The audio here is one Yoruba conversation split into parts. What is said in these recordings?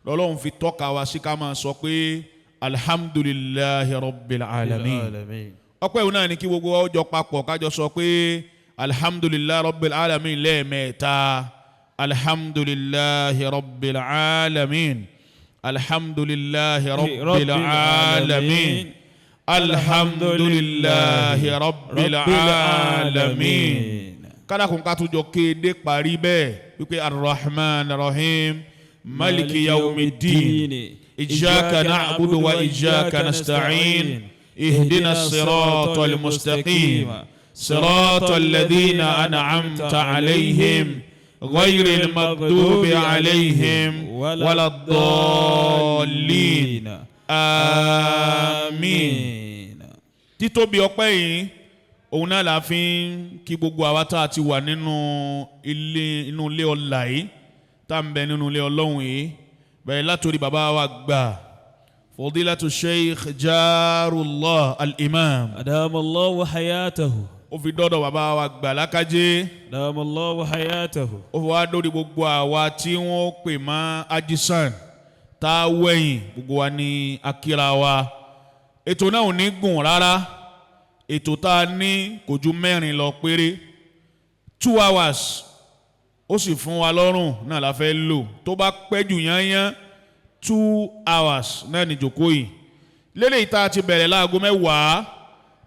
lọ́lọ́run fi tọ́ka wa sí ká máa sọ pé alhamdulillahi rabbil alamin. ọpẹ́ òun náà ni kí gbogbo ọjọ́ papọ̀ kájọ sọ pé alhamdulillahi rabbil alamin lẹ́ẹ̀mẹ́ta. alhamdulillahi rabbil alamin. alhamdulillahi rabbil alamin. alhamdulillahi rabbil alamin. kádà kún ká tún jọ kéde parí bẹ́ẹ̀ wípé arrahman rahim maliki yawmiddin iyyaka na'budu wa iyyaka nasta'in ihdina as-siratal mustaqim siratal ladhina an'amta alayhim ghayril maghdubi alayhim waladdallin àmín. títóbi ọpẹ́ yìí òun náà la fi ń kí gbogbo àwa tá a ti wà nínú ilé ọlá yìí tá ń bẹ nínú ilé Ọlọ́run yìí bẹ̀rẹ̀ látòrí bàbá wa gbà fadilatu Sheikh Jarullah al-Imam adamallahu hayatahu. ó fi dọ́dọ̀ bàbá wa gbà lákàjẹ́ adamallahu hayatahu. ó fi wá dórí gbogbo àwa tí wọ́n pè mọ́ ajisan tá a wẹ̀yìn gbogbo wa ní akíra wa. ètò náà ò ní gùn rárá, ètò tá a ní kò ju 4 lọ péré 2 hours ó sì fún wa lọ́rùn náà la fẹ́ lò. tó bá pẹ́ jù yányán 2 hours náà ní ìjókòó yìí. lélẹ́yìí tá a ti bẹ̀rẹ̀ láago 10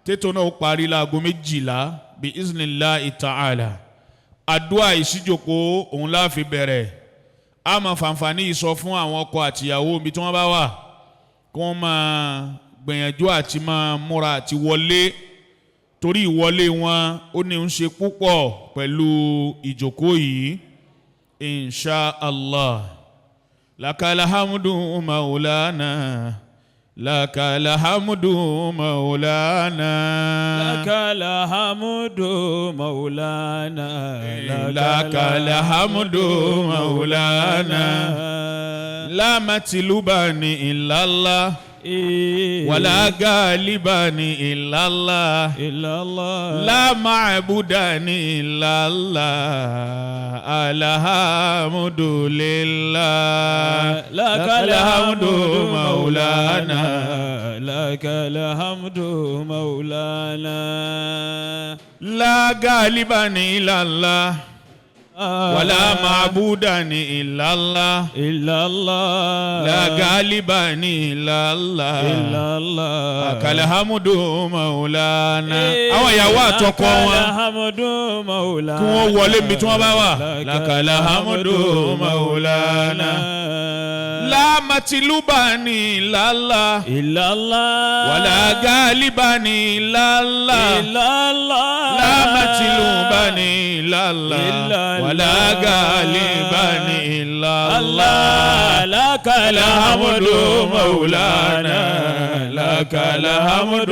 tètò náà ó parí láago 12 bí iznillahi ta'ala. àdúrà ìsíjókòó òun la fi bẹ̀rẹ̀. a máa fàǹfààní yìí sọ fún àwọn ọkọ àtìyàwó ibi tí wọ́n bá wà kí wọ́n máa gbìyànjú àti máa múra àti wọlé torí ìwọlé wọn ó ní ń ṣe púpọ̀ pẹ̀lú ìjókòó yìí insha Allah. lakal hamdu maulana lakal hamdu maulana lakal hamdu maulana lakal hamdu maulana la matlubani illallah ولا غالباني إلا الله لا معبوداني إلا الله الحمد لله لك الحمد مولانا لك الحمد مولانا لا غالباني إلا الله ولا معبوداني إلا الله لا غالباني إلا الله لك الحمد مولانا. àwọn ìyàwó àtọkọ wọn kí wọ́n wọlé mi tí wọ́n bá wà. لك الحمد مولانا لا مطلوباني إلا الله ولا غالباني إلا الله لا مطلوباني إلا الله ولا غالباني إلا الله لك الحمد مولانا لك الحمد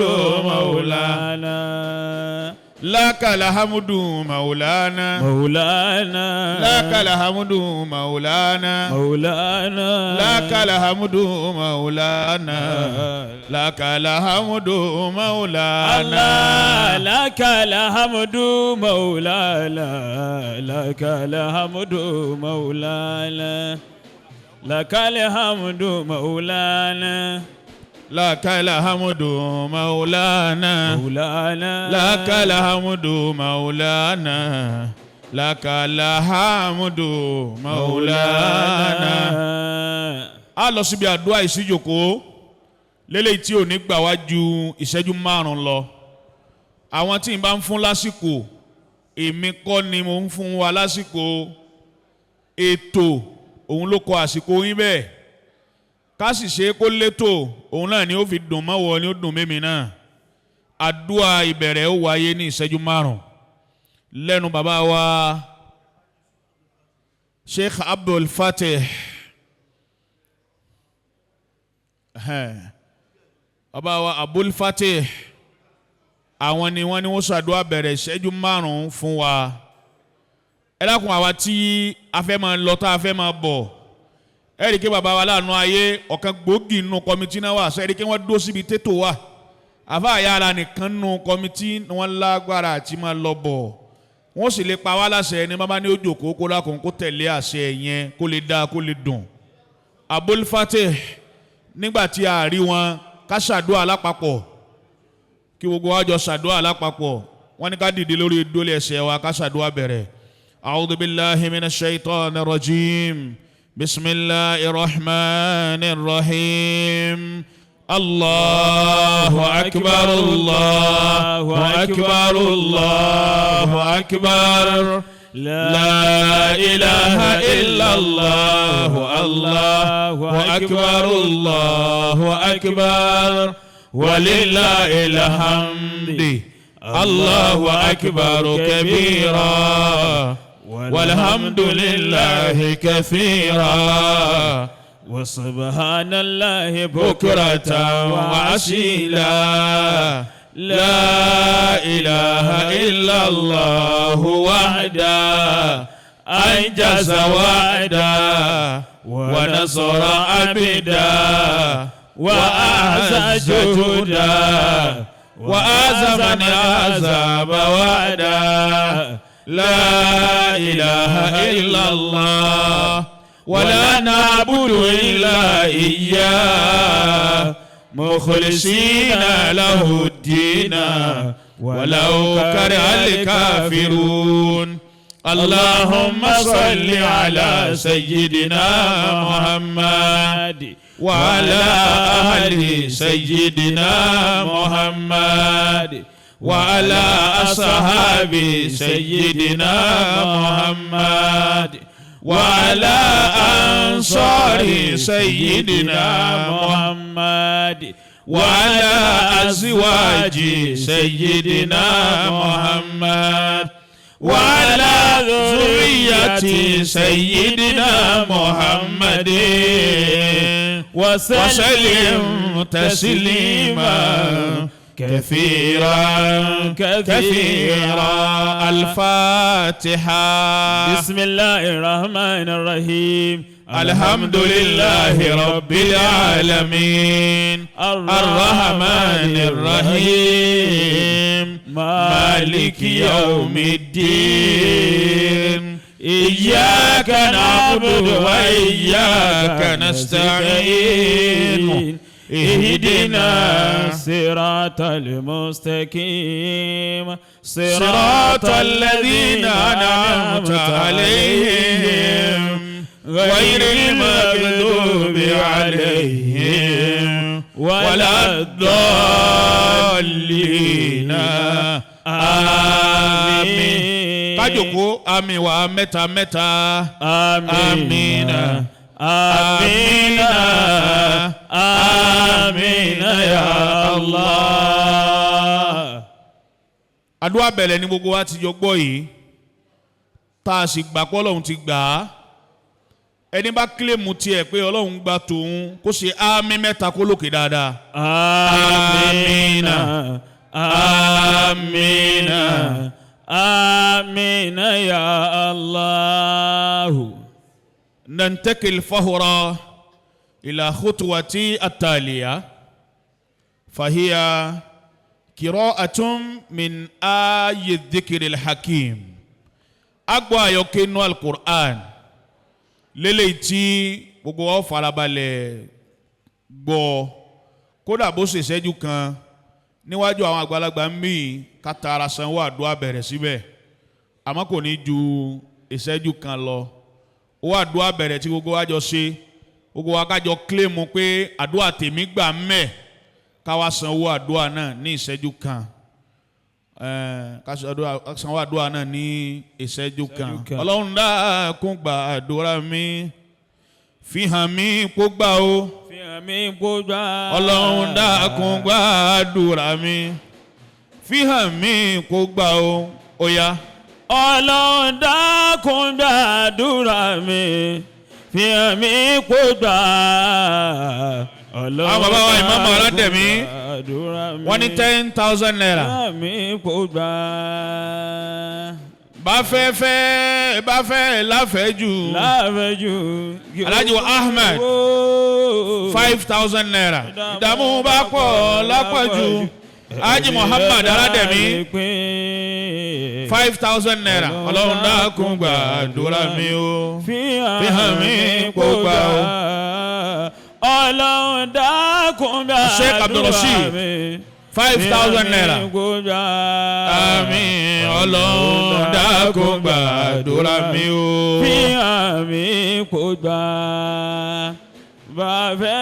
مولانا لك الحمد مولانا لك الحمد مولانا لك الحمد مولانا لك الحمد مولانا لك الحمد مولانا لك الحمد مولانا لك الحمد مولانا لك الحمد مولانا لك الحمد مولانا لك الحمد مولانا. a lọ síbi àdúrà ìsíjókòó lélẹ́yìí tí ò ní gbà wá ju ìṣẹ́jú 5 lọ. àwọn tí n bá ń fún lásìkò èmi kọ́ ni mo ń fún wa lásìkò. ètò òun ló kọ àsìkò yín bẹ́ẹ̀ ká sì ṣe kó létò òun náà ni ó fi dùn mọ́wọ́ ni ó dùn mímí náà. àdúrà ìbẹ̀rẹ̀ ó wáyé ní ìṣẹ́jú 5 lẹ́nu bàbá wa Sheikh Abdul Fatih bàbá wa Abdul Fatih àwọn ni wọ́n ní wọ́n ṣàdúrà bẹ̀rẹ̀ ìṣẹ́jú 5 fún wa. ẹ dákun àwa tí a fẹ́ máa lọ tá a fẹ́ máa bọ̀ ẹ̀rí kí bàbá wa láàánú ayé ọ̀kan gbòógì nínú kọ́mítì náà wà sọ ẹ̀rí kí wọ́n dó síbi tètò wà àfa àyàrá nìkan nínú kọ́mítì wọn lágbára àti máa lọ bọ̀ wọ́n sì lè pa wá láṣẹ ẹni bàbá ní ó jókòó kó lákòó kó tẹ̀lé àṣẹ yẹn kó lè dáa kó lè dùn Abul Fatih nígbà tí a rí wọn ká ṣàdúà lápapọ̀ kí gbogbo wa jọ ṣàdúà lápapọ̀ wọ́n ní ká dìde lórí dólé ẹsẹ̀ wa ká ṣàdúà bẹ̀rẹ̀. A'udhu billahi minash shaitanir rajim. Bismillahir rahmanir rahim. Allahu akbar, Allahu akbar, Allahu akbar. La ilaha illallah, Allahu akbar, Allahu akbar. Walillahil hamd. Allahu akbar kabira. Walhamdulillahi kathira. وسبحان الله بكرة وأصيلا. لا إله إلا الله وحده أنجز وعده ونصر عبده وأعز جهده وأعز من عذاب وعده. لا إله إلا الله ولا نعبد إلا إياه مخلصين له الدين ولو كره الكافرون. اللهم صل على سيدنا محمد وعلى أهل سيدنا محمد وعلى أصحاب سيدنا محمد وعلى أنصار سيدنا محمد وعلى أزواج سيدنا محمد وعلى ذرية سيدنا محمد وسلم تسليما كثيرا كثيرا. الفاتحة. بسم الله الرحمن الرحيم. الحمد لله رب العالمين الرحمن الرحيم مالك يوم الدين. إياك نعبد وإياك نستعين. اهدنا صراط المستقيم صراط الذين أنعمت عليهم غير المغضوب عليهم ولا الضالين. آمين. kájòkó àmín wa mẹ́ta mẹ́ta. آمين. آمين آمين يا الله. àdúà bẹ̀rẹ̀ ní gbogbo wa ti jọ gbọ́ yìí tá a sì gbà pé Ọlọ́run ti gbà á. ẹni bá kílèmù tiẹ̀ pé Ọlọ́run gbà tòun kó ṣe àmín mẹ́ta kó lókè dáadáa. آمين آمين آمين يا الله. ننتقل فورا إلى خطوة التالية فهي قراءة من آي الذكر الحكيم. أقوى يقين القرآن لليتي بقوة فالبالي gbọ́ kódà bó ṣe ìṣẹ́jú kan níwájú àwọn àgbàlagbà ń mí kátàrà sanwó àdúrà bẹ̀rẹ̀ síbẹ̀ àmọ́ kò ní ju ìṣẹ́jú kan lọ. Ó àdúrà bẹ̀rẹ̀ tí gbogbo wa jọ ṣe gbogbo wa kájọ kílèmù pé àdúrà tèmi gbà mẹ́ káwa sanwó àdúrà náà ní ìṣẹ́jú kan. Ká sanwó àdúrà náà ní ìṣẹ́jú kan. Ọlọ́run dákun gba àdúrà mi fi hàn mí kó gbà o. Fi hàn mí kó gbà. Ọlọ́run dákun gba àdúrà mi fi hàn mí kó gbà o. Ó yá. Ọlọ́run dákun gbàdúrà mi fi hàn mí kó gbà. Àwọn bàbá wa ìmáàmù Arademi wọ́n ní 10,000 naira. Fi hàn mí kó gbà. bá fẹ́ láfẹ̀ẹ́jù Alhaji wa Ahmed 5,000 naira. Ìdààmú bá pọ̀ lápọ̀jù Haji Muhammad Arademi 5,000 naira. Ọlọ́run dákun gbàdúrà mi o fi hàn mí kó gbà o. Ọlọ́run dákun gbàdúrà mi. 5,000 naira. Àmín. Ọlọ́run dákun gbàdúrà mi o. Fi àmì kò gbà. Bàfẹ́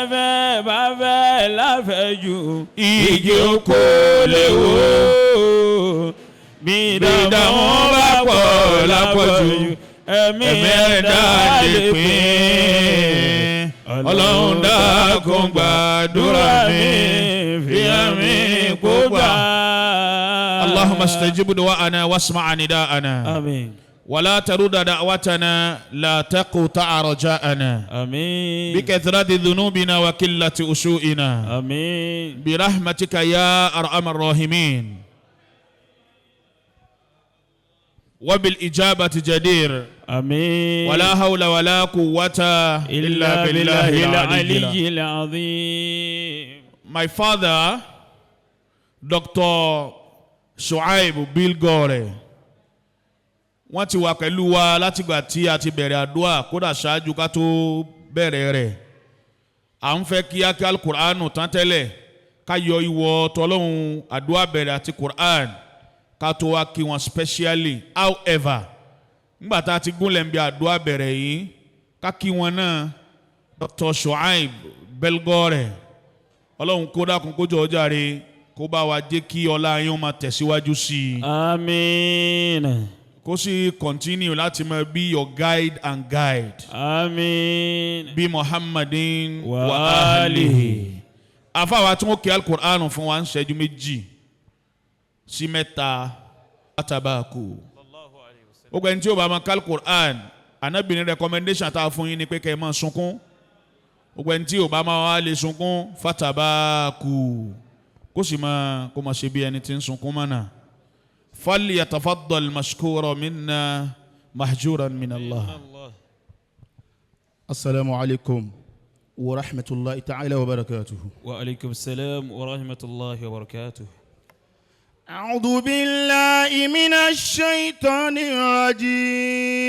láfẹ̀jù. Igi oko lè wò. Bí ìdààmú bá pọ̀ lápọ̀jù. Ẹ̀mí ẹ̀dá lè pín. Ọlọ́run dákun gbàdúrà mi. Fi àmì kò gbà. Allahumma istajib du'ana wasma' nida'ana. Àmín. ولا ترد دعوتنا لا تقطع رجاءنا. آمين. بكثرة ذنوبنا وقلة أشوئنا. آمين. برحمتك يا أرحم الراحمين. وبالإجابة جدير. آمين. ولا حول ولا قوة إلا بالله العلي العظيم. My father, Dr. Shuaib Bilgore, wọ́n ti wà pẹ̀lú wa látìgbà tí a ti bẹ̀rẹ̀ àdúrà kódà ṣáájú ká tó bẹ̀rẹ̀ rẹ̀. À ń fẹ́ kí á kí Al-Qur'anu tán tẹ́lẹ̀ ká yọ ìwọ tọ́lọ́hun àdúrà bẹ̀rẹ̀ àti Qur'an ká tó wá kí wọn specially. However, nígbà tá a ti gúnlẹ̀ ń bí àdúrà bẹ̀rẹ̀ yìí ká kí wọn náà Dr. Shuaib Bilgore, Ọlọ́run kó dákun kó jọ ọjà rẹ̀ kó bá wa jẹ́ kí ọlá yín máa tẹ̀síwájú sí i. Àmín. Kó sì continue láti máa be your guide and guide. Àmín. Bí Muhammadin wa alihi. Àfáà tí wọ́n kí Al-Qur'anu fún wa ń ṣẹ́jú méjì sí mẹ́ta atabaku. Gbogbo ẹni tí ó bá máa kí Al-Qur'an, Ànábì ní recommendation tá a fún yín ni pé kẹ́ ẹ máa sunkún. Gbogbo ẹni tí ó bá máa wá lè sunkún fatabaku. Kó sì máa ṣe bí ẹni tí ń sunkún mọ́nà. فليتفضل مشكورا منا محجورا من الله. السلام عليكم ورحمة الله تعالى وبركاته. وعليكم السلام ورحمة الله وبركاته. أعوذ بالله من الشيطان الرجيم.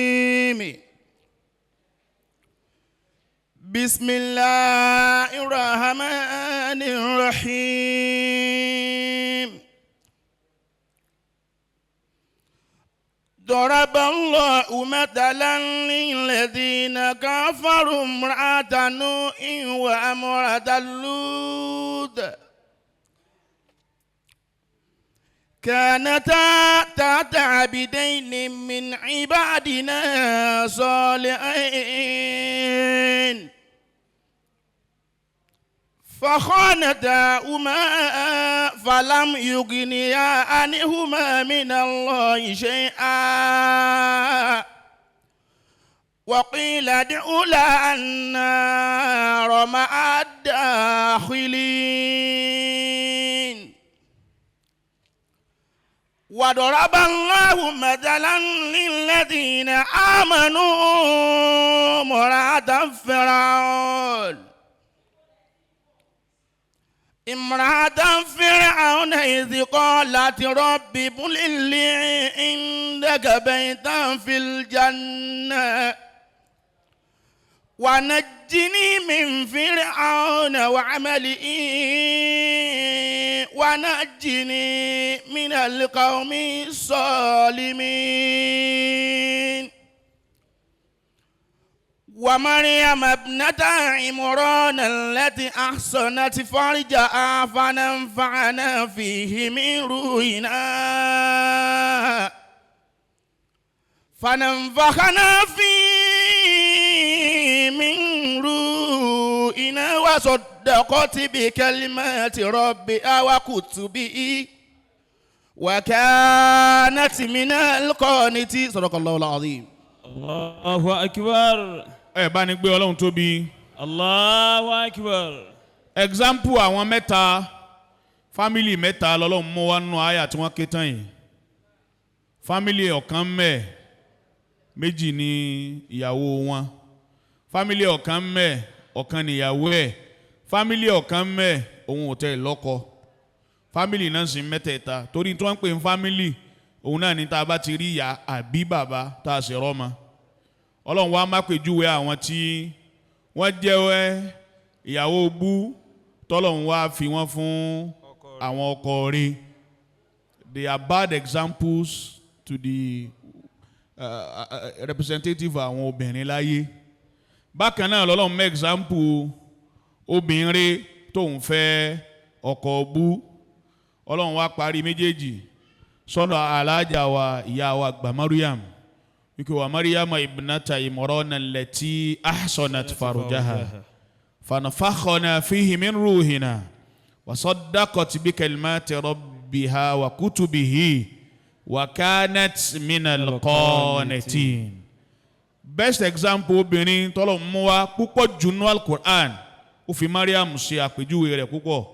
بسم الله الرحمن الرحيم. ضرب الله مثلا للذين كفروا امرأة نوح وامرأة لوط كانتا تحت عبدين من عبادنا صالحين فخانتاهما فلم يغنيا عنهما من الله شيئا وقيل ادعوا لها النار مع الداخلين. وضرب الله مثلا للذين آمنوا امرأة فرعون إذ قالت رب ابن لي عندك بيتا في الجنة ونجني من فرعون وعمله ونجني من القوم الظالمين. ومريم ابنة عمران التي أحصنت فرجها فنفعنا فيه من روحنا فنفخنا فيه من روحنا وصدقت بكلمات ربها وكتبه وكانت من القانتين. صدق الله العظيم. الله أكبر. Ẹ bá ní gbé Ọlọ́run tóbi. Allahu Akbar. Example àwọn mẹ́ta family mẹ́ta lọ́lọ́run mú wá nínú àyà tí wọ́n ké tán yìí. Family ọ̀kan mẹ́ méjì ní ìyàwó wọn. Family ọ̀kan mẹ́ ọ̀kan ní ìyàwó ẹ̀. Family ọ̀kan mẹ́ òun ò tẹ́ lọ́kọ. Family náà sì mẹ́tẹ̀ẹ̀ta torí tí wọ́n ń pè ní family òun náà ní tá a bá ti rí ìyá àbí bàbá tá a sì rọ́mọ. Ọlọ́run wa má pèjúwe àwọn tí wọ́n jẹ́ ìyàwó bú tọ́lọ́run wá fi wọ́n fún àwọn ọkọ rẹ̀. They are bad examples to the representative àwọn obìnrin láyé. Bákan náà lọ́lọ́run mú example obìnrin tóun fẹ́ ọkọ bú. Ọlọ́run wá parí méjèèjì sọ́dọ̀ Alhaja wa ìyá wa àgbà Maryam. Wípé wa Maryam ibnata Imran allati ahsanat farujaha fanafakhna fihi min ruhina wa saddaqat bi kalimati rabbiha wa kutubihi wa kanat minal qanitin. Best example obìnrin tọ́lọ̀ mú wa púpọ̀ jùnú al-Qur'an ó fi Maryam ṣe àpèjúwe rẹ̀ púpọ̀.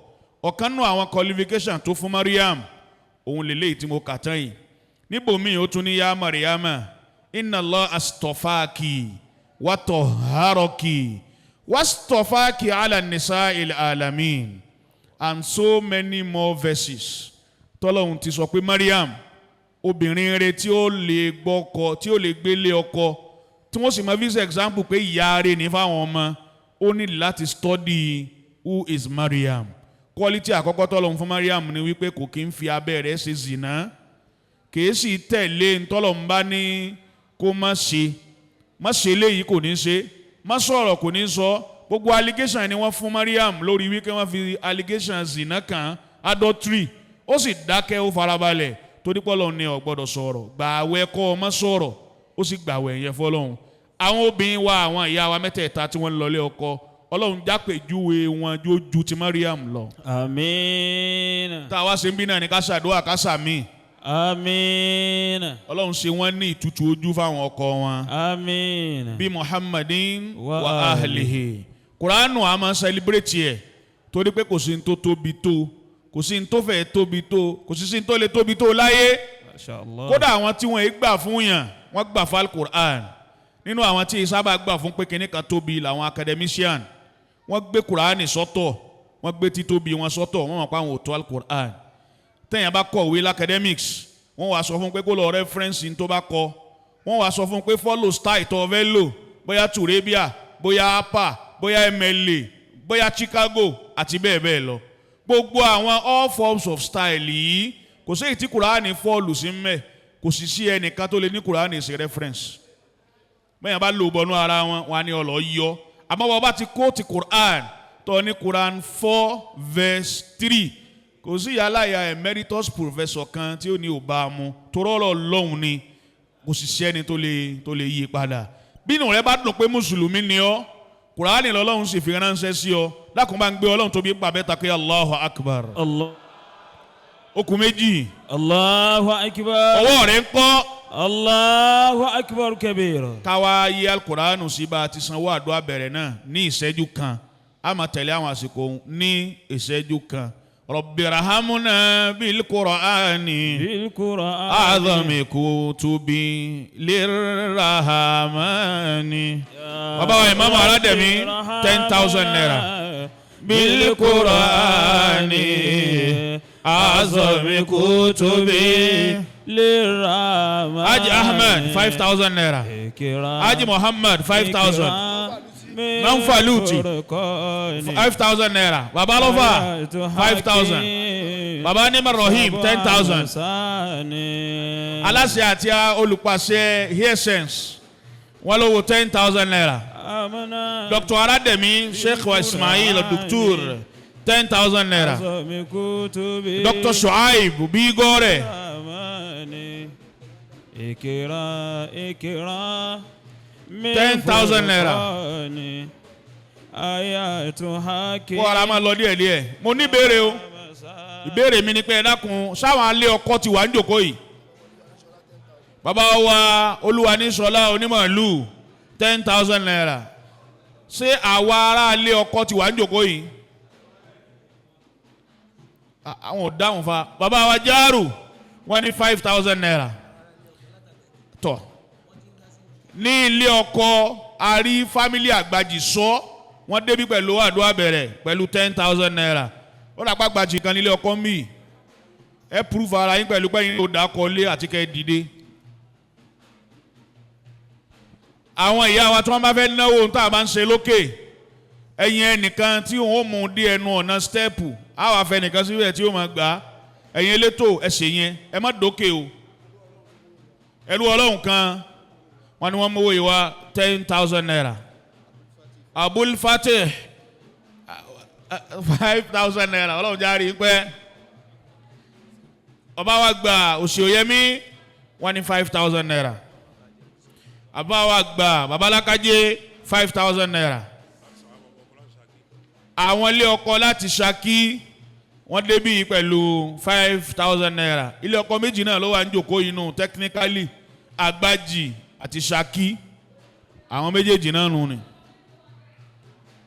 Ọ̀kan nínú àwọn qualification tó fún Maryam òun lélẹ́yìí tí mo kà tán yìí. Níbòmíì ó tún ní ya Maryama inna Allah astofaki wa toharaki wastofaki ala nisa'il alamin, and so many more verses. Tọ́lọ́hun ti sọ pé Maryam obìnrin rẹ̀ tí ó lè gbọ́kọ tí ó lè gbélé ọkọ tí wọ́n sì máa fi ṣe example pé ìyá rẹ̀ ní fáwọn ọmọ. Ó ní láti study who is Maryam. Quality àkọ́kọ́ tọ́lọ́hun fún Maryam ni wípé kò kí ń fi abẹ́ rẹ̀ ṣe zina, kìí sì tẹ̀lé ntọ́lọ́hun bá ní kó má ṣe léyìí kò ní ṣe, má sọ̀rọ̀ kò ní sọ. Gbogbo allegation ni wọ́n fún Maryam lórí wípé wọ́n fi allegation zina kan adultery. Ó sì dákẹ́ ó farabalẹ̀ torí pé Ọlọ́run ní ò gbọ́dọ̀ sọ̀rọ̀, gbààwẹ̀ kọ́ ọ má sọ̀rọ̀, ó sì gbààwẹ̀ yẹn fọ́lọ́run. Àwọn obìnrin wa àwọn ìyá wa mẹ́tẹ̀ẹ̀ta tí wọ́n lọlé ọkọ Ọlọ́run jápèjúwe wọn ju ti Maryam lọ. Àmín. Tá a wá ṣe ń bí náà ní ká ṣàdúrà ká ṣàmì. Àmín. Ọlọ́run ṣe wọ́n ní ìtútù ojú fáwọn ọkọ wọn. Àmín. Bí Muhammadin wa ahlihi. Kùránù a máa celebrate ẹ̀ torí pé kò sí ní tó tóbi tó, kò sí ní tó fẹ́ tóbi tó, kò sí ní tó lè tóbi tó láyé. Mashallah. Kódà àwọn tí wọ́n gbà fún yàn wọ́n gbà fún Al-Qur'an. Nínú àwọn tí sábà gbà fún pé kíní kan tóbi làwọn academician. Wọ́n gbé Kùránì sọ́tọ̀, wọ́n gbé títóbi wọn sọ́tọ̀, wọ́n mọ̀ pé àwọn ò tó Al-Qur'an. Tẹ́yìn bá kọ̀wé l'academics, wọ́n wá sọ fún pé kó lọ reference tó bá kọ. Wọ́n wá sọ fún pé follow style tó fẹ́ lò, bóyá Turabia, bóyá APA, bóyá MLA, bóyá Chicago àti bẹ́ẹ̀ bẹ́ẹ̀ lọ. Gbogbo àwọn all forms of style yìí kò sí èyí tí Kùránì fọ́ọ̀lù sí mẹ́, kò sì sí ẹnìkan tó lè ní Kùránì ṣe reference. Bẹ́ẹ̀ bá lò bọ́nú ara wọn, wọn á ní ọlọ́ yọ. Àmọ́ wọ́n bá ti kó ti Quran tó ní Quran 4 verse 3 kò sí yàláyà emeritus professor kan tí ó ní ò bá mu torọ́lọ́ lọ́hùn ni kò sì sẹ́ni tó lè yí padà. Bínú rẹ bá dùn pé mùsùlùmí ni ọ́, Kùránì lọ́lọ́hun sì fi ránṣẹ́ sí ọ, lákùn bá ń gbé Ọlọ́hun tó bí pàbẹ́ takẹ́ Allahu Akbar. Okùn méjì. Allahu Akbar. Ọwọ́ rẹ̀ ń kọ́. Allahu Akbar kabir. Káwá yí Al-Qur'anu sí bá ti sanwó àdúrà bẹ̀rẹ̀ náà ní ìṣẹ́jú kan. A máa tẹ̀lé àwọn àsìkò ní ìṣẹ́jú kan. Rabbirhamna bil Qur'ani azami kutubi lirrahmani. Bàbá wa Imam Arademi 10,000 naira. Bil Qur'ani azami kutubi lirrahmani. Haji Ahmed 5,000 naira. Haji Muhammad 5,000. Nanfaluti 5,000 naira. Baba Lofa 5,000. Baba Nima Rahim 10,000. Aláṣẹ àti olùpàṣẹ Hearsense wọ́n lówó 10,000 naira. Dr. Arademi Sheikh wa Ismail Dr. 10,000 naira. Dr. Shuaib Bigore 10,000 naira. Kó ara máa lọ díẹ̀ díẹ̀. Mo ní ìbéèrè o. Ìbéèrè mi ni pé ẹ dákun sáwọn alẹ́ ọkọ ti wà ń jòkó yìí. Bàbá wa Olúwaníṣọlá onímọ̀lú 10,000 naira. Ṣé àwa ará alẹ́ ọkọ ti wà ń jòkó yìí? Àwọn ò dáhùn fa. Bàbá wa Jaaru wọ́n ní 5,000 naira. Tọ́ ní ilé ọkọ àrí fámílì àgbàjì sọ wọ́n débí pẹ̀lú àdúrà bẹ̀rẹ̀ pẹ̀lú 10,000 naira. Ó dàpá àgbàjì kan nílé ọkọ mi. Ẹ proof ara yín pẹ̀lú pẹ́yìn ló dákọlé àti kẹ́ dìde. Àwọn ìyá wa tí wọ́n bá fẹ́ náwó tá a máa ń ṣe lókè ẹ̀yin ẹnìkan tí wọ́n mú dé ẹnu ọ̀nà stẹ́ẹ̀pù á wà fẹ́ nìkan síbẹ̀ tí ó máa gbà ẹ̀yin elétò ẹ ṣe yẹn ẹ má dókè o ẹrú ọlọ́run kan wọ́n ní wọ́n mú owó yìí wá 10,000 naira Abul Fatih 5,000 naira ọlọ́run járe pẹ́ ọba wa gba Òṣìòyẹmí wọ́n ní 5,000 naira ọba wa gba Babalákájé 5,000 naira àwọn ilé ọkọ láti Ṣakí wọ́n débí pẹ̀lú 5,000 naira ilé ọkọ méjì náà ló wà ní jòkó inú technically Agbájì àti Ṣakí àwọn méjèèjì náà nù ni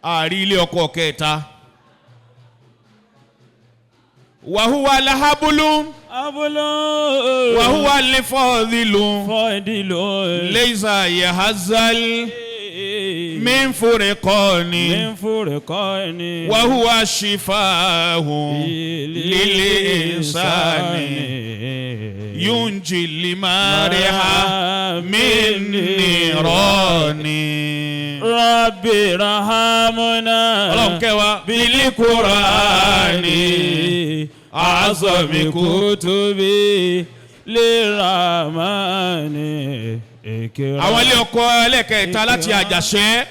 àárí ilé ọkọ kẹta wàhúwà lahabulun wàhúwà lifadilun leisa yahazal min furqani wàhúwà shifahun lilisani yunji limariha min nirani. Rabbi rahamuna bil Qur'ani azami kutubi liramani. Àwọn ilé ọkọ ẹlẹ́kẹ̀ẹ́ta láti Àjàṣẹ́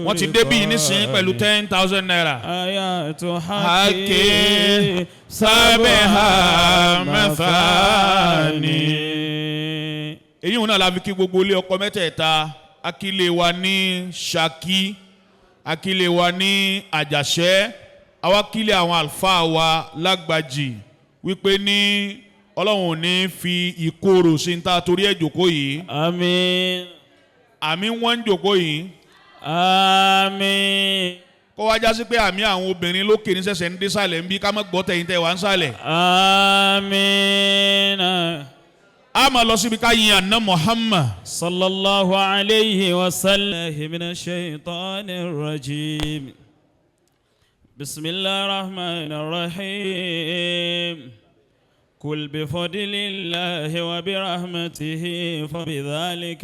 wọ́n ti débí nísìnyí pẹ̀lú 10,000 naira. Hake sábẹ́hà mẹ́fàání. Èyí wọn náà la fi kí gbogbo ilé ọkọ mẹ́tẹ̀ẹ̀ta akílé wa ní Ṣakí akílé wa ní Àjàṣẹ́ àwa kílé àwọn àlùfáà wa lágbàjì wípé ní Ọlọ́run ò ní fi ìkorò sí ní ta torí ẹ̀ jókòó yìí. Àmín. Àmín wọ́n ń jókòó yìí. Àmín. Kó wá já sí pé àmì àwọn obìnrin lókè ní sẹ̀sẹ̀ ń dé sàlẹ̀ ń bí ká má gbọ́ tẹ̀yìn tẹ̀ wá ń sàlẹ̀. Àmín. A máa lọ síbi ká yin àná Muhammad. Sallallahu alayhi wa sallam. Minash shaytanir rajim. Bismillahir rahmanir rahim. قل بفضل الله وبرحمته فبذلك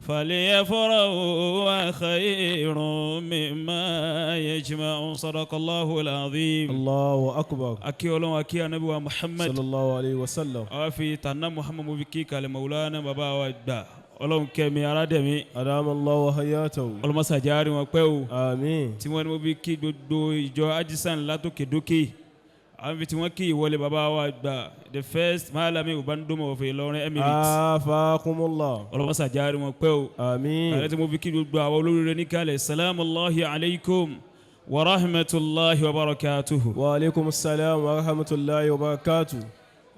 فليفرحوا خير مما يجمعون صدق الله العظيم. الله أكبر. أكي ولو أكي النبي محمد صلى الله عليه وسلم. أفي تنا محمد مبكيك لمولانا بابا ودا Olohunkemi Arademi. أدام الله حياته. Olùmọ̀sàjárí wọn pẹ́ o. Àmín. Tí wọ́n ní mo bí kí gbogbo ìjọ Ajisan látòkè dókè. Àwọn tí wọ́n kí ìwọlé bàbá wa gbà the first Malami Ubandomo of Ìlọrin Emirates. Afakumullah. Olùmọ̀sàjárí wọn pẹ́ o. Àmín. Ààrẹ tí mo bí kí gbogbo àwọn olóríire níkàlẹ̀ salamu Allahi alaykum wa rahmatulahi wa barakatuhu. Wa alaykum salam wa rahmatulahi wa barakatuhu.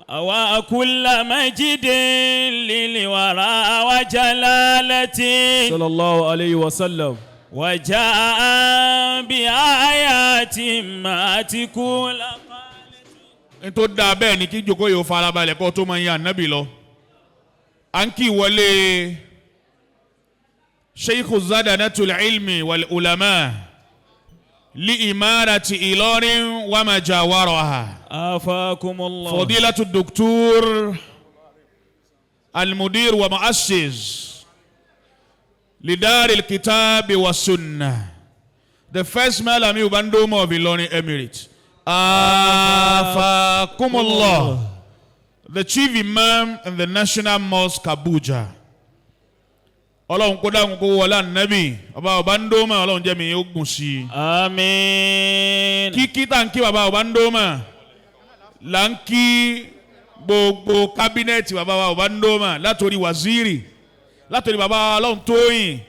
Àwa kulla majidin lili wara wa jalalati. Sallallahu alayhi wa sallam. Wa jaa bi ayatin mati kula. N tó dáa bẹ́ẹ̀ ni kí jókòó yóò farabalẹ̀ kó tó máa yan ànábì lọ. À ń kí ìwọlé Sheikh Zadanatul Ilmi wal Ulama li imarati Ilorin wa majawaraha. Afakumullah. Fadilatu Dr. Al-Mudir wa Muassis lidar al-Kitab wa Sunnah. The first Malami Ubandomo of Ilorin Emirates. Afakumullah, the chief imam in the National Mosque Abuja. Ọlọ́run kó dáhùn kó wọlé ànábì bàbá Ọbándómà Ọlọ́run jẹ́ mi yóò gùn sí i. Àmín. Kíkí tá ń kí bàbá Ọbándómà là ń kí gbogbo kábínẹ̀tì bàbá Ọbándómà látòrí waziri látòrí bàbá Ọlọ́run Tóyìn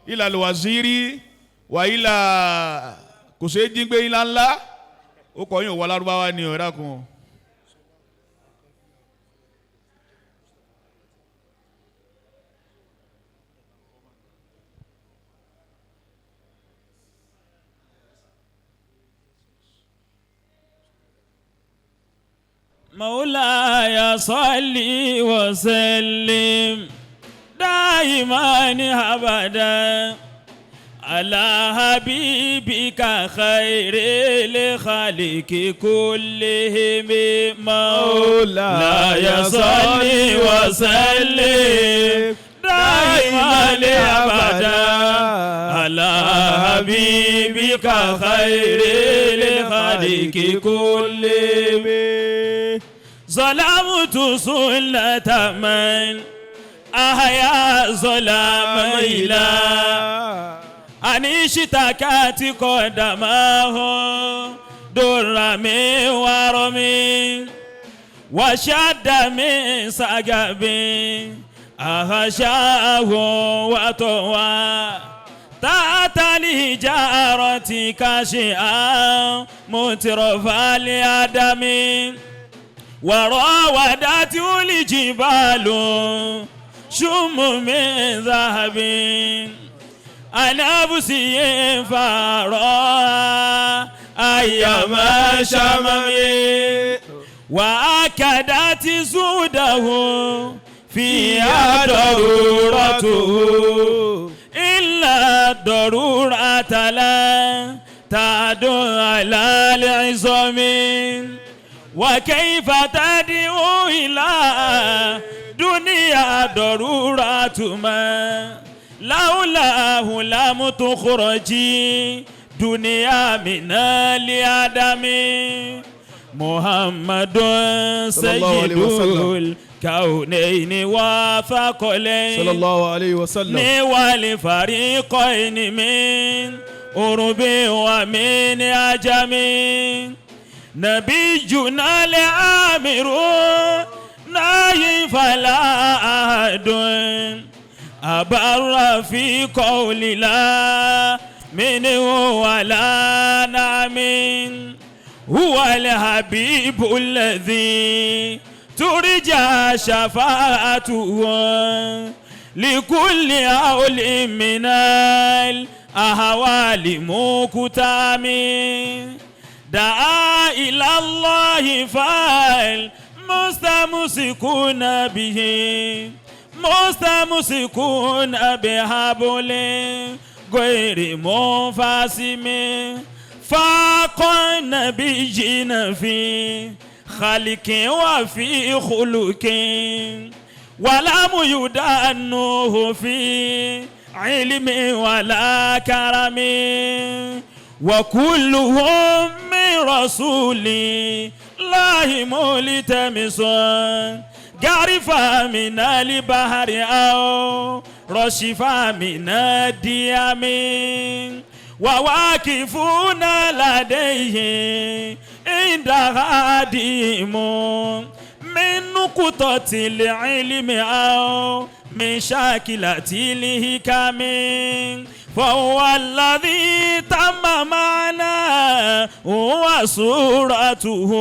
ilà lè waziri wà ilà kò ṣeé jí gbé ilà ńlá. Ó kọ́ yín ò wá lárúbáwá ni ọ̀rá kun. مولاي صل وسلم دائما أبدا على حبيبك خير الخالق كلهم مولاي صل وسلم دائما أبدا على حبيبك خير الخلق كلهم ظلمت سلة من أحيا ظلام إلى أن اشتكت قدمه درمي ورمي وشد من سقبي أخشاه وطوى تحت الحجارة كاشئا مترف الأدم وراودته الجبال شم من ذهب أنا بسي فارا أيما شممي وأكدت زوده فيها ضرورته إلا ضرورة لا تعدو على العظام وكيف تدعو إلى دنيا ضرورة ما لولاه لم تخرجي دنيا من الأدم محمد سيد الكونين وثقلين صلى الله عليه وسلم والفريقين من أرب ومن عجم نبينا الآمر ناهي فلا أحد أبر في قول لا منه ولا نعم هو الحبيب الذي ترجى شفاعته لكل أول من الأهوال مكتام دعا إلى الله فالمستمسكون به مستمسكون بحبل غير منفصم فاق النبيين في خلق وفي خلق ولم يدانوه في علم ولا كرم وكلهم من رسول الله ملتمس غرفا من البحر أو رشفا من الديام وواقفون لديه عند هاديم من نقطة العلم أو من شاكلة الحكم فهو الذي تم معنا وصورته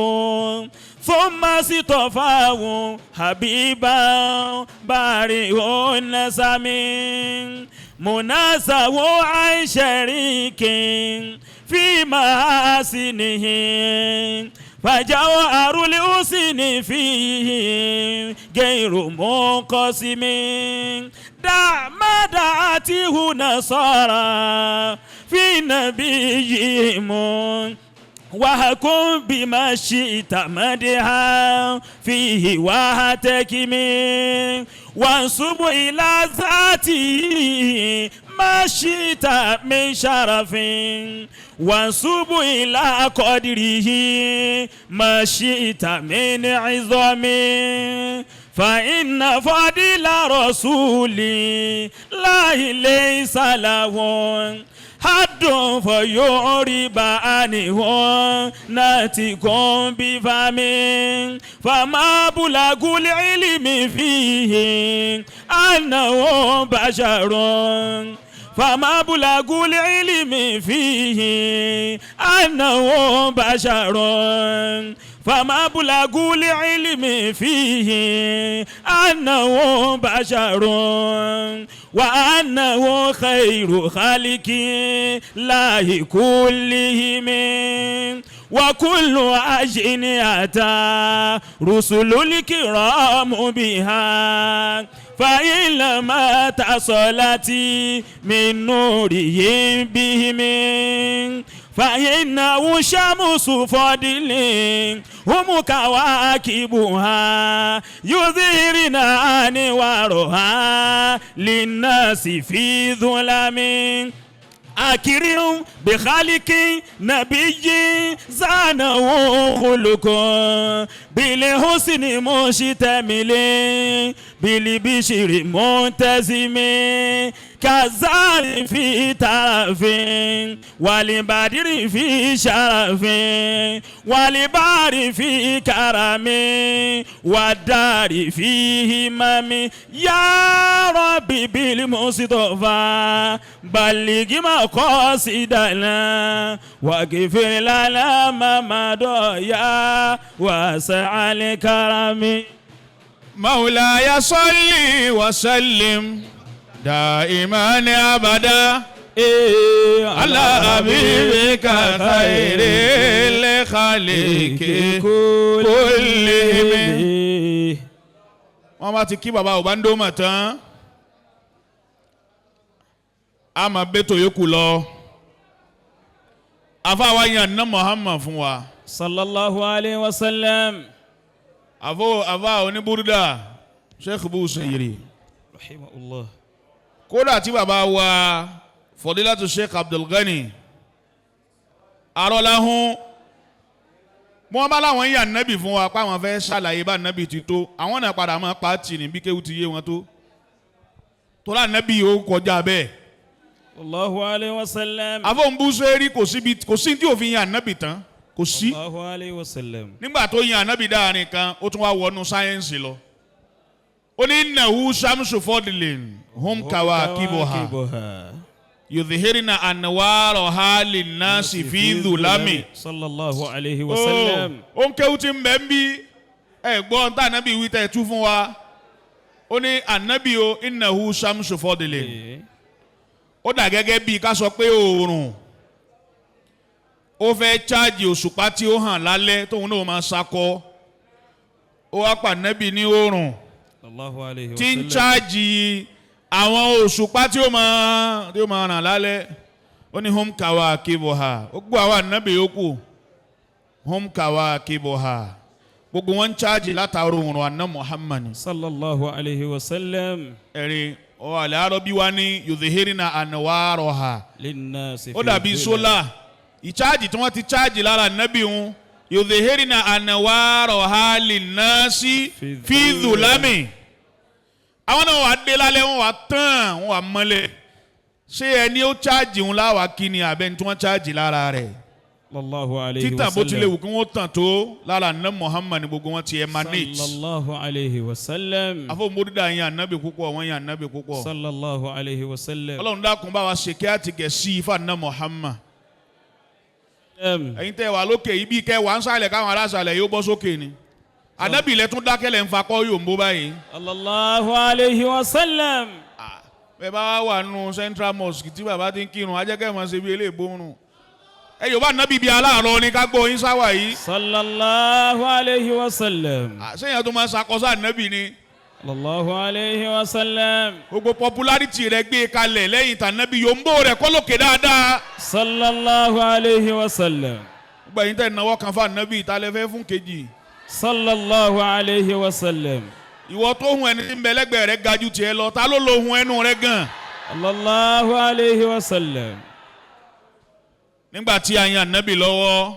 ثم اصطفاه حبيبا بارئ النسم مناسه عن شريك في محاسنه فجوهر الحسن فيه غير منقسم دع ما دعته نصارى في نبيهم وحكم بما شئت مدحا فيه وهتكم وانصب إلى ذاته ما شئت من شرف وانصب إلى قدره ما شئت من عظم فإن فضل رسول الله ليس له حد فيعرب عنه ناتق بفم فما بلغ العلم فيه أنه بشر فما بلغ العلم فيه أنه بشر فما بلغ العلم فيه أنه بشر وأنه خير خلق الله كلهم وكل أجنحة رسل الكرام بها فإن لم تصلت من نورهم بهم فإنه شمس فضل هم كواكبها يظهرن أنوارها للناس في ظلام أكرم بخالق نبي زانه خلق بالحسن مشتمل بالبشر منتزم كالزار في طرف والبدر في شرف والبار في كرم والدار في همم يا ربي بالمصطفى بلغ مقاصدنا واغفر لنا ما مضى يا واسع الكرم مولاي صل وسلم دائما ابدا على حبيبك خير الخلق كلهم. wọ́n bá ti kí bàbá Obandoma tán a máa bẹ́tò yòókù lọ afáwa yan ná Muhammad fún wa sallallahu alayhi wa sallam àfá oníbúrúdà Sheikh bú sèyìrì rahimahullah kódà tí bàbá wa Fadilatu Sheikh Abdul Ghani arọ́láhún wọ́n bá láwọn yà nábì fún wa pa àwọn fẹ́ ṣàlàyé bá nábì ti tó àwọn náà padà máa pàtì ní bí kéwù ti yé wọn tó tó lá nábì ó kọjá bẹ́ẹ̀ sallallahu alayhi wa sallam àfọ̀n bú sẹ́rí kò sí tí òfin yà nábì tán kò sí sallallahu alayhi wa sallam nígbà tó yàn nábì dáhàrin kan ó tún wá wọnú sáyẹ́nsì lọ ó ní innahu shamsu fadlin hum kawakibuha yudhhirna anwaraha linnasi fi dhulami sallallahu alayhi wa sallam. ó ń kéwú tí ń bẹ ń bí ẹ̀gbọ́n tá ànábì wí tẹ̀ tú fún wa ó ní ànábì o innahu shamsu fadlin ó dà gẹ́gẹ́ bí ká sọ pé oòrùn ó fẹ́ chájì òṣùpá tí ó hàn lálẹ́ tóun náà máa sakọ ó wá pa ànábì ní oòrùn tí ń chájì àwọn òṣùpá tí ó máa ràn lálẹ́ ó ní hum kawakibuha ó gbọ́ àwọn ànábì yòókù hum kawakibuha gbogbo wọn ń chájì látàrí òòrùn àná Muhammad sallallahu alayhi wa sallam. ẹ̀rí ọ̀ àlẹ́ àrọ́bí wa ní yudhhirna anwaraha linnasi ó dàbí sólà ìcháàjì tí wọ́n ti cháàjì lára ànábì wọn yudhhirna anwaraha linnasi fi dhulami àwọn náà wà dé lálẹ́ wọn wà tán wọn wà mọ́lẹ̀ ṣé ẹni ó cháàjì wọn láwà kí ni àbẹ́ni tí wọ́n cháàjì lára rẹ̀ sallallahu alayhi wa sallam. títàn bó tilẹ̀ wù kí wọ́n tàn tó lára àná Muhammad gbogbo wọn ti emanate sallallahu alayhi wa sallam. afọ́mọdúdà yẹn ànábì púpọ̀ wọ́n yẹn ànábì púpọ̀ sallallahu alayhi wa sallam. Ọlọ́run dákun bá wa ṣe kí á ti gẹ̀ sí ifá àná Muhammad ẹ̀yin tẹ́ wà lókè ibi kẹ́ wà ń sàlẹ̀ káwọn aláṣàlẹ̀ yóò bọ́ sókè ni ànábì ilẹ̀ tún dákẹ́lẹ̀ ń fakọ́ yóò ń bó báyìí. sallallahu alayhi wa sallam. bẹ́ẹ̀ bá wà nù Central Mosque tí bàbá ti ń kírun ajẹ́kẹ́ mọ̀ ṣe bí eléèbórun ẹ yóò bá ànábì bíi aláàárọ̀ ni ká gbọ́ yín sáwà yìí. sallallahu alayhi wa sallam. sẹ́yìn tó máa ṣàkóso ànábì ni. sallallahu alayhi wa sallam. gbogbo popularity rẹ̀ gbé kalẹ̀ lẹ́yìn tànábì yóò ń bó rẹ̀ kọ́ lókè dáadáa. sallallahu alayhi wa sallam. gbogbo ẹ̀yin tẹ́ ìnáwó kan fún ànábì ìtàlẹ́fẹ́ fún kejì. sallallahu alayhi wa sallam. ìwọ tó hun ẹni tí ń bẹ lẹ́gbẹ̀ẹ́ rẹ̀ ga jù tiẹ̀ lọ ta ló lo hun ẹnu rẹ̀ gan. sallallahu alayhi wa sallam. nígbà tí a yan ànábì lọ́wọ́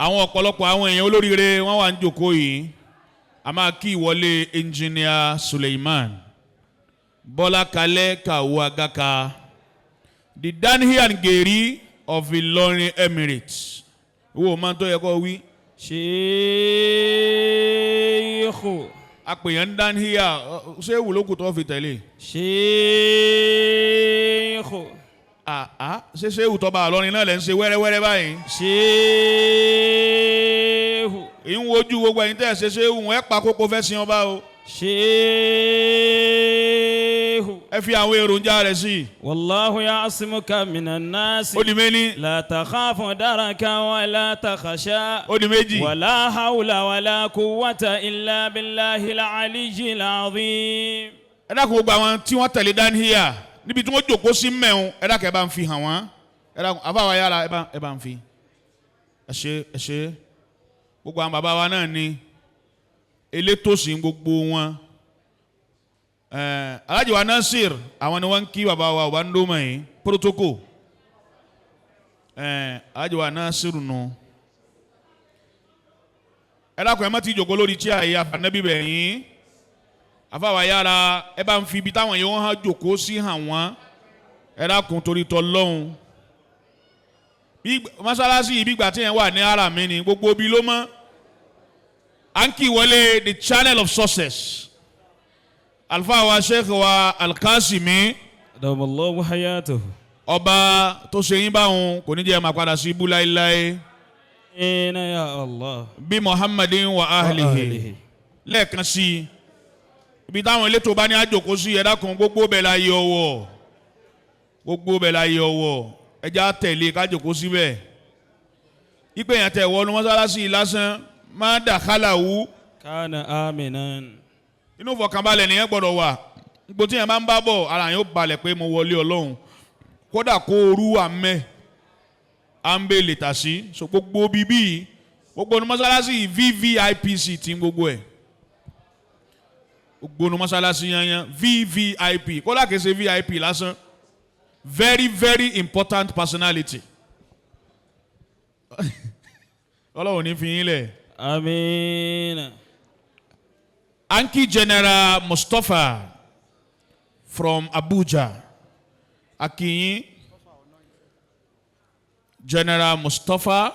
àwọn ọ̀pọ̀lọpọ̀ àwọn èèyàn olóríire wọ́n wà ń jòkó yìí a máa kí ìwọlé engineer Suleiman Bọ́lá Kalẹ́ Kàwó Agaka the Danhi and Geri of Ilorin Emirates owó máa tó yẹ kó wí. Sheikh. àpèyàn Danhi à ṣé ìwúlòkù tó fi tẹ̀lé. Sheikh. ṣé ìwútọ́ba àlọ́rin náà lẹ́ ń ṣe wẹ́rẹ́wẹ́rẹ́ báyìí. Sheikh. èyí ń wojú gbogbo ẹ̀yin tẹ́ ẹ̀ ṣe ìwọ̀n ẹ̀ pa kókó fẹ́ sin ọba o. Sheikh. ẹ fi àwọn èròjà rẹ̀ sí. wallahu ya'simuka minan nas. ó di méní. la takhafu daraka wa la takhasha. ó di méjì. wala hawla wala quwwata illa billahil aliyyil azim. ẹ dákun gbogbo àwọn tí wọ́n tẹ̀lé Danhiya níbi tí wọ́n jòkó sí mẹ́un ẹ dákun ẹ bá ń fi hàn wọ́n ẹ̀rọ àfáwà yára ẹ bá ń fi ẹ ṣe gbogbo àwọn bàbá wa náà ni elétòsí gbogbo wọn Alhaji wa Nasir àwọn ni wọ́n ń kí bàbá wa ọba ń dómọ̀ yìí protocol Alhaji wa Nasir nù ẹ dákun ẹ má ti jòkó lórí tí àyè àfànẹ́bí bẹ̀ yín àfáwà yára ẹ bá ń fi ibi táwọn yẹn wọ́n hàn jòkó sí hàn wọ́n ẹ dákun torí tọ́ lọ́hùn mọ́sálásí ibi ìgbà tí yẹn wà ní ara mi ni gbogbo bí ló mọ́ à ń kí wọlé the channel of success alfa wa Sheikh wa Al-Qasimi adamallahu hayatahu ọba tó ṣe yín báwọn kò ní jẹ́ máa padà sí ibú láéláé ya Allah bí Muhammadin wa ahlihi lẹ́ẹ̀kan sí ibi táwọn elétò bá ní àjòkó sí ẹ̀dá kan gbogbo bẹ̀ láyé ọwọ́ ẹja tẹ̀lé kájòkó síbẹ̀ ipe yẹn tẹ̀ wọnú mọ́sálásí lásán máa dàkálà wú kana aminan inú fọkànbalẹ̀ nìyẹn gbọ́dọ̀ wà gbogbo tí yẹn máa ń bá bọ̀ ara yẹn ó balẹ̀ pé mo wọlé Ọlọ́run kódà kó orú àmẹ́ àmbé lè tà sí so gbogbo bíbí gbogbo ní mọ́sálásí VVIPC tí gbogbo ẹ̀ gbogbo ní mọ́sálásí yanyan VVIP kódà kìí ṣe VIP lásán very very important personality Ọlọ́run ní fi yín lẹ̀ àmín. Anki General Mustafa from Abuja Akinyi General Mustafa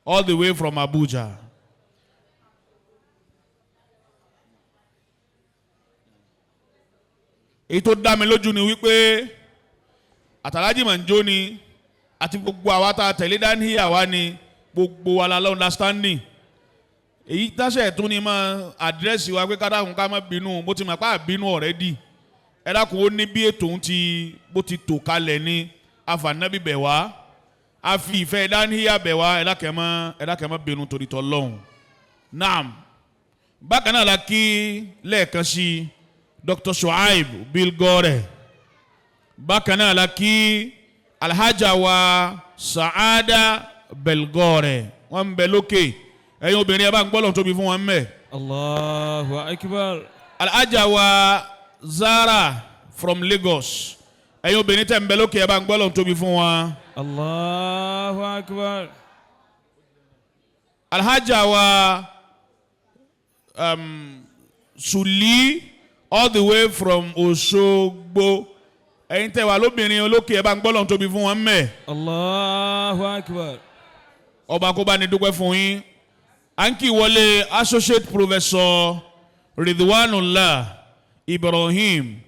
all the way from Abuja. Èyí tó dá mi lójú ni wípé àtàlájì mànjó ni àti gbogbo àwa tá a tẹ̀lé dání àwa ni gbogbo wa la understanding èyí dáṣẹ̀ tó ní máa àdírẹ́sì wa pé kádàkùn ká má bínú bó ti mọ̀ pé àbínú already ẹ dákun ó ní bí ètò ń ti bó ti tò kalẹ̀ ní àfànàbí bẹ̀ wá a fi ìfẹ́ dání bẹ̀ wá ẹ dákẹ́ má bínú torí t'Ọlọ́hun. Naam bákan náà la kí lẹ́ẹ̀kan sí Dr. Shuaib Bilgore bákan náà la kí Alhaja wa Saada Belgore wọ́n ń bẹ lókè ẹ̀yin obìnrin ẹ bá ń gbọ́lọ̀ tóbi fún wọn mẹ́. Allahu akbar. Alhaja wa Zara from Lagos ẹ̀yin obìnrin tẹ̀ ń bẹ lókè ẹ bá ń gbọ́lọ̀ tóbi fún wọn. Allahu akbar. Alhaja wa Suli all the way from Òṣogbo ẹ̀yin tẹ̀ wà lóbìnrin olókè ẹ bá ń gbọ́lọ̀ tóbi fún wọn mẹ́. Allahu akbar. Ọba kó bá ní dúpẹ́ fún yín à ń kí wọlé Associate Professor Ridwanullah Ibrahim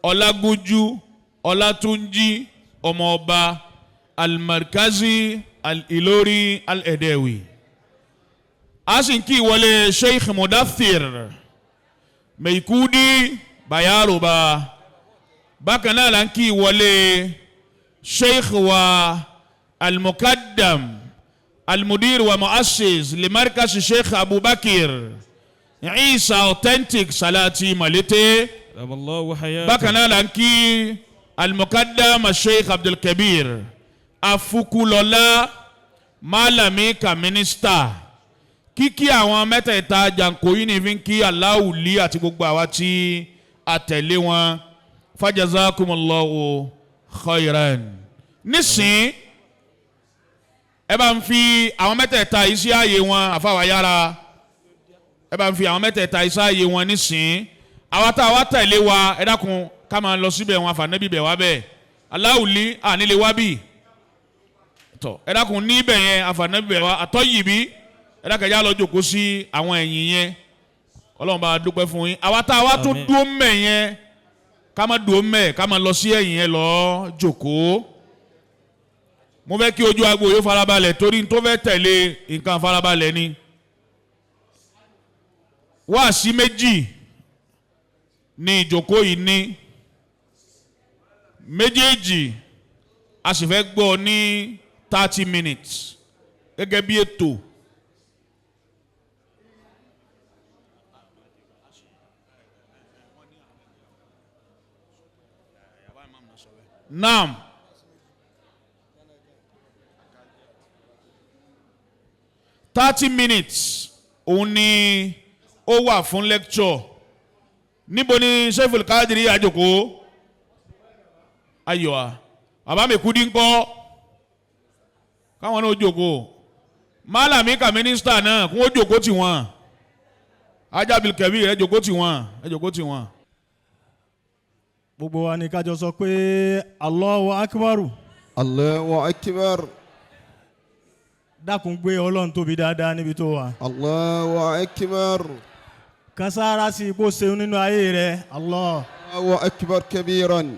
Ọlágúnjú Ọlátúnjí ọmọọba Al-Markazi Al-Ilori Al-Edewi a sì ń kí wọlé Sheikh Mudathir Meikudi Bayaroba bákan náà là ń kí wọlé Sheikh wa Al-Muqaddam المدير ومؤسس لمركز الشيخ أبو بكر عيسى أوتنتيك صلاتي مالتي الله حياته بكنا لانكي المقدم الشيخ عبد الكبير أفوكولولا مالامي كمينيستا kíkí àwọn mẹ́tẹ̀ẹ̀ta jàǹkó yìí ní fi ń kí aláwùlí àti gbogbo àwa tí a tẹ̀lé wọn fajazakumullahu khairan nísìn ẹ bá ń fi àwọn mẹ́tẹ̀ẹ̀ta yìí sí ààyè wọn àfàwà yára ẹ bá ń fi àwọn mẹ́tẹ̀ẹ̀ta yìí sí ààyè wọn nísìn àwa tá a wá tẹ̀lé wa ẹ dákun ká máa lọ síbẹ̀ wọn àfànẹ́bí bẹ̀ wá bẹ́ẹ̀ aláwùlí ànílé wá bì tọ̀ ẹ dákun níbẹ̀ yẹn àfànẹ́bí bẹ̀ wá àtọ́yì bí ẹ dákun ẹ̀yà lọ jòkó sí àwọn ẹ̀yìn yẹn Ọlọ́run bá dúpẹ́ fún yín àwa tá a wá tó dúró mẹ́ yẹn ká má dúró mẹ́ ká má lọ sí ẹ̀yìn yẹn lọ jòkó mo fẹ́ kí ojú agbo yóò farabalẹ̀ torí tó fẹ́ tẹ̀lé nǹkan farabalẹ̀ ni wáàsí méjì ní ìjókòó yìí ní méjèèjì a sì fẹ́ gbọ́ ní 30 minutes gẹ́gẹ́ bí ètò naam. Thirty minutes òun ni ó wà fún lecture. Níbo ni Sheikh Kadiri àjòkó? Ayọ̀ a bàbá mi kú dín kọ́ káwọn náà jòkó. Málàmí ka mínísítà náà kún ó jòkó tì wọ́n. Ajabil Kebir ẹ jòkó tì wọ́n, ẹ jòkó tì wọ́n. gbogbo wa ni ká jọ sọ pé Allahu Akbar. Allahu Akbar. dákun gbé Ọlọ́run tóbi dáadáa níbi tó wà. Allahu Akbar. kan sára sí ipò ṣeun nínú ayé rẹ̀. Allahu Akbar kabiran.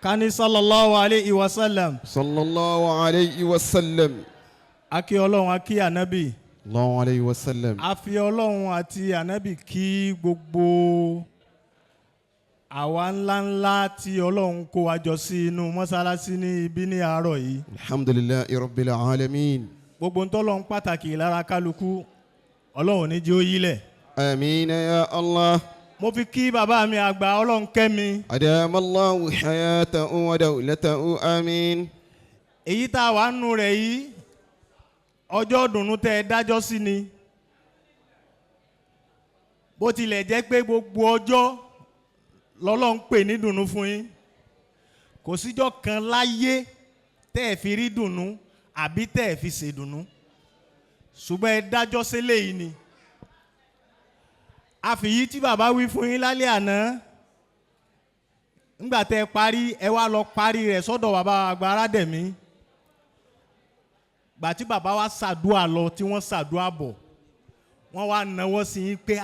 kani sallallahu alayhi wa sallam. Sallallahu alayhi wa sallam. akí Ọlọ́run akí ànábì. Allahu alayhi wa sallam. a fi Ọlọ́run àti ànábì kí gbogbo àwa ńláńlá tí Ọlọ́run kó wa jọ sí inú mọ́sálásí ní ibi ní àárọ̀ yìí. Alhamdulillahi rabbil alamin. gbogbo ń tọ́lọ́run pàtàkì lára kálukú Ọlọ́run ní jẹ́ ó yílẹ̀. Amina ya Allah. mo fi kí bàbá mi àgbà Olohunkemi. Adamallahu hayatahu wa dawlatahu amin. èyí tá a wà nù rẹ̀ yìí ọjọ́ dùnú tẹ́ ẹ dájọ́ sí ni bó tilẹ̀ jẹ́ pé gbogbo ọjọ́ lọ́lọ́run pè ní dùnú fún yín kò síjọ́ kan láyé tẹ́ ẹ fi rí dùnú àbí tẹ́ ẹ fi ṣèdùnú ṣùgbọ́n ẹ dájọ́ sílẹ̀ yìí ni àfìyí tí bàbá wí fún yín lálẹ́ àná ńgbà tẹ́ ẹ parí ẹ wá lọ parí rẹ̀ sọ́dọ̀ bàbá àgbà Arademi gbà tí bàbá wa ṣàdúà lọ tí wọ́n ṣàdúà bọ̀ wọ́n wá náwó sí yín pé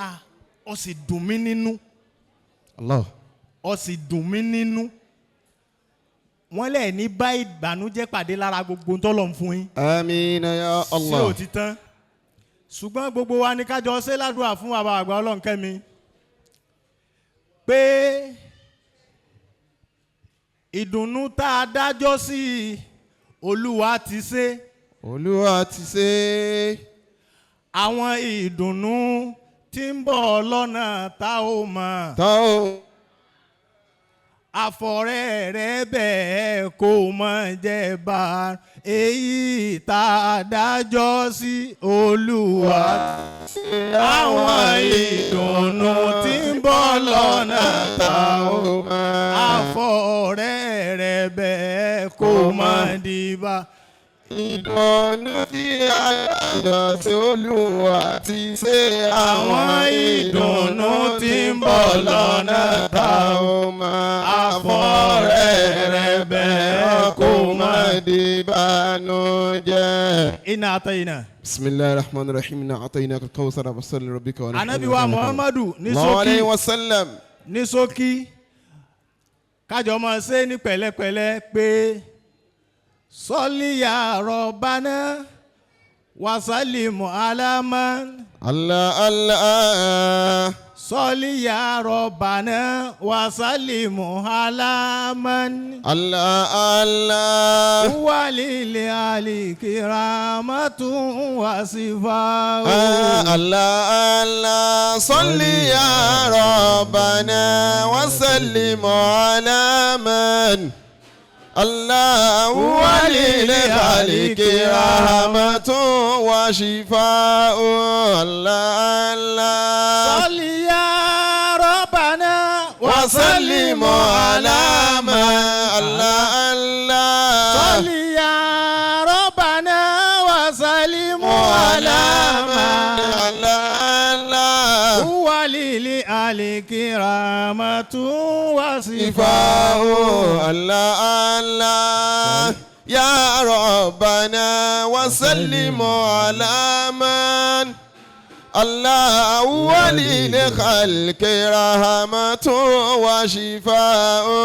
ó sì dùn mí nínú Allah. ó sì dùn mí nínú wọ́n lẹ̀ ní bá ìbànújẹ́ pàdé lára gbogbo tọ́lọ̀ ń fún yín. Amina ya Allah. sí òtítán ṣùgbọ́n gbogbo wa ní kájọ ṣe ládùúà fún bàbá àgbà Olohunkemi pé ìdùnnú tá a dájọ́ sí Olúwa ti ṣe. Olúwa ti ṣe. àwọn ìdùnnú tí ń bọ̀ lọ́nà tá ò mọ̀. Tá ò. àfọ̀rẹ́ rẹ̀ bẹ́ẹ̀ kó mọ̀ jẹ́ bá èyí tá a dájọ́ sí Olúwa. àwọn ìdùnnú tí ń bọ̀ lọ́nà tá ò mọ̀. àfọ̀rẹ́ rẹ̀ bẹ́ẹ̀ kó mọ̀ dìbà. ìdùnnú tí a dájọ́ sí Olúwa ti ṣe. àwọn ìdùnnú tí ń bọ̀ lọ́nà tá ò mọ̀. àfọ̀rẹ́ rẹ̀ bẹ́ẹ̀ kó má di ìbànújẹ́. iná àtẹ̀yìnà. bisimilahi rahman rahim na atayinaka al-kawthar fasalli li rabbika wanhar. Ànábì wa Muhammadu ní sallallahu ṣókí alayhi wa sallam. ní ṣókí kájọ máa ṣe ní pẹ̀lẹ́pẹ̀lẹ́ pé sọ́líyà rọ̀bánà wàsálìmù alámán. Allah Allah. sọ́líyà rọ̀bánà wàsálìmù alámán. Allah Allah. wàlílẹ̀ àlìkìrámàtún wàsífàù. Allah Allah. Salli ya Rabbana wa sallim ala man. Allah walil khalqi rahmatun wa shifa'u. Allah Allah. Salli ya Rabbana wa sallim ala man. Allah Allah. Salli ya Rabbana wa sallim ala man. Allah Allah. walil àlìkìrámàtún wàsífàù. Allah Allah. Ya Rabbana wa sallim ala man. Allah walil khalqi rahmatun wa shifa'u.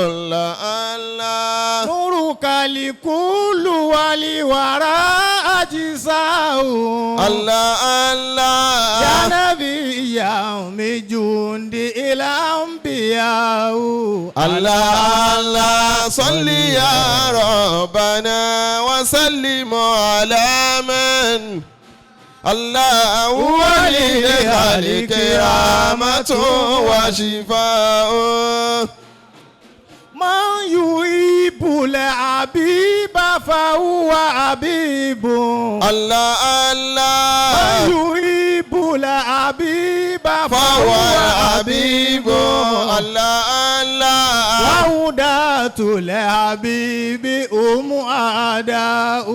Allah Allah. Nuruka likullu wali wara ajisau. Allah Allah. Ya Nabi ya mijundi ila anbiyau. Allah Allah. Salli ya Rabbana wa sallim ala man. Allah walil khalqi rahmatun wa shifa'u. Man yu الحبيب فهو حبيب الله الله يحب الحبيب فهو حبيب الله الله وعودة الحبيب أم أعداء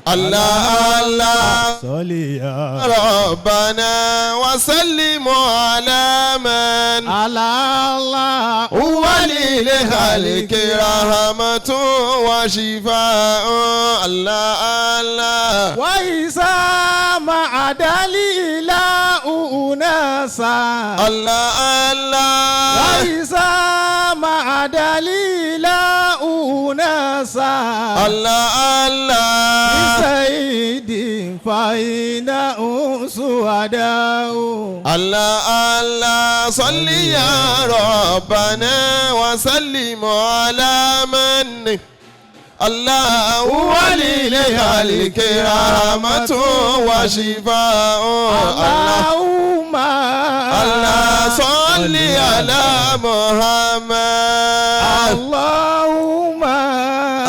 الله الله صلي يا ربنا وسلم على من على الله هو للخلق رحمة وشفاء الله الله وإذا ما عدل إلى أناسا الله الله وإذا ما عدل إلى أناسا الله الله بسيد فإنهم شهداء الله الله صل يا ربنا وسلم على من الله وللخلق رحمة وشفاء اللهم الله صل على محمد اللهم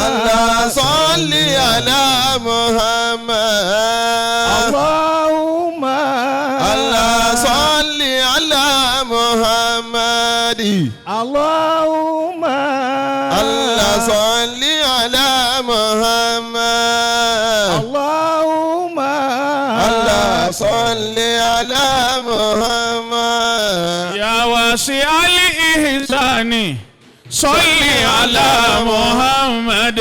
الله صل على محمد اللهم الله صل على محمد اللهم الله صل على محمد اللهم الله صل على محمد يا واسع الإحسان صل على محمد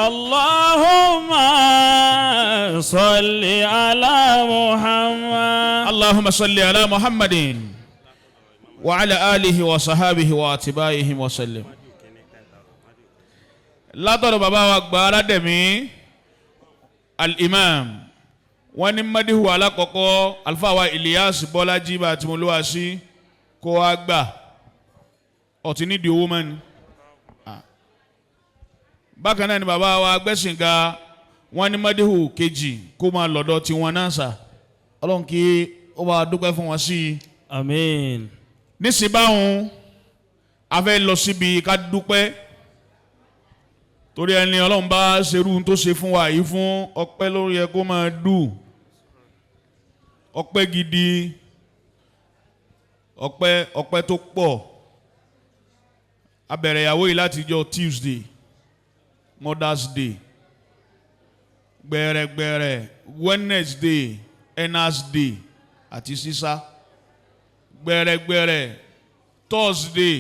اللهم صل على محمد اللهم صل على محمد وعلى آله وصحابه واتباعه وسلم. látọ̀dọ̀ bàbá wa gba Arademi al-Imam wọ́n ní madihu alákọ̀ọ́kọ́ alfa wa Ilyas Bọ́lájí bá tí mo ló wá sí kó wá gbà ọ̀tí nídìí owó mọ́ni. bákan náà ni bàbá wa gbẹ̀sìnga wọ́n ní madihu kejì kó máa lọ́dọ̀ tí wọ́n náà sà ọlọ́run kí ó bá dúpẹ́ fún wọn sí i. àmín. nísìnyí báwọn a fẹ́ lọ síbi ká dúpẹ́ torí ẹni ọlọ́run bá ṣerú tó ṣe fún wa yìí fún ọpẹ́ lórí ẹ kó máa dùn ọpẹ́ gidi ọpẹ́ tó pọ̀ a bẹ̀rẹ̀ ìyàwó yìí láti jọ Tuesday Mother's Day gbẹ̀rẹ̀gbẹ̀rẹ̀ Wednesday Enas Day àti sísá gbẹ̀rẹ̀gbẹ̀rẹ̀ Thursday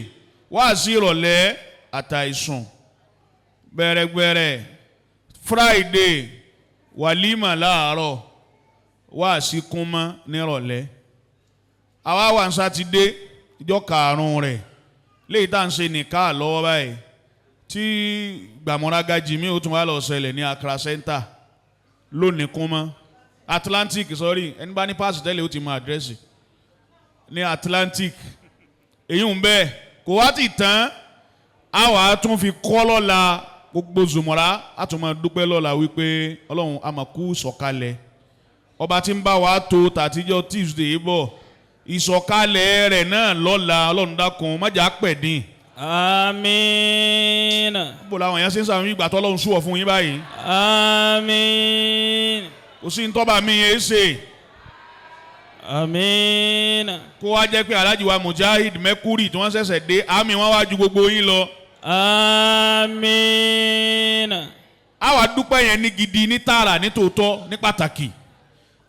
wáàsí ìrọ̀lẹ́ àtàìsùn gbẹ̀rẹ̀gbẹ̀rẹ̀ Friday wàlímà láàárọ̀ wáàsí kúnmọ́ nírọ̀lẹ́ àwa wà ní sátidé ìjọ karùn-ún rẹ̀ léyìí tá à ń ṣe nìka lọ́wọ́ báyìí tí gbàmọ́rágájì mi ò tún wá lọ ṣẹlẹ̀ ní Accra Center lónìí kúnmọ́ Atlantic sorry ẹni bá ní páàsì tẹ́lẹ̀ ó ti mọ àdírẹ́sì ní Atlantic èyí ń bẹ́ẹ̀ kò wá ti tán àwa tún fi kọ́ lọ́la gbogbo zùmọ̀ra a tún máa dúpẹ́ lọ́la wípé ọlọ́run àmàkú sọ̀kalẹ̀ ọba tí ń bá wa tó tàtijọ́ Tuesday bọ̀ ìsọ̀kalẹ̀ rẹ̀ náà lọ́la ọlọ́run dákun májà pẹ̀dín. àmín. bó làwọn èèyàn ṣe ń sàmì ìgbà tó ọlọ́run súwọ̀ fún yín báyìí. àmín. kò sí ntọ́ba mi yẹn ṣe. àmín. kó wá jẹ́ pé Alhaji wa Mujahid Mẹ́kúrì tí wọ́n ṣẹ̀ṣẹ̀ dé àmì wọn wá ju gbogbo yín lọ. àmín. àwa dúpẹ́ yẹn ní gidi ní tààrà ní tòótọ́ ní pàtàkì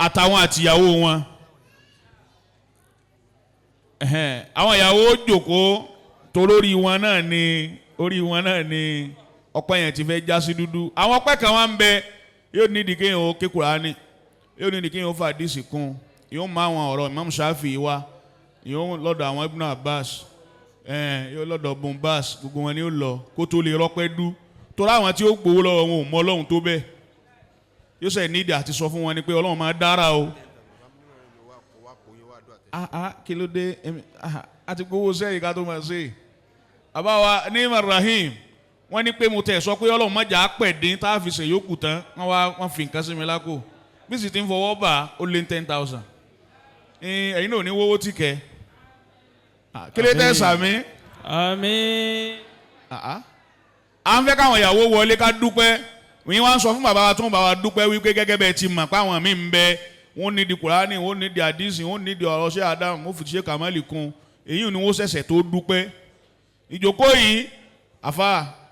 àtàwọn àtìyàwó wọn. àwọn ìyàwó jókòó torórí wọn náà ni orí wọn náà ni ọpẹ́ yẹn ti fẹ́ já sí dúdú. àwọn ọpẹ́ kan wá ń bẹ yóò nídìí kéèyàn ó ké Kùránì yóò nídìí kéèyàn ó fa àdìsí kún yóò mú àwọn ọ̀rọ̀ Imam Shafi wá yóò lọ́dọ̀ àwọn Ibn Abbas yóò lọ́dọ̀ Bombas gbogbo wọn ni ó lọ kó tó lè rọ́pẹ́ dú torí àwọn tí ó gbowó lọ́wọ́ wọn ò mọ Ọlọ́run tó bẹ́ẹ̀ yóò sẹ̀ nídìí àti sọ fún wọn ni pé Ọlọ́run máa dára o. kí ló dé àti gbowó sẹ́yìn ká tó máa ṣe àbáwa ní Rahim wọ́n ní pé mo tẹ̀ sọ pé Ọlọ́run má jà á pẹ̀ dín tá a fi ṣe yókù tán wọ́n fi nǹkan sí mi lákò bí sì ti ń fọwọ́ bà ó lé 10,000 ẹ̀yin náà ò ní wọ́wọ́ tì kẹ́ kí ló tẹ̀ sàmí. àmín. à ń fẹ́ káwọn ìyàwó wọlé ká dúpẹ́ òyìn wá ń sọ fún bàbá wa tó ń bá wa dúpẹ́ wípé gẹ́gẹ́ bẹ́ẹ̀ ti mọ̀ pé àwọn míì ń bẹ wọ́n ní di Kùránì wọ́n ní di àdísì wọ́n ní di ọ̀rọ̀ ṣé Adam wọ́n fi ṣe kàmálì kun èyí ni wọ́n ṣẹ̀ṣẹ̀ tó dúpẹ́ ìjókòó yìí àfa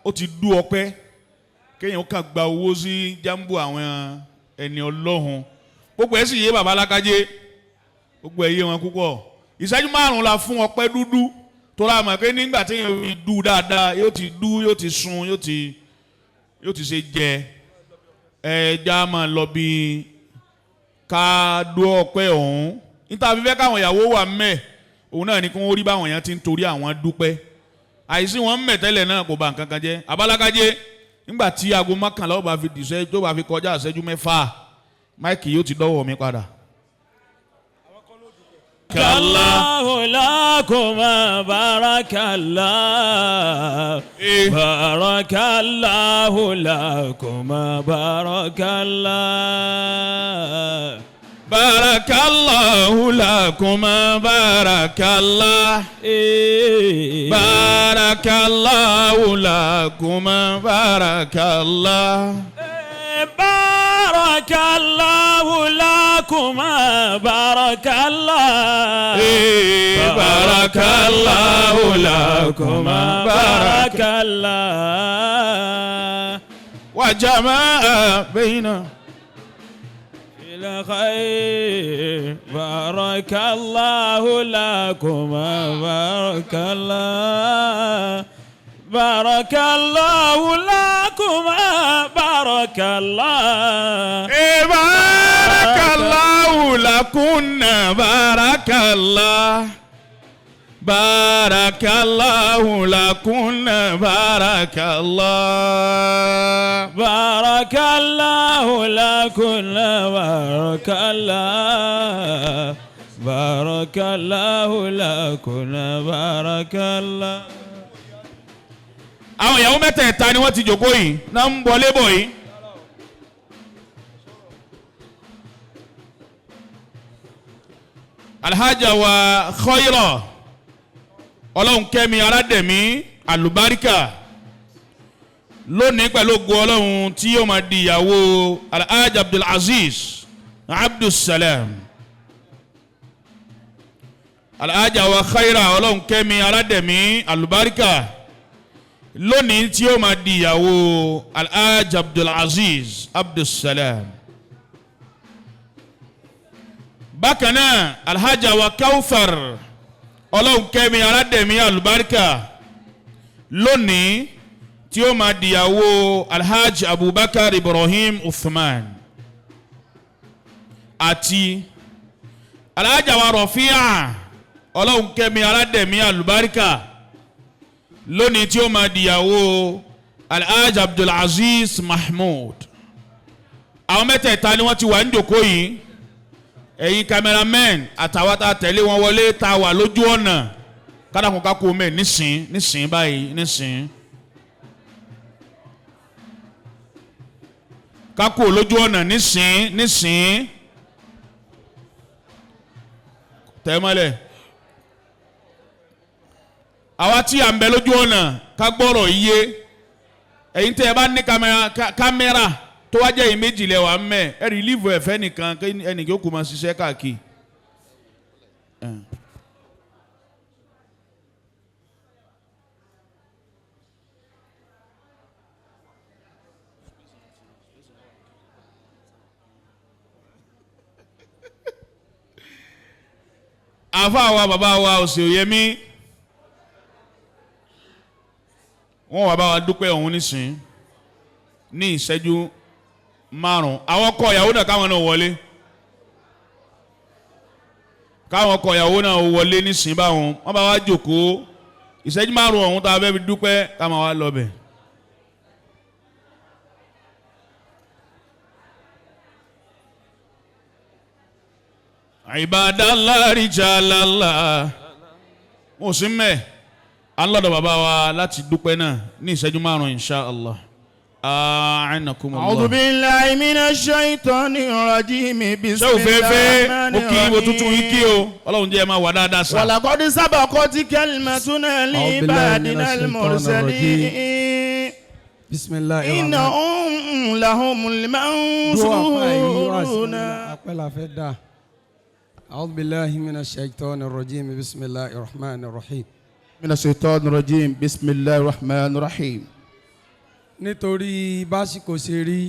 ó ti dú ọpẹ́ kéèyàn kàn gba owó sí jambu àwọn ẹni Ọlọ́hun gbogbo ẹ̀ sì yé bàbá alákájé gbogbo ẹ̀ yé wọn púpọ̀ ìṣẹ́jú 5 la fún ọpẹ́ dúdú tó ra mọ̀ pé nígbà tí yóò fi dú dáadáa yóò ti dú yóò ti sun yóò ti ṣe jẹ ẹja máa lọ bí ká dú ọpẹ́ ọ̀hún níta fífẹ́ káwọn ìyàwó wà mẹ́ òun náà ni kí wọ́n rí báwọn èèyàn ti ń torí àwọn dúpẹ́ àìsí wọn mẹ́ tẹ́lẹ̀ náà kò bá nǹkan kan jẹ́ abálákájé nígbà tí aago 11 ó bá fi dìṣẹ́ tó bá fi kọjá ìṣẹ́jú 6 máìkì yóò ti dọ́wọ́ mi padà. Allahu lakuma barakallah barakallahu lakuma barakallah barakallahu lakuma barakallah barakallahu lakuma barakallah barakallahu lakuma barakallah barakallahu lakuma barakallah wa jamaa baina ila khair barakallahu lakuma barakallah barakallahu lakuma barakallah barakallahu lakunna barakallah barakallahu lakunna barakallah barakallahu lakunna barakallah barakallahu lakunna barakallah. àwọn ìyàwó mẹ́tẹ̀ẹ̀ta ni wọ́n ti jókòó yìí náà ń bọlé bọ̀ yìí. Alhaja wa khairan Olohunkemi Arademi Alubarka lónìí pẹ̀lú ògo Ọlọ́run tí yóò máa di ìyàwó Alhaja Abdulaziz Abdulsalam. Alhaja wa khairan Olohunkemi Arademi Alubarka lónìí tí ó máa di ìyàwó Alhaja Abdulaziz Abdulsalam. Bákan náà Alhaja wa kaothar Olohunkemi Arademi Alubarka lónìí tí ó máa di ìyàwó Alhaji Abubakar Ibrahim Uthman àti Alhaja wa Rofiat Olohunkemi Arademi Alubarka lónìí tí ó máa di ìyàwó Alhaji Abdulaziz Mahmoud. àwọn mẹ́tẹ̀ẹ̀ta ni wọ́n ti wà ní ìjókòó yìí ẹ̀yin cameramen àtàwọn tá a tẹ̀lé wọn wọlé tá a wà lójú ọ̀nà kádàkùn kákó mẹ́ nísìn báyìí nísìn kákó lójú ọ̀nà nísìn tẹ́mọ́lẹ̀ àwa tí à ń bẹ lójú ọ̀nà ká gbọ́rọ̀ iye ẹ̀yin tẹ́ ẹ bá ní kámẹ́rà tó wá jẹ́ ìméjì lẹ́wà mẹ́ ẹ rìlíìfù ẹ̀fẹ́ nìkan ẹnìkí ó kù máa ṣiṣẹ́ káàkiri. àfa wa bàbá wa Òsèyẹmí wọ́n wá bá wa dúpẹ́ ọ̀hún nísìn ní ìṣẹ́jú 5 àwọn ọkọ ìyàwó náà káwọn náà wọlé káwọn ọkọ ìyàwó náà wọlé nísìn báwọn wọ́n bá wa jókòó ìṣẹ́jú 5 ọ̀hún tá a fẹ́ fi dúpẹ́ káwọn wá lọ bẹ̀. Ibadallah rijalallah mo sì mẹ́ alọ́dọ̀ bàbá wa láti dúpẹ́ náà ní ìṣẹ́jú 5 inṣáàlá. A'udhu billahi minash shaitanir rajim. Bismillahir rahmanir rahim. Mo kí mo tuntun yìí kí o Ọlọ́run jẹ́ máa wà dáadáa sá. Walaqad sabaqat kalimatuna li ibadina al-mursalin. innahum lahumul mansurun. Apẹ́lá fẹ́ dà. A'udhu billahi minash shaitanir rajim. Bismillahir rahmanir rahim. Minash shaitanir rajim. Bismillahir rahmanir rahim. Nítorí básìkò ṣe rí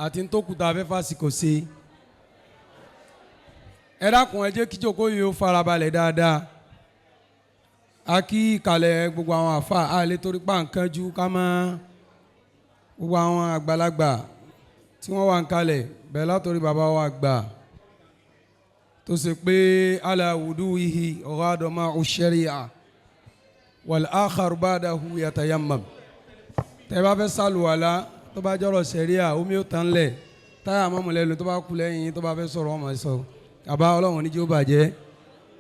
àti tó kùtà fẹ́ fásìkò ṣe. Ẹ dákun ẹ jẹ́ kí jókòó yìí ó farabalẹ̀ dáadáa. A kí ìkàlẹ̀ gbogbo àwọn àfa àlè torí pa nǹkan ju ká mọ́ gbogbo àwọn àgbàlagbà tí wọ́n wà ń kalẹ̀ bẹ́ẹ̀ látòrí bàbá wa àgbà tó ṣe pé ala wudu'ihi ghadama ush-shari'a wal akhar ba'dahu yatayammam. Tẹ́ bá fẹ́ sàlùwàlá tó bá jọ̀rọ̀ ṣẹ̀ríà omi ó tán lẹ̀ táyà mọ́mọ́lẹ́nu tó bá kú lẹ́yìn tó bá fẹ́ sọ̀rọ̀ wọn máa sọ àbá ọlọ́run ní jẹ́ ó bàjẹ́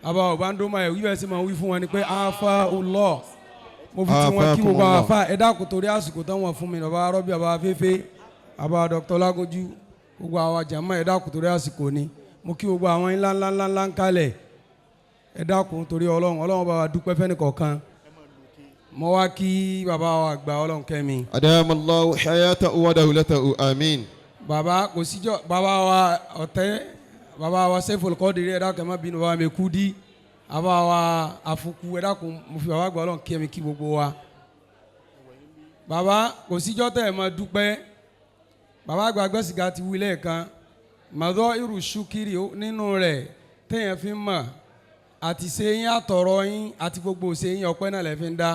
àbá ọba ń dóma ẹ̀ wíwẹ̀ sí máa wí fún wọn ni pé afa ulọ mo fi tí wọn kí gbogbo àwọn afa ẹ dákun torí àsìkò tán wọn fún mi bàbá rọ́bì bàbá fẹ́fẹ́ bàbá dr Lágójú gbogbo àwọn jàmá ẹ dákun torí àsìkò ni mo kí gbogbo àwọn ńlá ń kalẹ̀ ẹ dákun torí ọlọ́run bá wa dúpẹ́ fẹ́ni kọ̀ọ̀kan mo wá kí bàbá wa àgbà Olohunkemi. adamallahu hayatahu wa dawlatahu àmín. bàbá kò síjọ́ bàbá wa ọ̀tẹ́ bàbá wa sẹ́fọ̀lù kọ́ dèrè ẹ̀dá kan má bínú bàbá mi kú dí bàbá wa àfukù ẹ̀dá kan mo fi bàbá àgbà Olohunkemi kí gbogbo wa. bàbá kò síjọ́ tẹ̀ ẹ̀ máa dúpẹ́ bàbá àgbà gbẹ́sìgá ti wí lẹ́ẹ̀kan màdọ́ irú ṣúkìrì nínú rẹ̀ téèyàn fi ń mọ̀ àti ṣe yín àtọ̀rọ̀ yín àti gbogbo ṣe yín ọpẹ́ náà lẹ́ fi ń dá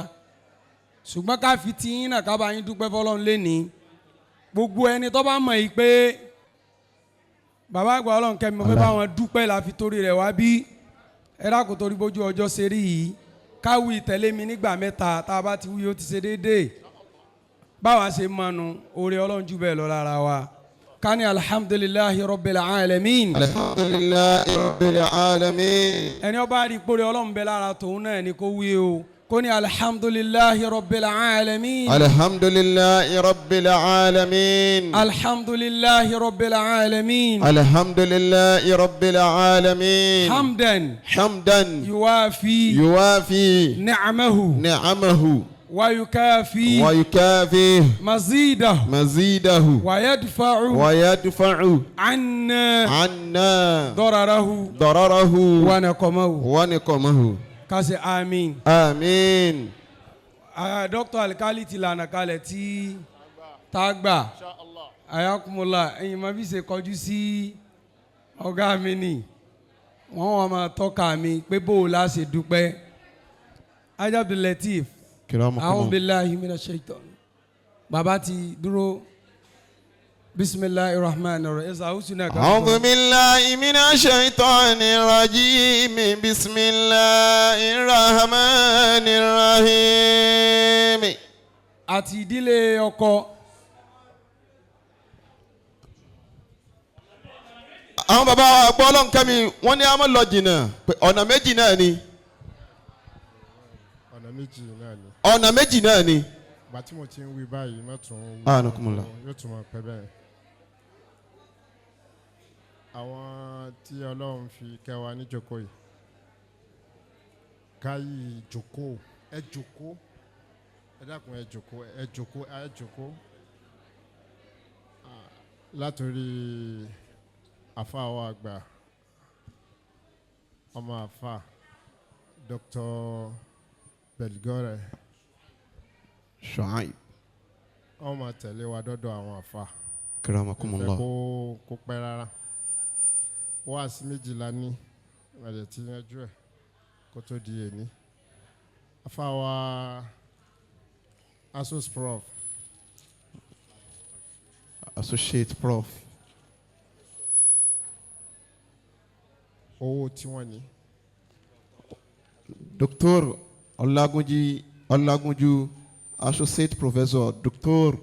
ṣùgbọ́n ká fi ti yín náà ká bá yín dúpẹ́ fọlọ́run lénìí gbogbo ẹni tó bá mọ̀ yìí pé bàbá àgbà Olohunkemi mo fẹ́ bá wọn dúpẹ́ la fi torí rẹ̀ wá bí ẹ dákun torí bójú ọjọ́ ṣe rí yìí káwí tẹ̀lé mi nígbà mẹ́ta tá a bá ti wí ó ti ṣe déédéé báwa ṣe mọnu oore Ọlọ́run jù bẹ́ẹ̀ lọ lára wa kani alhamdulillahi rabbil alamin. alhamdulillahi rabbil alamin. ẹni ó bá rí ipòrè Ọlọ́run bẹ lára tòun náà ni kò wí o kò ní alhamdulillahi rabbil alamin. alhamdulillahi rabbil alamin. alhamdulillahi rabbil alamin. alhamdulillahi rabbil alamin. hamdan yuwafi ni'amahu ويكافي مزيده ويدفع عنا ضرره ونقمه kasi àmín. Dr. Alikali ti lànà kalẹ̀ tí tá a gbà ayakumula ẹ̀yin máa fi ṣe kọjú sí ọ̀gá mi ni wọ́n wọ́n máa tọ́ka mi pé bó o la ṣe dúpẹ́ Abdul Latif. A'udhu billahi minash shaitan. Bàbá ti dúró. Bismillahir rahmanir rahim. A'udhu billahi minash shaitanir rajim. Bismillahir rahmanir rahim. Àti ìdílé ọkọ. Àwọn bàbá àgbà Olohunkemi wọ́n ní a máa lọ jìnnà pé ọ̀nà méjì náà ni. ọ̀nà méjì náà ni. Bá tí mo ti ń wí báyìí mẹ́tún wí yóò tún mọ̀ pẹ́ bẹ́ẹ̀. Àwọn tí Ọlọ́run fi kẹwàá ní jókòó yìí káyì jókòó ẹ jókòó ẹ dákun ẹ jókòó látòrí àfa wa àgbà ọmọ àfa Dr. Belgore Shuaib. Wọ́n máa tẹ̀lé wa dọ́dọ̀ àwọn àfa. Karamakumullah. Kó pẹ́ rárá. Wáàsí méjìlá ní ìrẹ̀lẹ̀ tí yanjú ẹ̀ kó tó di èní. Àfa wa Associate Prof. Owó tí wọ́n ní. Dr. Olagunju, Associate Professor Dr.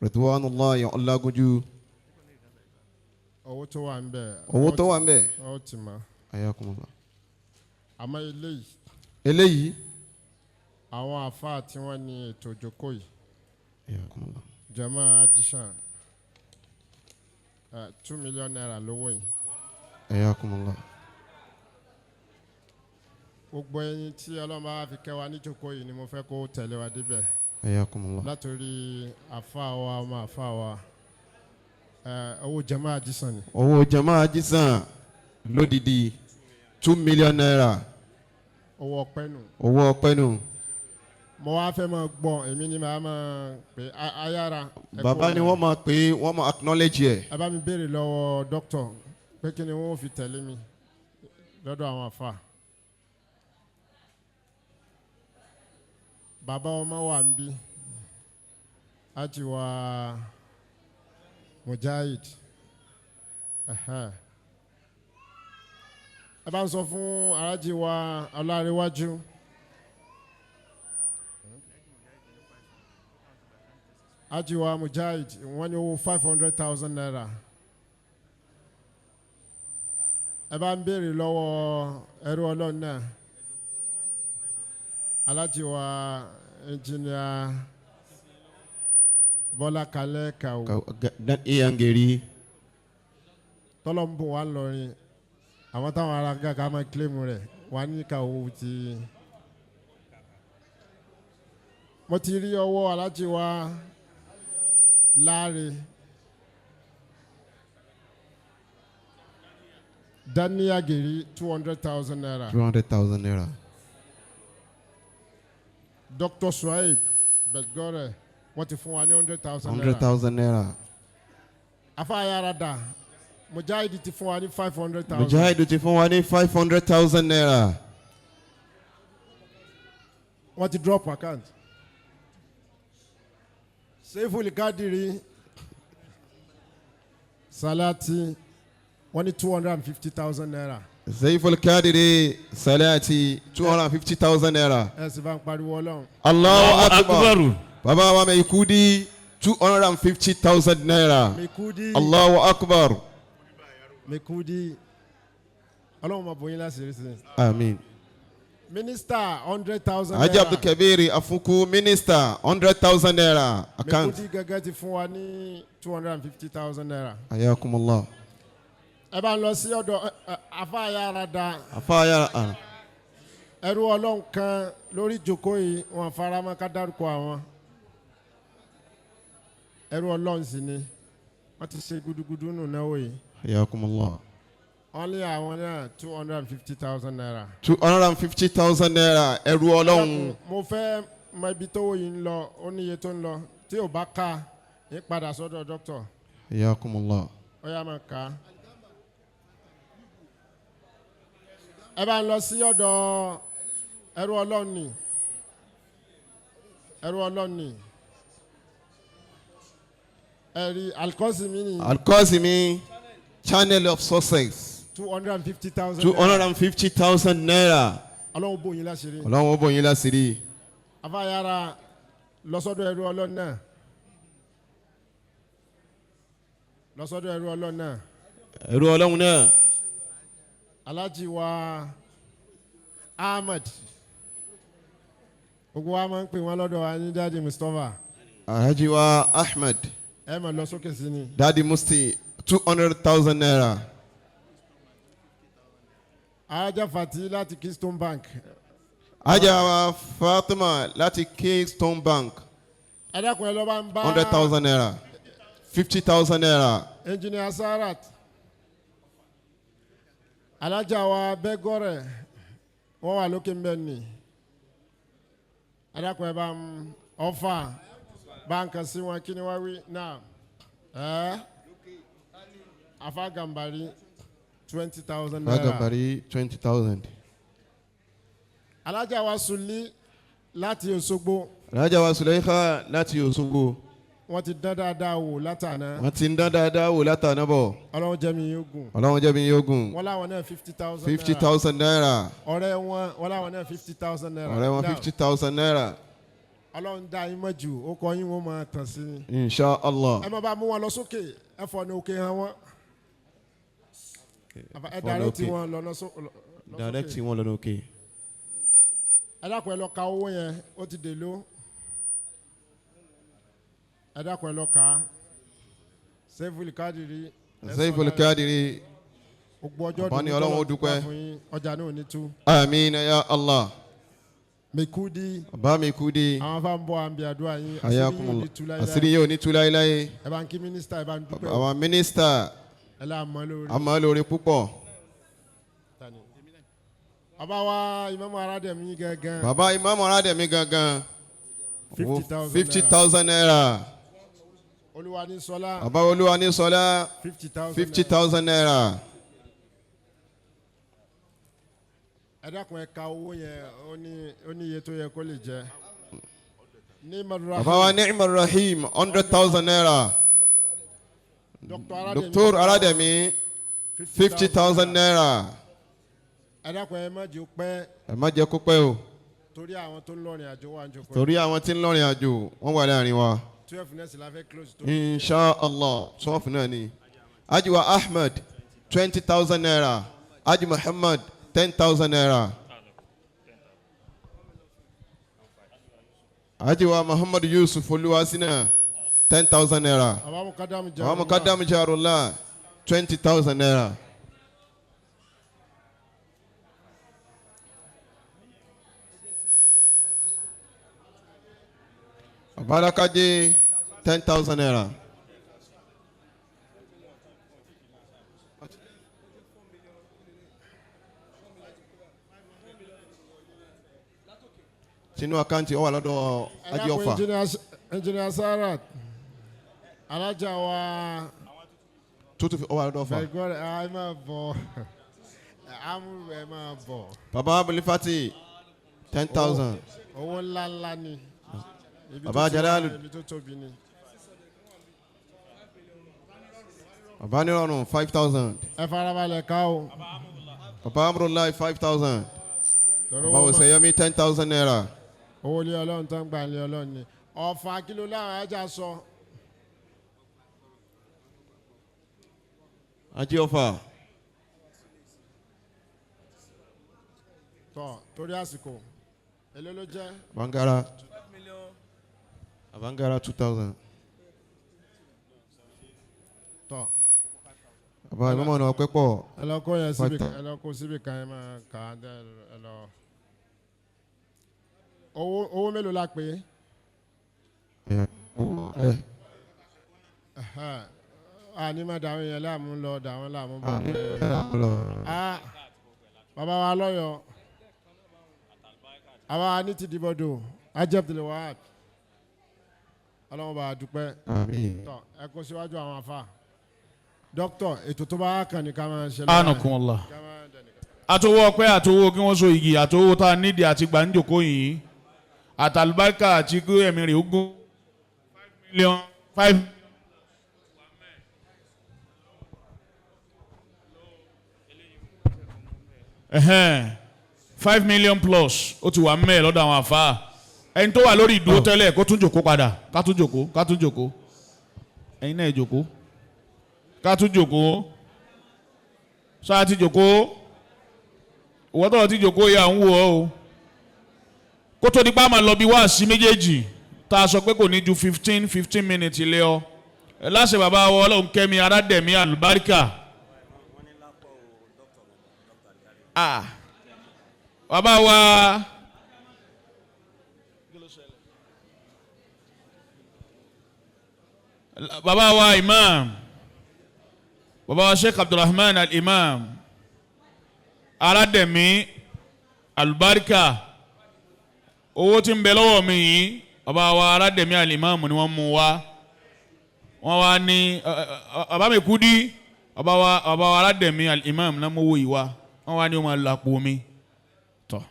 Ridwanullahi Olagunju. Owó tó wà ń bẹ̀. Ó ti mọ̀. Ayakumullah. Àmọ́ eléyìí. Àwọn àfáà tí wọ́n ní ètò ìjókòó yìí. Ayakumullah. Jama Ajishan 2 million naira lówó yìí. Ayakumullah. Gbogbo ẹ̀yin tí Ọlọ́run bá fi kẹwàá níjókòó yìí ni mo fẹ́ kó tẹ̀lé wa débẹ̀. ayakumullah. látòrí àfáàwá ọmọ àfáàwá owó jama ajísàn ni. owó jama ajísàn lódìdí 2 million naira. owó ọpẹ́ nù. owó ọpẹ́ nù. mo wá fẹ́ máa gbọ́ èmi ni màá máa pè ayára. bàbá ni wọ́n máa pè é wọ́n máa acknowledge ẹ̀. ẹ bá mi béèrè lọ́wọ́ dókítà pé kí ni wọ́n fi tẹ̀lé mi lọ́dọ̀ àwọn àfa. bàbá ọmọ wà ń bí àti wà Mujahid ẹ bá ń sọ fún arájì wa ọlárẹ̀wájú. Ajiwa Mujahid wọ́n ní owó 500,000 naira. ẹ bá ń béèrè lọ́wọ́ ẹrú ọlọ́run náà alájiwa ẹnjìnìà Bọ́lá Kalẹ́ Kàwó ìyàngèrè tọ́lọ́mbù wà lọ́rin àwọn táwọn ará gàgà máa kílèmù rẹ̀ wà ní Kàwó ti. mo ti rí ọwọ́ alájiwa Láre Daniel Giri 200,000 naira. 200,000 naira. Dr. Suhaib Bedgore wọ́n ti fún wa ní 100,000 naira. 100,000 naira. Afáyárada Mujahid ti fún wa ní 500,000. Mujahid ti fún wa ní 500,000 naira. wọ́n ti drop account. Seiful Kadiri Salati wọ́n ní 250,000 naira. Seiful Kadiri Salati 250,000 naira. ẹ sì bá ń pariwo Ọlọ́run. Allahu Akbar. Baba wa Meikudi 250,000 naira. Meikudi. Allahu Akbar. Meikudi. Ọlọ́run máa bóyin láṣìírí sí. Amin. Minister 100,000 naira. Haji Abdul Kabir Afuku Minister 100,000 naira. Account. Meikudi gẹ́gẹ́ ti fún wa ní 250,000 naira. Ayakumullah. ẹ bá ń lọ sí ọ̀dọ̀ Afáyárada. Afáyárada. ẹrú Ọlọ́run kan lórí ìjókòó yìí wọn faramọ́ ká dárúkọ àwọn. ẹrú Ọlọ́run sì ni wọ́n ti ṣe gudugudu nù náwó yìí. Ayakumullah. wọ́n ní àwọn náà 250,000 naira. 250,000 naira ẹrú Ọlọ́run. mo fẹ́ mọ ibi tówó yìí ń lọ ó níye tó ń lọ tí ò bá ká ní padà sọ́dọ̀ dókítà. Ayakumullah. ó yá máa ká. ẹ bá ń lọ sí ọ̀dọ̀ ẹrú Ọlọ́run ni ẹrú Ọlọ́run ni ẹ̀rí Alkosimi ni. Alkosimi channel of success. 250,000 250,000 naira. Ọlọ́run bò yín láṣìírí. Ọlọ́run bò yín láṣìírí. Afáyára lọ́sọ́dọ̀ ẹrú Ọlọ́run náà. lọ́sọ́dọ̀ ẹrú Ọlọ́run náà. ẹrú Ọlọ́run náà. Alhaji wa Ahmed gbogbo wa máa ń pè wọ́n lọ́dọ̀ wa ní Daddy Mustapha. Alhaji wa Ahmed. ẹ máa lọ sókè sí ni. Daddy Musti 200,000 naira. Alhaja Fati láti Keystone Bank. Alhaja wa Fatima láti Keystone Bank. ẹ dákun ẹ lọ bá ń bá. 100,000 naira. 50,000 naira. Engineer Sarat. Alhaja wa Begore wọ́n wà lókè mbẹ́ ni. ẹ dákun ẹ bá ń ọfà bá ń kàn sí wọn kí ni wọ́n wí náà. Afa Gambari 20,000 naira. Afa Gambari 20,000. Alhaja wa Suli láti Òṣogbo. Alhaja wa Suleika láti Òṣogbo. Wọ́n ti dán dáadáa wò látàná. Wọ́n ti ń dán dáadáa wò látàná bọ̀. Ọlọ́run jẹ́ mi yóò gùn. Ọlọ́run jẹ́ mi yóò gùn. Wọ́n láwọn náà 50,000 naira. 50,000 naira. Ọ̀rẹ́ wọn wọ́n láwọn náà 50,000 naira. Ọ̀rẹ́ wọn 50,000 naira. Ọlọ́run dá yín mọ̀ jù ó kọ yín wọ́n máa tàn sí ni. Insha Allah. Ẹ máa bá mú wọn lọ sókè ẹ fọ ní òkè hàn wọ́n. Ẹ dàrẹ́tì wọn lọ́nà sókè. Dàrẹ́tì wọn lọ́nà òkè. Ẹ dákun ẹ lọ ka owó yẹn ó ti dè ló. Ẹ dákun ẹ lọ ka Seiful Kadiri. Seiful Kadiri. Gbogbo ọjọ́ dùn ní Ọlọ́run ó dúpẹ́. ọjà náà ní tú. Àmín ya Allah. Mekudi. Bàbá Mekudi. Àwọn afá ń bọ̀ àmì àdúrà yín. Ayakumullah. Àṣírí yóò ní tú láéláé. Ẹ bá ń kí mínísítà ẹ bá ń dúpẹ́. Àwọn mínísítà. Ẹ lá mọ́ lórí. Àmọ́ lórí púpọ̀. Bàbá wa Imam Arademi gangan. Bàbá Imam Arademi gangan. 50,000 naira. Olúwanísọlá. Bàbá Olúwanísọlá. 50,000 naira. Ẹ dákun ẹ ka owó yẹn ó ní iye tó yẹ kó lè jẹ. Bàbá wa Ni'mar Rahim 100,000 naira. Dr. Arademi 50,000 naira. Ẹ dákun ẹ má jẹ́ pẹ́. Ẹ má jẹ́ kó pẹ́ o. Torí àwọn tó ń lọrin àjò wà ń jókòó. Torí àwọn tí ń lọrin àjò wọ́n wà láàrin wa. 12 nẹ́ẹ̀sì la fẹ́ close tó. Inshallah 12 náà ni. Ajiwa Ahmed 20,000 naira. Aji Muhammad 10,000 naira. Ajiwa Muhammad Yusuf Oluwasina 10,000 naira. Àwọn Mukadam Jarullah 20,000 naira. Barakaje 10,000 naira. Sínú àkáǹtì ó wà lọ́dọ̀ Aji Ọ̀fà. Engineer Sarat Alhaja wa Tutu ó wà lọ́dọ̀ Ọ̀fà. ẹ máa bọ̀ amúlù ẹ máa bọ̀. Baba Abulifati 10,000. Owó ńláńlá ni. Baba Jalalu. Ibi tó tóbi ni. Baba Nirọ̀rùn 5,000. Ẹ farabalẹ̀ ká o. Baba Amrullah 5,000. Baba Oseyemi 10,000 naira. Owó ilé Ọlọ́run tó ń gbà ilé Ọlọ́run ni. Ọ̀fà kìlọ̀ láwọn ajá sọ. Aji Ọ̀fà. Tọ́ torí àsìkò. Èló ló jẹ́? Abangara 2,000. Tọ́. Baba ìmọ̀mọ̀ náà pẹ́ pọ̀. Ẹ lọ kó yẹn síbi kan ẹ máa kà á dẹ́ ẹ lọ. Owó mélòó la pè é? Ní má dàwọn yẹn láàmú lọ dàwọn láàmú bọ̀. Bàbá wa lọ́yọ̀. Àwa ní ti dìbòdò. Ajẹ́bùtìlẹ̀ wàhálà. Ọlọ́run bá a dúpẹ́. Tọ́ ẹ kó síwájú àwọn afa. Dókítà ètò tó bá kàn ní ká máa ṣe lọ́wọ́. Anakumullah. Àtòwò ọpẹ́ àtòwò kí wọ́n so igi àtòwò tá a nídìí àti gbàǹjòkó yìí. Àtàlùbáríkà àti kí ẹ̀mí rẹ̀ ogún 5 million 5. $5 million plus ó ti wà mẹ́ẹ̀ lọ́dọ̀ àwọn àfáà. Ẹni tó wà lórí ìdúró tẹ́lẹ̀ kó tún jòkó padà ká tún jòkó ẹ̀yin náà jòkó ká tún jòkó sáà ti jòkó ìwọ́tọ̀ ti jòkó yà ń wò ọ́ o kó tó di pa máa lọ bí wá sí méjèèjì tá a sọ pé kò ní ju 15 minutes lé ọ láṣẹ bàbá wa Olohunkemi Arademi Alubarka bàbá wa. Baba wa Imam, Baba wa Sheikh Abdulrahman al-Imam, Arademi Alubarka, owó tí ń bẹ lọ́wọ́ mi yìí, Baba wa Arademi al-Imam ni wọ́n mú wá. Wọ́n wá ní Baba Mekudi, Baba wa Arademi al-Imam náà mú owó yìí wá. Wọ́n wá ní wọ́n máa lọ àpò mi. Tọ́,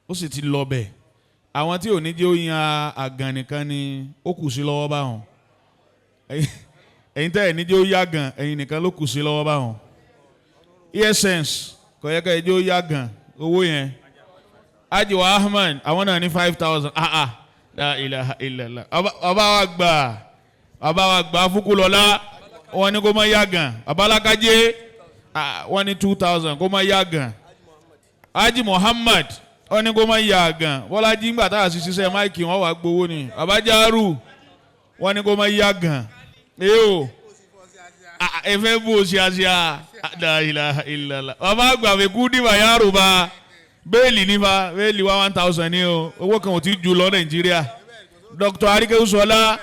ó sì ti lọ bẹ́ẹ̀. Àwọn tí ò ní jẹ́ ó yan àgàn nìkan ni ó kù sí lọ́wọ́ báwọn. Ẹ̀yin tẹ́ ẹ̀ níjẹ́ ó yá gan ẹ̀yin nìkan ló kù sí lọ́wọ́ báwọn. Essence kò yẹ ká ẹ jẹ́ ó yá gan owó yẹn. Ajiwa Ahmed àwọn náà ní 5,000 la ilaha illallah. Ọba wa gbà Fúkúlọ́lá wọ́n ní kó má yá gan. Abalakaje wọ́n ní 2,000 kó má yá gan. Aji Muhammad wọ́n ní kó má yá gan. Bọ́lájí ń gbà tá a sì ṣiṣẹ́ máìkì wọ́n wá gbowó ni. Abajaru wọ́n ní kó má yá gan. Eyo efe bó ṣe àṣà la ilaha illallah. Bàbá àgbà mi kú dìbà yàrá bẹ́ẹ̀lì nípa bẹ́ẹ̀lì wá 1000 ní o owó kan ò tí ju lọ Nàìjíríà Dr. Arike Usola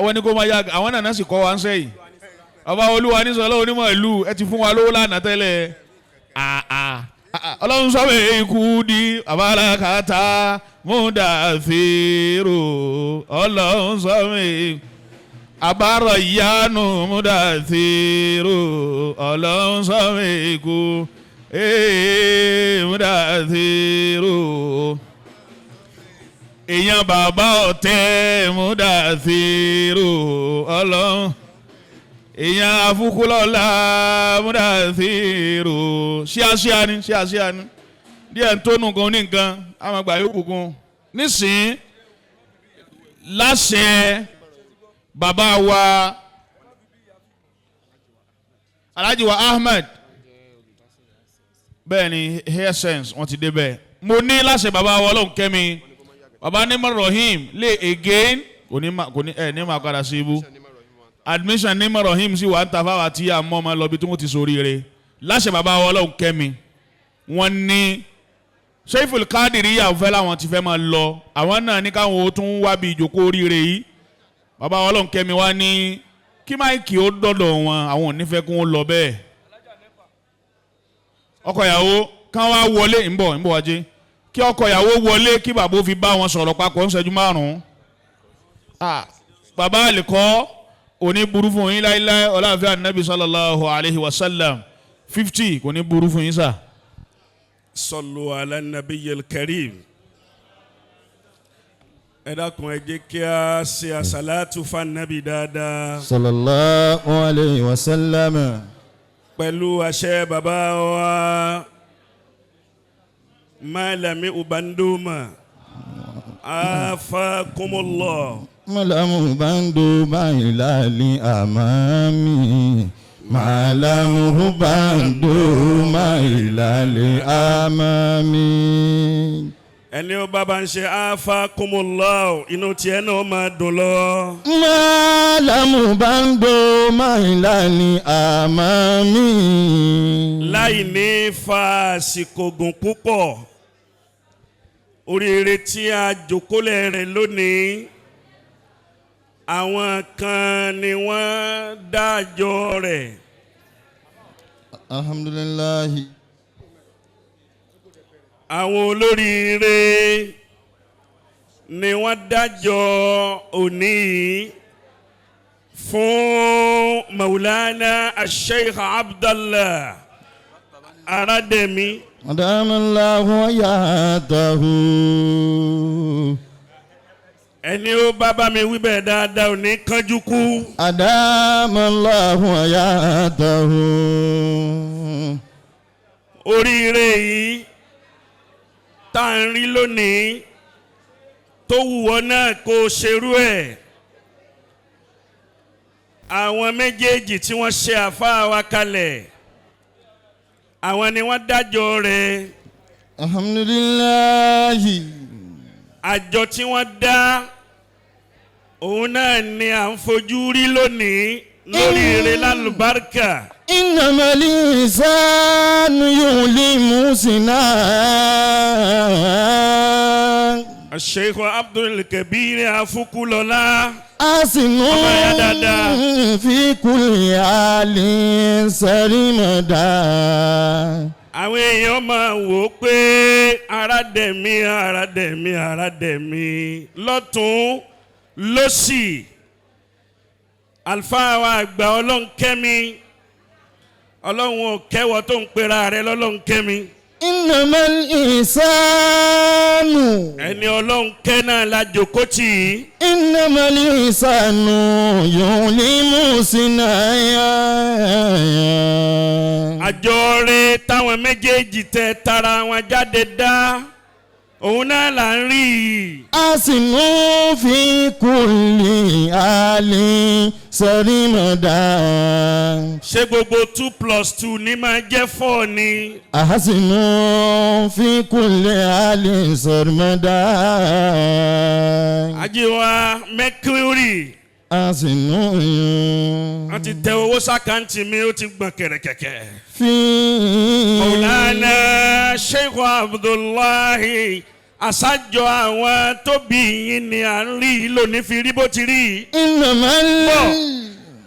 wọ́n ní kó máa yá àwọn nàná sì kọ́ wa ń sẹ́yìn ọba olúwa ní sọlá onímọ̀ ìlú ẹ ti fún wa lówó lánàá tẹ́lẹ̀ ọlọ́run sọ́bẹ̀ ikú di àbálàkàtà múdàfírò ọlọ́run sọ́bẹ̀ àbárọ̀ ìyanu múdàfírò ọlọ́run sọ́bẹ̀ ikú múdàfírò èèyàn bàbá ọ̀tẹ̀ múdàfírò ọlọ́run èèyàn afúkúlọ́lá múdàfírò ṣíàṣíà ni díẹ̀ ń tónú gan ní nǹkan àwọn àgbà yóò kúkún nísìn láṣẹ bàbá wa Alhaji wa Ahmed bẹ́ẹ̀ ni hair sense wọ́n ti débẹ̀ mo ní láṣẹ bàbá wa Olohunkemi bàbá ní Rahim lè again kò ní máa padà sí ibú admission ní Rahim sí wà ń ta fáwọn àti àmọ́ ọmọ lọ bí tí wọ́n ti ṣoríire láṣẹ bàbá wa Olohunkemi wọ́n ní Sheikh Kadiri yà fẹ́ láwọn ti fẹ́ máa lọ àwọn náà ní káwọn ó tún wá bí ìjókòó oríire yìí bàbá wa Olohunkemi wá ní kí máìkì ó dọ̀dọ̀ wọn àwọn ò ní fẹ́ kó wọn lọ bẹ́ẹ̀ ọkọ ìyàwó kán wá wọlé ń bọ̀ wájé kí ọkọ ìyàwó wọlé kí bàbá ó fi bá wọn sọ̀rọ̀ papọ̀ ń ṣẹ́jú 5 bàbá àlèkọ́ òní burú fún yín láíláí ọláàfíà Ànábì sallallahu alayhi wa sallam 50 kò ní burú fún yín sà. Sallu ala nabiyyil karim. Ẹ dákun ẹ jẹ́ kí a ṣe àsàlátù fún Ànábì dáadáa. Sallallahu alayhi wa sallam. Pẹ̀lú àṣẹ bàbá wa Malami Ubanduma afakumullah. Malamu bandu mailali amami. Malamu bandu mailali amami. Ẹni ó bàbá ń ṣe afakumullah inú tiẹ̀ náà máa dùn lọ. Malamu bandu mailali amami. Láì ní fa àsìkò gùn púpọ̀ oríire tí a jòkólẹ̀ rẹ̀ lónìí àwọn kan ni wọ́n dájọ́ rẹ̀. Alhamdulillahi. Àwọn olóríire ni wọ́n dájọ́ òní fún Maulana Sheikh Abdallah Arademi. Adamallahu hayatahu. Ẹni ó bàbá mi wí bẹ́ẹ̀ dáadáa ò ní kánjú kú. Adamallahu hayatahu. Oríire yìí tá à ń rí lónìí tó wùwọ́ náà kó ṣerú ẹ̀. Àwọn méjèèjì tí wọ́n ṣe àfáà wa kalẹ̀ àwọn ni wọ́n dájọ́ rẹ̀. Alhamdulillahi. Àjọ tí wọ́n dá òun náà ni à ń fojú rí lónìí lórí eré Al-Barkah. Innamal insanu yulimu sina. Sheikh Abdul Kabir Afukulola. Asinu fi kulli halin sarimada. Àwọn èèyàn máa wò ó pé Arademi lọ́tún lọ́sì àlùfáà wa àgbà Olohunkemi ọlọ́run ò kẹ́wọ́ tó ń pera rẹ̀ l'Ọlọ́hunkemi. Innamal insanu. Ẹni Ọlọ́run kẹ́ náà la jókòó tì í. Innamal insanu yulimu sinaya. Àjọ rẹ̀ táwọn méjèèjì tẹ tara wọn jáde dá òun náà là ń rí i. Asinu fi kulli halin sarimada. Ṣé gbogbo 2+2 ní máa jẹ́ 4 ni? Asinu fi kulli halin sarimada. Àjíwá Mercury. أحسنوا wọ́n ti tẹ owó sákàǹtì mi ó ti gbọ̀n kẹ̀rẹ̀kẹ̀kẹ̀. في Maulana Sheikh Abdullahi aṣáájú àwọn tó bí yín ni à ń rí lónìí fi rí bó ti rí. إنما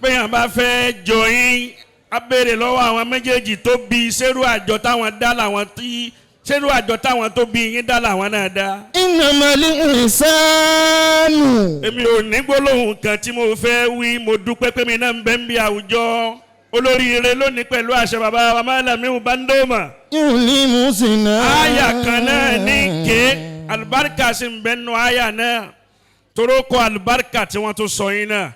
bẹ́ẹ̀ bá fẹ́ jọ yín a béèrè lọ́wọ́ àwọn méjèèjì tó bí sẹ́rù àjọ táwọn dá làwọn tí sẹ́rù àjọ táwọn tó bí yín dá làwọn náà dá. إنما الإنسان èmi ò ní gbólóhùn kan tí mo fẹ́ wí mo dúpẹ́ pé mi náà ń bẹ ń bí àwùjọ olóríire lónìí pẹ̀lú àṣẹ bàbá wa Malami Bandoma. يؤلم سنا àyà kan náà ní ké Al-Barkah sì ń bẹ nù àyà náà torókò Al-Barkah tí wọ́n tún sọ yín náà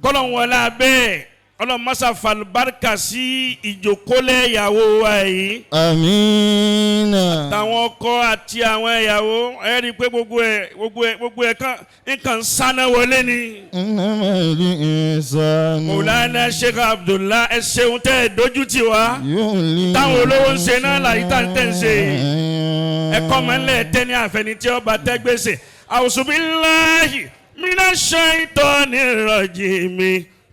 kọ́lọ̀ wọlé abẹ́ ọlọ́mọṣà fa Al-Barkah sí ìjókòólẹ̀ ìyàwó wa yìí. آمين. táwọn ọkọ àti àwọn ìyàwó ẹ rí i pé gbogbo ẹ̀ kan nǹkan sáná wọlé ni. إنما الإنسان Maulana Sheikh Abdullah ẹ ṣeun tẹ́ ẹ dojú tì wá. يؤلم táwọn olówó ń ṣe náà láyé tá ń tẹ̀ ń ṣe. ẹ̀kọ́ mọ́lẹ̀ tẹ́ ní àfẹnití ọba tẹ́ gbèsè. A'uzubillahi minash shaitonir rajim.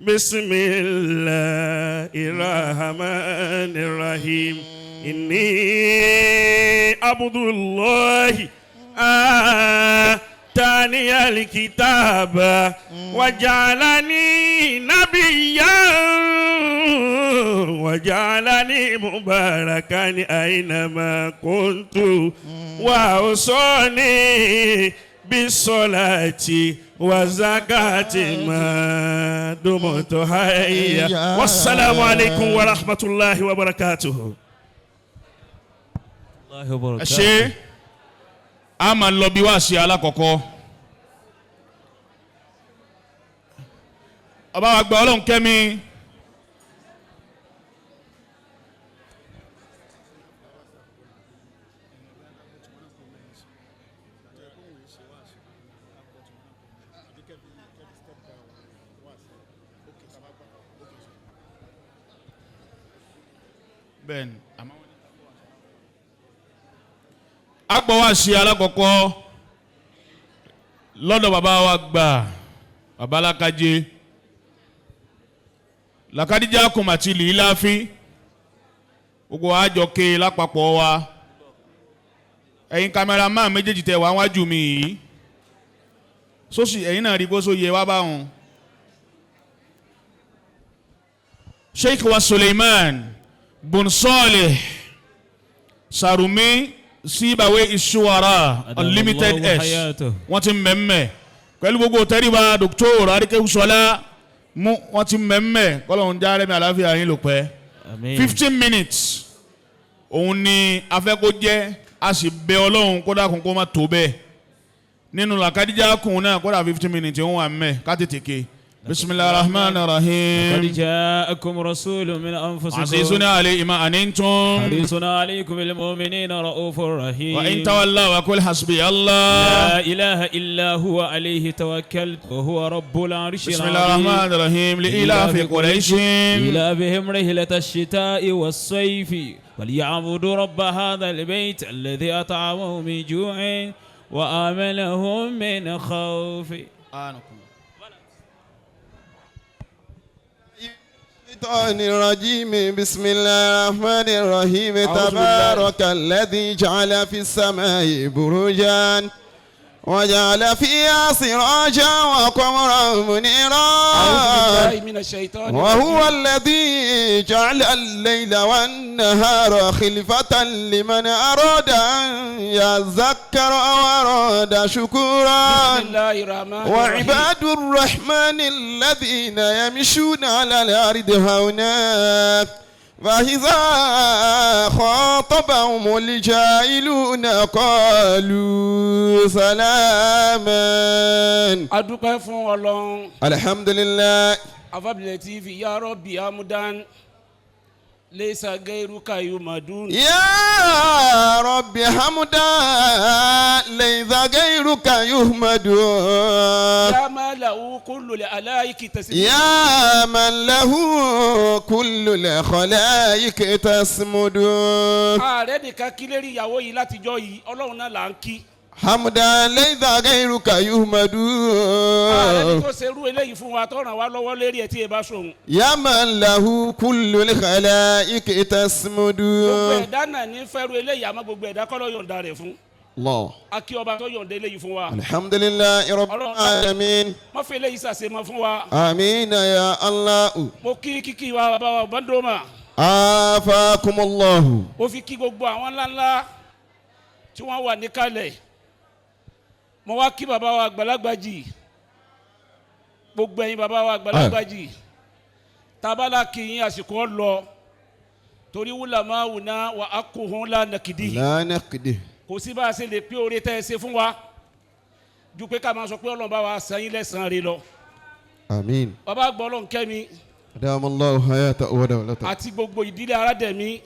Bismillahir rahmanir rahim. Inni Abdullahi atani al-kitaba waj'alani nabiyyan waj'alani mubarakan aynama kuntu wa awsani bisolati wa zakati ma dumtu hayya. Wassalamu alaikum wa rahmatullahi wa barakatuh. ṣe a máa lọ bí wá sí alákọ̀ọ́kọ́ ọba wa gba Olohunkemi bẹ́ẹ̀ni agbọ́ wá sí alákọ̀ọ́kọ́ lọ́dọ̀ bàbá wa gbà bàbá Lakaje Lakadija kùmàtì lìíláfi gbogbo àjọké lápapọ̀ wa ẹ̀yin kámẹ́rámà méjèèjì tẹ̀ wá wájú mi yìí sósì ẹ̀yin náà rí kó sóye wá báwọn. Sheikh wa Suleiman bun Saleh Sarumi Sibawe Ishuwara Unlimited S wọ́n ti mẹ́mẹ́ pẹ̀lú gbogbo tẹ́ríba Dr. Arike Usola mú wọ́n ti mẹ́mẹ́ kọ́lọ́hún járe mi àlàáfíà yín ló pẹ́ 15 minutes òun ni afẹ́kó jẹ́ a sì bẹ Ọlọ́run kó dákun kó má tó bẹ́ẹ̀ nínú Lakadija kùn náà kó dà 15 minutes òun wà mẹ́ ká tètè ké. بسم الله الرحمن الرحيم. قد جاءكم رسول من أنفسكم عزيز عليه ما أنتم حريص عليكم بالمؤمنين رؤوف رحيم. وإن تولوا وقل حسبي الله لا إله إلا هو عليه توكلت وهو رب العرش العظيم. بسم الله الرحمن الرحيم. لإلاف قريش إلافهم رحلة الشتاء والصيف وليعبدوا رب هذا البيت الذي أطعمهم من جوع وآمنهم من خوف. الشيطان الرجيم. بسم الله الرحمن الرحيم. تبارك الذي جعل في السماء بروجا وجعل فيها سراجا وقمرا منيرا. وهو الذي جعل الليل والنهار خلفة لمن أراد أن يذكر أو أراد شكورا. وعباد الرحمن الذين يمشون على الأرض هونا فإذا خاطبهم الجاهلون قالوا سلاما. adúpẹ́ fún Ọlọ́run. alhamdulillah. afabilẹ̀tì fi ya Rabbi amudan leisa gairuka yumadun. ya Rabbi hamdan leisa gairuka yuhmadun. ya man lahu kullu al-alaiki tasbih. ya man lahu kullu al-khalaiki tasmudun. ààrẹ nìkan kí lérí ìyàwó yìí látijọ́ yìí Ọlọ́run náà là ń kí. حمدا ليس غيرك يحمد ààrẹ tó ṣerú eléyìí fún wa tó ràn wá lọ́wọ́ lérí ẹ̀ tí ẹ bá sòun. يا من له كل الخلائق تسمد. gbogbo ẹ̀dá náà ní fẹ́rù eléyìí àmọ́ gbogbo ẹ̀dá kọ́ ló yọ̀ǹda rẹ̀ fún. الله. akí ọba tó yọ̀ǹda eléyìí fún wa. الحمد لله رب العالمين. má fi eléyìí ṣàṣemọ fún wa. آمين يا الله. mo kí kíkí wa bàbá wa Bandoma. آفاكم الله. mo fi kí gbogbo àwọn ńláńlá tí wọ́n wà níkàlẹ̀. mo wá kí bàbá wa àgbàlagbà jì gbogbo ẹ̀yin bàbá wa àgbàlagbà jì tabala kì í àsìkò lọ torí wúlà máa wù ná wà á kó hun lánàkìdí لا نقده. kò sí bá a ṣe lè pé oore tẹ́ ẹ ṣe fún wa ju pé ká máa sọ pé Ọlọ́run bá wa san yín lẹ́san rẹ̀ lọ. آمين. bàbá àgbà Olohunkemi أدام الله حياته ودولته. àti gbogbo ìdílé Arademi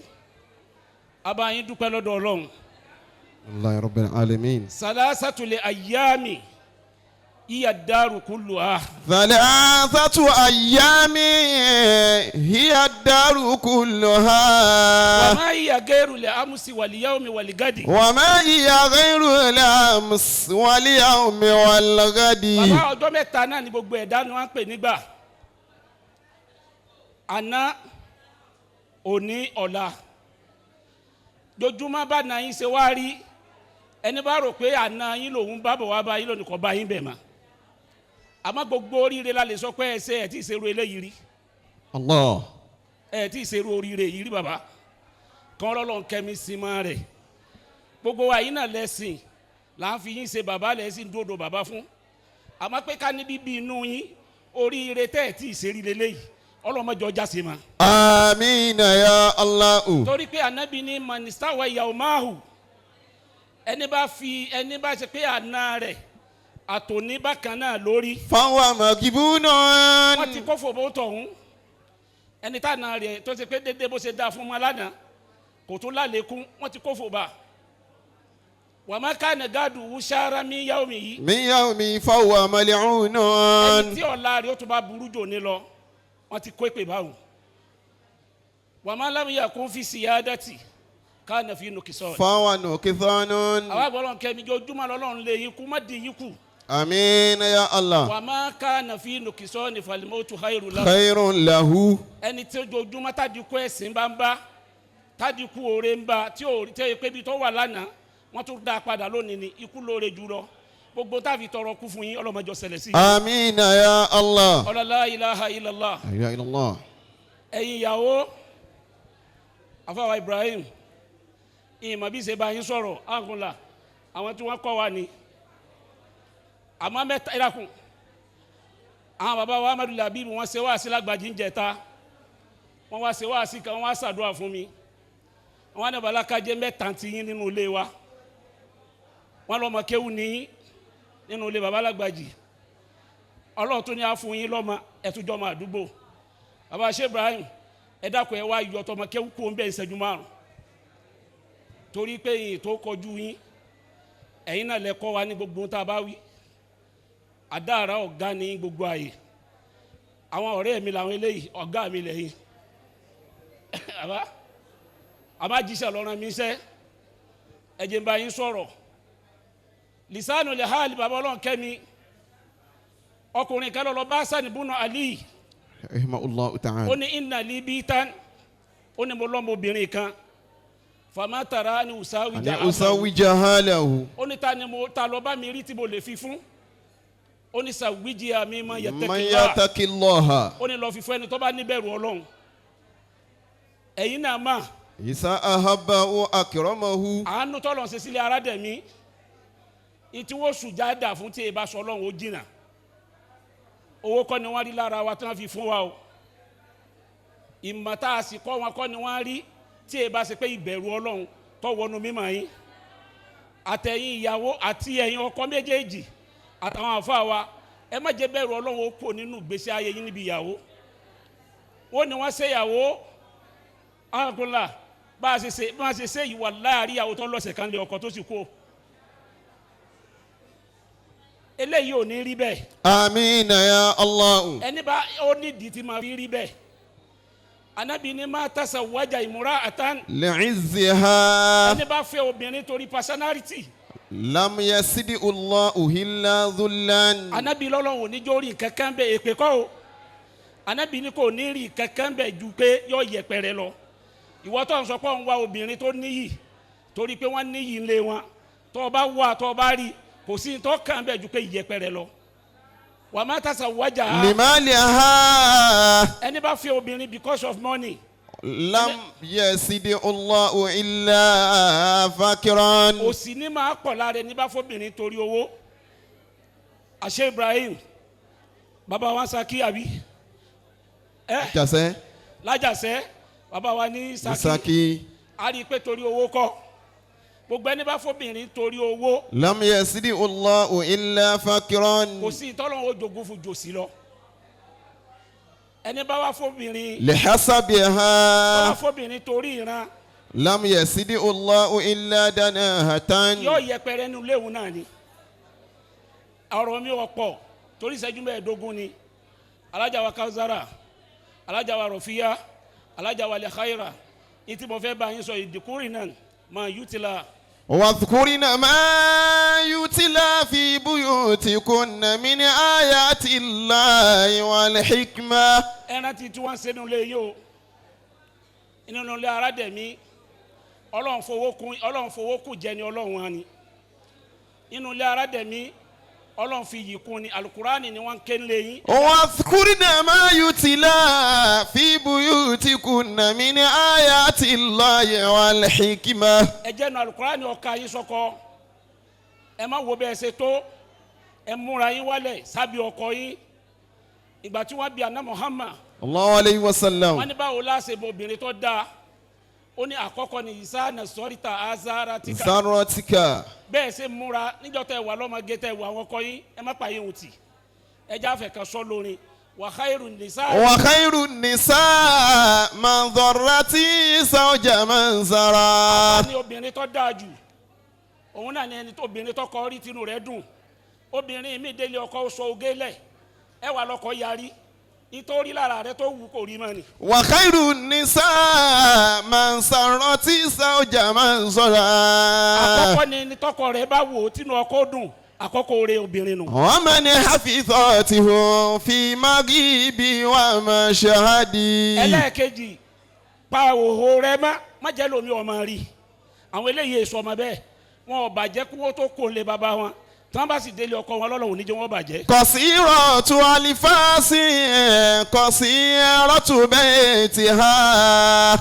abáyín dúpẹ́ lọ́dọ̀ Ọlọ́run. الله رب العالمين. salasatul ayyami iya daru kulluha. 3 أيام هي الدار كلها. وما هي غير الأمس واليوم والغد. وما هي غير الأمس واليوم والغد. bàbá ọjọ́ mẹ́ta náà ni gbogbo ẹ̀dá ni wọ́n ń pè nígbà. àná òní ọ̀la jojúmọ́ bá náà yín ṣe wá rí ẹni bá rò pé àná yín lòun bá bọ̀ wá bá yín lónìí kọ́ bá yín bẹ̀ mọ́ àmọ́ gbogbo oríire la lè sọ pé ẹ ṣe ẹ̀ tí ì ṣerú eléyìí rí. Allah. ẹ̀ tí ì ṣerú oríire yìí rí bàbá kan Olohunkemi sí máa rẹ̀ gbogbo wa yín náà lẹ́sìn là ń fi yín ṣe bàbá lẹ́sìn dòdò bàbá fún àmọ́ pé ká ní bíbí inú yín oríire tẹ́ ẹ̀ tí ì ṣerí leléyìí ọlọ́mọjọ jáse ma. Àmín ya Allah. torí pé anabi ní manistawa yawmahu ẹni bá ṣe pé àná rẹ̀ àtòní bákan náà lórí. Fáwọn àmọ̀gìbúnà. wọ́n ti kó fòbó tọ̀hún ẹni tá àná rẹ̀ tó ṣe pé dédé bó ṣe dáa fún wọn lánàá kò tún lálékún wọ́n ti kó fòbá. wàmá kánà gádù wúṣára mi yawmi yìí. Mi yawmi fáwọn àmọ̀lẹ́hùnà. ẹni tí ọ̀la rẹ̀ ó tún bá burú jò ní lọ wọ́n ti kó èpè báwọn. wàmá lámìyà kún fi siyadati kánà fi nùkìsọ́. Fáwọn nùkìsọ́nù. àwa gbọ́ Olohunkemi jojúmọ́ lọ́lọ́run lè yín kú má dín yín kù. Àmín ya Allah. wàmá kánà fi nùkìsọ́ ní falimọ́tù khairu lahu. Khairun lahu. ẹni tí jojúmọ́ tádìkú ẹ̀sìn bá ń bá tádìkú oore ń bá tí ò tẹ́ pé ibi tó wà lánàá wọ́n tún dá a padà lónìí ni ikú lóore jùlọ gbogbo táàfin tọrọ kú fún yín ọlọ́mọjọ ṣẹlẹ̀ sí. Àmín ya Allah. la ilaha illallah. La ilaha illallah. ẹ̀yin ìyàwó afáwa Ibrahim ìmọ̀ bí ṣe bá yín sọ̀rọ̀ àgùnlà àwọn tí wọ́n kọ́ wa ni àmọ́ mẹ́ta ìdàkùn àwọn bàbá wa Amadu Labibu wọ́n ṣe wáàsí lágbàjì ń jẹta wọ́n wá ṣe wáàsí kan wọ́n wá ṣàdúrà fún mi wọ́n ní balakajẹ́ mẹ́ta ti yín nínú ilé wa wọ́n lọ́mọ kéwù ní nínú ilé bàbá lágbàjì Ọlọ́run tó ní á fún yín lọ́mọ ẹ̀túnjọ́ máa àdúgbò bàbá Sheikh Ibrahim ẹ dákun ẹ wá yọ tọmọ kéwù kó ń bẹ ìṣẹ́jú márùn torí pé yìí tó kọjú yín ẹ̀yin náà lẹ kọ́ wa ní gbogbo tá a bá wí àdáàrà ọ̀gá ní gbogbo ààyè àwọn ọ̀rẹ́ mi làwọn eléyìí ọ̀gá mi lẹ́yìn àbá jíṣẹ́ lọ́rọ̀ mi iṣẹ́ ẹ̀jẹ̀ ń bá yín sọ̀rọ̀ lisanu lè ha àlè bàbá Olohunkemi ọkùnrin kan lọ bá Hasan ibn Ali Rahimahullahu ta'ala. ó ní inna li bitan ó ní mo lọ́mọ obìnrin kan fama tara ni usawi jahalahu. ó ní ta lọ bá mi rí tí mo lè fi fún ó ní sàwíjì àmì man yattaqillaha. ó ní lọ fi fún ẹni tó bá níbẹ̀rù Ọlọ́run ẹ̀yin náà mà. isa ahabbahu akramahu. àánú tọ́lọ̀ ṣe sílé Arademi ìtí wọ́n sùjádà fún tí ẹ bá sọ Ọlọ́run ó jìnnà owó kọ́ ni wọ́n rí lára wa tí wọ́n fi fún wa o ìmọ̀ tá a sì kọ́ wọn kọ́ ni wọ́n rí tí ẹ bá ṣe pé ìbẹ̀rù Ọlọ́run tó wọnú mímọ́ yín àtẹ̀yin ìyàwó àti ẹ̀yin ọkọ méjèèjì àtàwọn àfa wa ẹ má jẹ́ bẹ̀rù Ọlọ́run ó kó nínú ìgbésí ayé yín níbi ìyàwó wọ́n ní wọ́n ṣe ìyàwó àgùnlà bá a ṣe ṣe ìwà láàrin ìyàwó tó lọ́sẹ̀ kan lé ọkọ tó sì kú eléyìí ò ní rí bẹ́ẹ̀. Àmín ya Allah. ẹni bá ó nídìí tí máa fi rí bẹ́ẹ̀ anabi ni ma tasawwaja imra'atan li'izziha. ẹni bá fẹ́ obìnrin torí personality lam yasidi Allahu illa dhullan. anabi lọ́lọ́run níjó rí kankan bẹ́ẹ̀ èpè kọ́ o anabi ní kò ní rí kankan bẹ́ẹ̀ ju pé yọ yẹpẹrẹ lọ ìwọ tó ń sọ pé òun wá obìnrin tó níyì torí pé wọ́n níyì ńlẹ̀ wọn tó bá wà tó bá rí kò sí tó kàn bẹ́ẹ̀ ju pé yẹpẹrẹ lọ wà má tàṣà wájà. limaliha. ẹni bá fẹ́ obìnrin because of money. lam yasidi Allahu illa fakiran. òsì ní máa pọ̀ lára ẹni bá fọ́bìnrin torí owó. àṣẹ Ibrahim bàbá wa Saki àbí. jàsẹ́. lájàsẹ́ bàbá wa ní Saki. a rí i pé torí owó kọ́ gbogbo ẹni bá fọ́bìnrin torí owó. lam yasidi Allahu illa fakiran. kò sí ìtọ́lọ́wọ́ jogún fún jòsí lọ. ẹni bá wá fọ́bìnrin. lihasabiha. bá wá fọ́bìnrin torí ìran. lam yasidi Allahu illa danahatan. yóò yẹpẹrẹ nu léwu náà ni. ọ̀rọ̀ mi wọ̀ pọ̀ torí ìṣẹ́jú mẹ́ẹ̀ẹ́dógún ni. Alhaja wa Kaothar, Alhaja wa Rofiat, Alhaja wa khairan. ní tí mo fẹ́ bá yín sọ ìdíkùrì náà máa yútìlá. واذكرن ما يتلى في بيوتكن من آيات الله والحكمة. ẹran tí wọ́n ń sẹ́nu lé yìí o inú ilé Arademi ọlọ́run fowó kù jẹ́ ni ọlọ́run wa ni inú ilé Arademi ọlọ́run fi yìí kún ni alukurani ni wọ́n ń ké lé yín. واذكرن ما يتلى في بيوتكن من آيات الله والحكمة. ẹ jẹ́ nu alukurani ọ̀ka yín sọ́kọ ẹ má wo bẹ́ẹ̀ ṣe tó ẹ múra yín wálẹ̀ sábì ọkọ yín ìgbà tí wọ́n bí àná Muhammad. Allahu alayhi wa sallam. wọ́n ní báwo láṣẹ bọ obìnrin tó dáa ó ní àkọ́kọ́ ni ìsá na sọ́ríta azaratika. zaratika. bẹ́ẹ̀ ṣe múra níjọ́ tẹ wà lọ́mọge tẹ wà àwọn ọkọ yín ẹ má pa yín wò tì ẹ já fẹ́ kan sọ lórin wa khairun nisa. wa khairun nisa man dharrati zawja man zara. àwọn ni obìnrin tó dáa jù òun náà ni ẹni tó obìnrin tó kọ rí tinú rẹ̀ dùn obìnrin mi délé ọkọ sọ oge lẹ̀ ẹ wà lọ́kọ yarí nítorí lára rẹ̀ tó wù kò rí mọ́ ni. wa khairun nisa man sarrati zawja man zara. àkọ́kọ́ ni tọkọ rẹ̀ bá wò tinú ọkọ dùn àkọ́kọ́ rẹ̀ obìnrin nù. wa man hafizatihu fi maghibi wa mashahadi. ẹlẹ́ẹ̀kejì pa òhò rẹ̀ má jẹ́ lómi ọmọ rí àwọn eléyìí èso ọmọ bẹ́ẹ̀ wọn ò bàjẹ́ kí wọ́n tó kó lé bàbá wọn tí wọ́n bá sì délé ọkọ wọn lọ́lọ́run níjẹ́ wọ́n bàjẹ́. qasiratu alifasi qasiratu baytiha.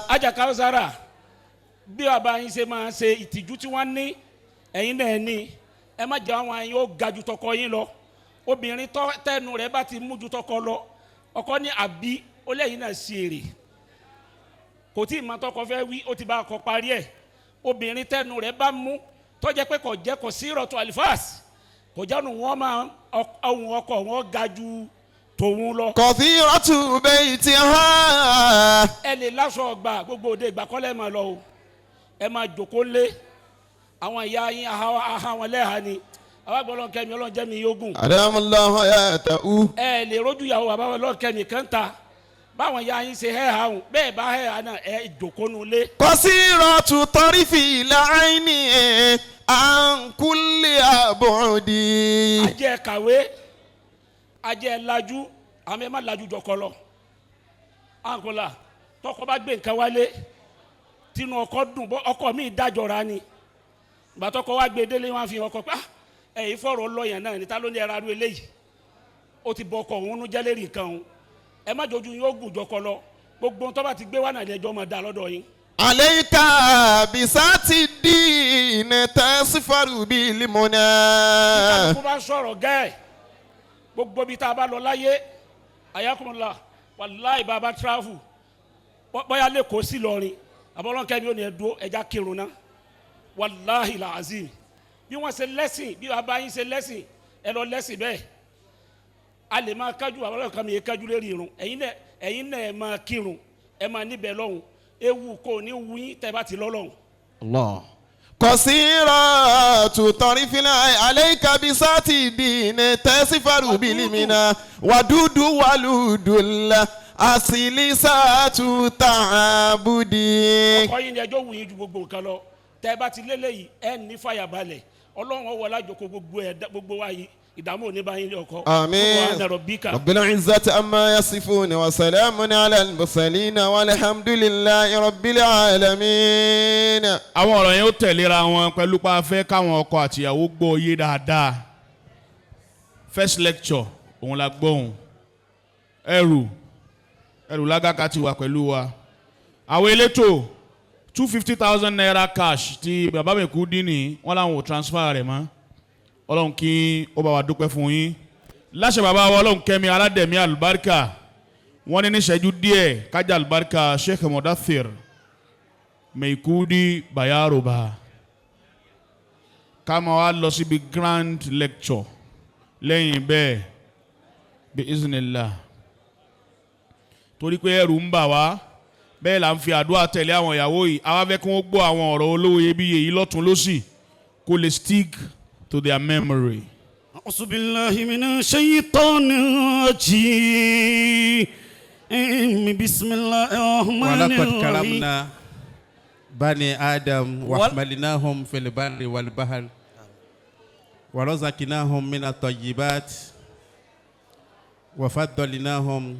Alhaja Kaothar bí bàbá yín ṣe máa ṣe ìtìjú tí wọ́n ní ẹ̀yin náà ní ẹ má jẹ́ àwọn yín ó ga ju tọkọ yín lọ obìnrin tẹnu rẹ̀ bá ti mú ju tọkọ lọ ọkọ ní àbí ó lẹ́yìn náà ṣe èrè kò tí ì mọ tọkọ fẹ́ wí ó ti bá ọkọ parí ẹ̀ obìnrin tẹnu rẹ̀ bá mú tọ́jẹ́ pé kò jẹ́ kò sí ìrọ̀tọ̀ àlìfáàsì kò jánu wọn máa ohun ọkọ wọn ga ju tòun lọ. qasiratu baytiha. ẹ lè láṣọ ọgbà gbogbo òde ìgbà kọ́lẹ́ máa lọ o ẹ máa jòkó lé àwọn ìyá yín aha wọn lẹ́hà ni àwọn àgbà Ọlọ́hunkemi ọlọ́njẹ́ mi yógùn. adamallahu hayatahu. ẹ lè rójú ìyàwó bàbá Ọlọ́hunkemi kan ta báwọn ìyá yín ṣe hẹ́hà hùn bẹ́ẹ̀ bá hẹ́hà náà ẹ jòkó nu lé. qasiratu tarifi la'ayni an kulli abudi. ajẹ́ kàwé ajẹ́ lajú àwọn ẹ má lajú jọkọ lọ àǹkólà tọkọ bá gbé nǹkan wálé tinú ọkọ dùn bọ́ ọkọ mi dájọra ni gbàtọkọ wa gbé délé wọn fi ọkọ pa ẹ̀yin fọ̀rọ̀ lọ́yàn náà níta ló ní ẹ̀rọ arú eléyìí ó ti bọ ọkọ òun nú jẹ́lẹ́rì nǹkan òun ẹ má jojú yín ó gùn jọkọ lọ gbogbo tó bá ti gbé wà náà lẹ́jọ́ máa dá lọ́dọ̀ yín. alayka bisati din tasfaru bil muna. ìkàlùkù bá sọ̀rọ̀ gẹ́ẹ̀ gbogbo bí tá a bá lọ láyé ayakumula wàláì bàbá travel bóyá lẹ́kọ̀ọ́ sí lọ́rin Ọlọ́hunkemi ò ní ẹ̀dúró ẹja kírun náà wàláhì làzim bí wọ́n ṣe lẹ́sìn bí bàbá yín ṣe lẹ́sìn ẹ lọ lẹ́sìn bẹ́ẹ̀ a lè máa kájú Ọlọ́hunkemi yẹn kájú lérí irun ẹ̀yin náà ẹ máa kírun ẹ máa níbẹ̀ lọ́hùn ewu kò ní wú yín tẹ́ bá ti lọ́lọ́hùn. Allah. qasiratu tarifil alayka bisati din tasfaru bil mina wadudu waludul asilisatu ta'abudi. ọkọ yín ni ẹjọ́ wù yín ju gbogbo nǹkan lọ tẹ́ bá ti lélẹ́yìí ẹ ní fàyàbalẹ̀ ọlọ́run ọwọ́ alájọkọ̀ gbogbo wa yìí ìdààmú òní báyìí ní ọkọ. آمين رب العزة عما يصفون وسلام على المرسلين والحمد لله رب العالمين. àwọn ọ̀rọ̀ yẹn ó tẹ̀léra wọn pẹ̀lú pa fẹ́ káwọn ọkọ àtìyàwó gbọ́ yé dáadáa. first lecture òun la gbóhùn ẹrù lágàkà ti wà pẹ̀lú wa. àwọn elétò 250,000 naira cash tí bàbá mi kú dín ní wọ́n láwọn ò transfer rẹ̀ mọ́. ọlọ́run kí ó bá wa dúpẹ́ fún yín láṣẹ bàbá wa Olohunkemi Arademi Alubarka wọ́n ní níṣẹ́jú díẹ̀ kájà Al-Barkah Sheikh Mudathir Meikudi Bayaroba ká máa wá lọ síbi grand lecture lẹ́yìn bẹ́ẹ̀ bí iznillah torí pé ẹrù ń bà wá bẹ́ẹ̀ là ń fi àdúrà tẹ̀lé àwọn ìyàwó yìí àwa fẹ́ kí wọ́n gbọ́ àwọn ọ̀rọ̀ olówó iyebíye yìí lọ́tún lọ́sì kó lè stick to their memory. أعوذ بالله من الشيطان الرجيم بسم الله الرحمن الرحيم ولقد كرمنا بني آدم وحملناهم في البر والبحر ورزقناهم من الطيبات وفضلناهم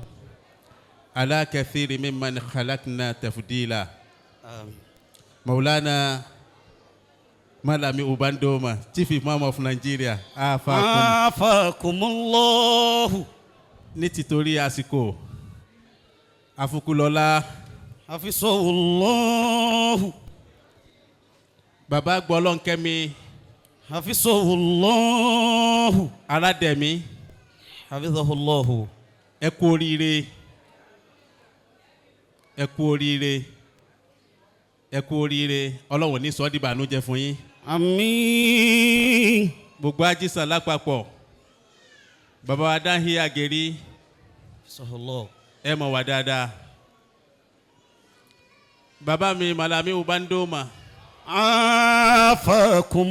على كثير ممن خلقنا تفضيلا مولانا Malami Ubandoma, Chief Imam of Nigeria. Afakumullahu. Ní títorí àsìkò. Afukulola. Hafizahullahu. Bàbá àgbà Olohunkemi. Hafizahullahu. Arademi. Hafizahullahu. Ẹ kú oríire. Ẹ kú oríire. Ẹ kú oríire. Ọlọ́run ní sọ di ìbànújẹ́ fún yín. Àmín. Gbogbo ajísàn lápapọ̀. Bàbá wa dáhì àgèrí. Sọ̀hólọ́. Ẹ mọ̀ wá dáadáa. Bàbá mi Malami Ubandoma.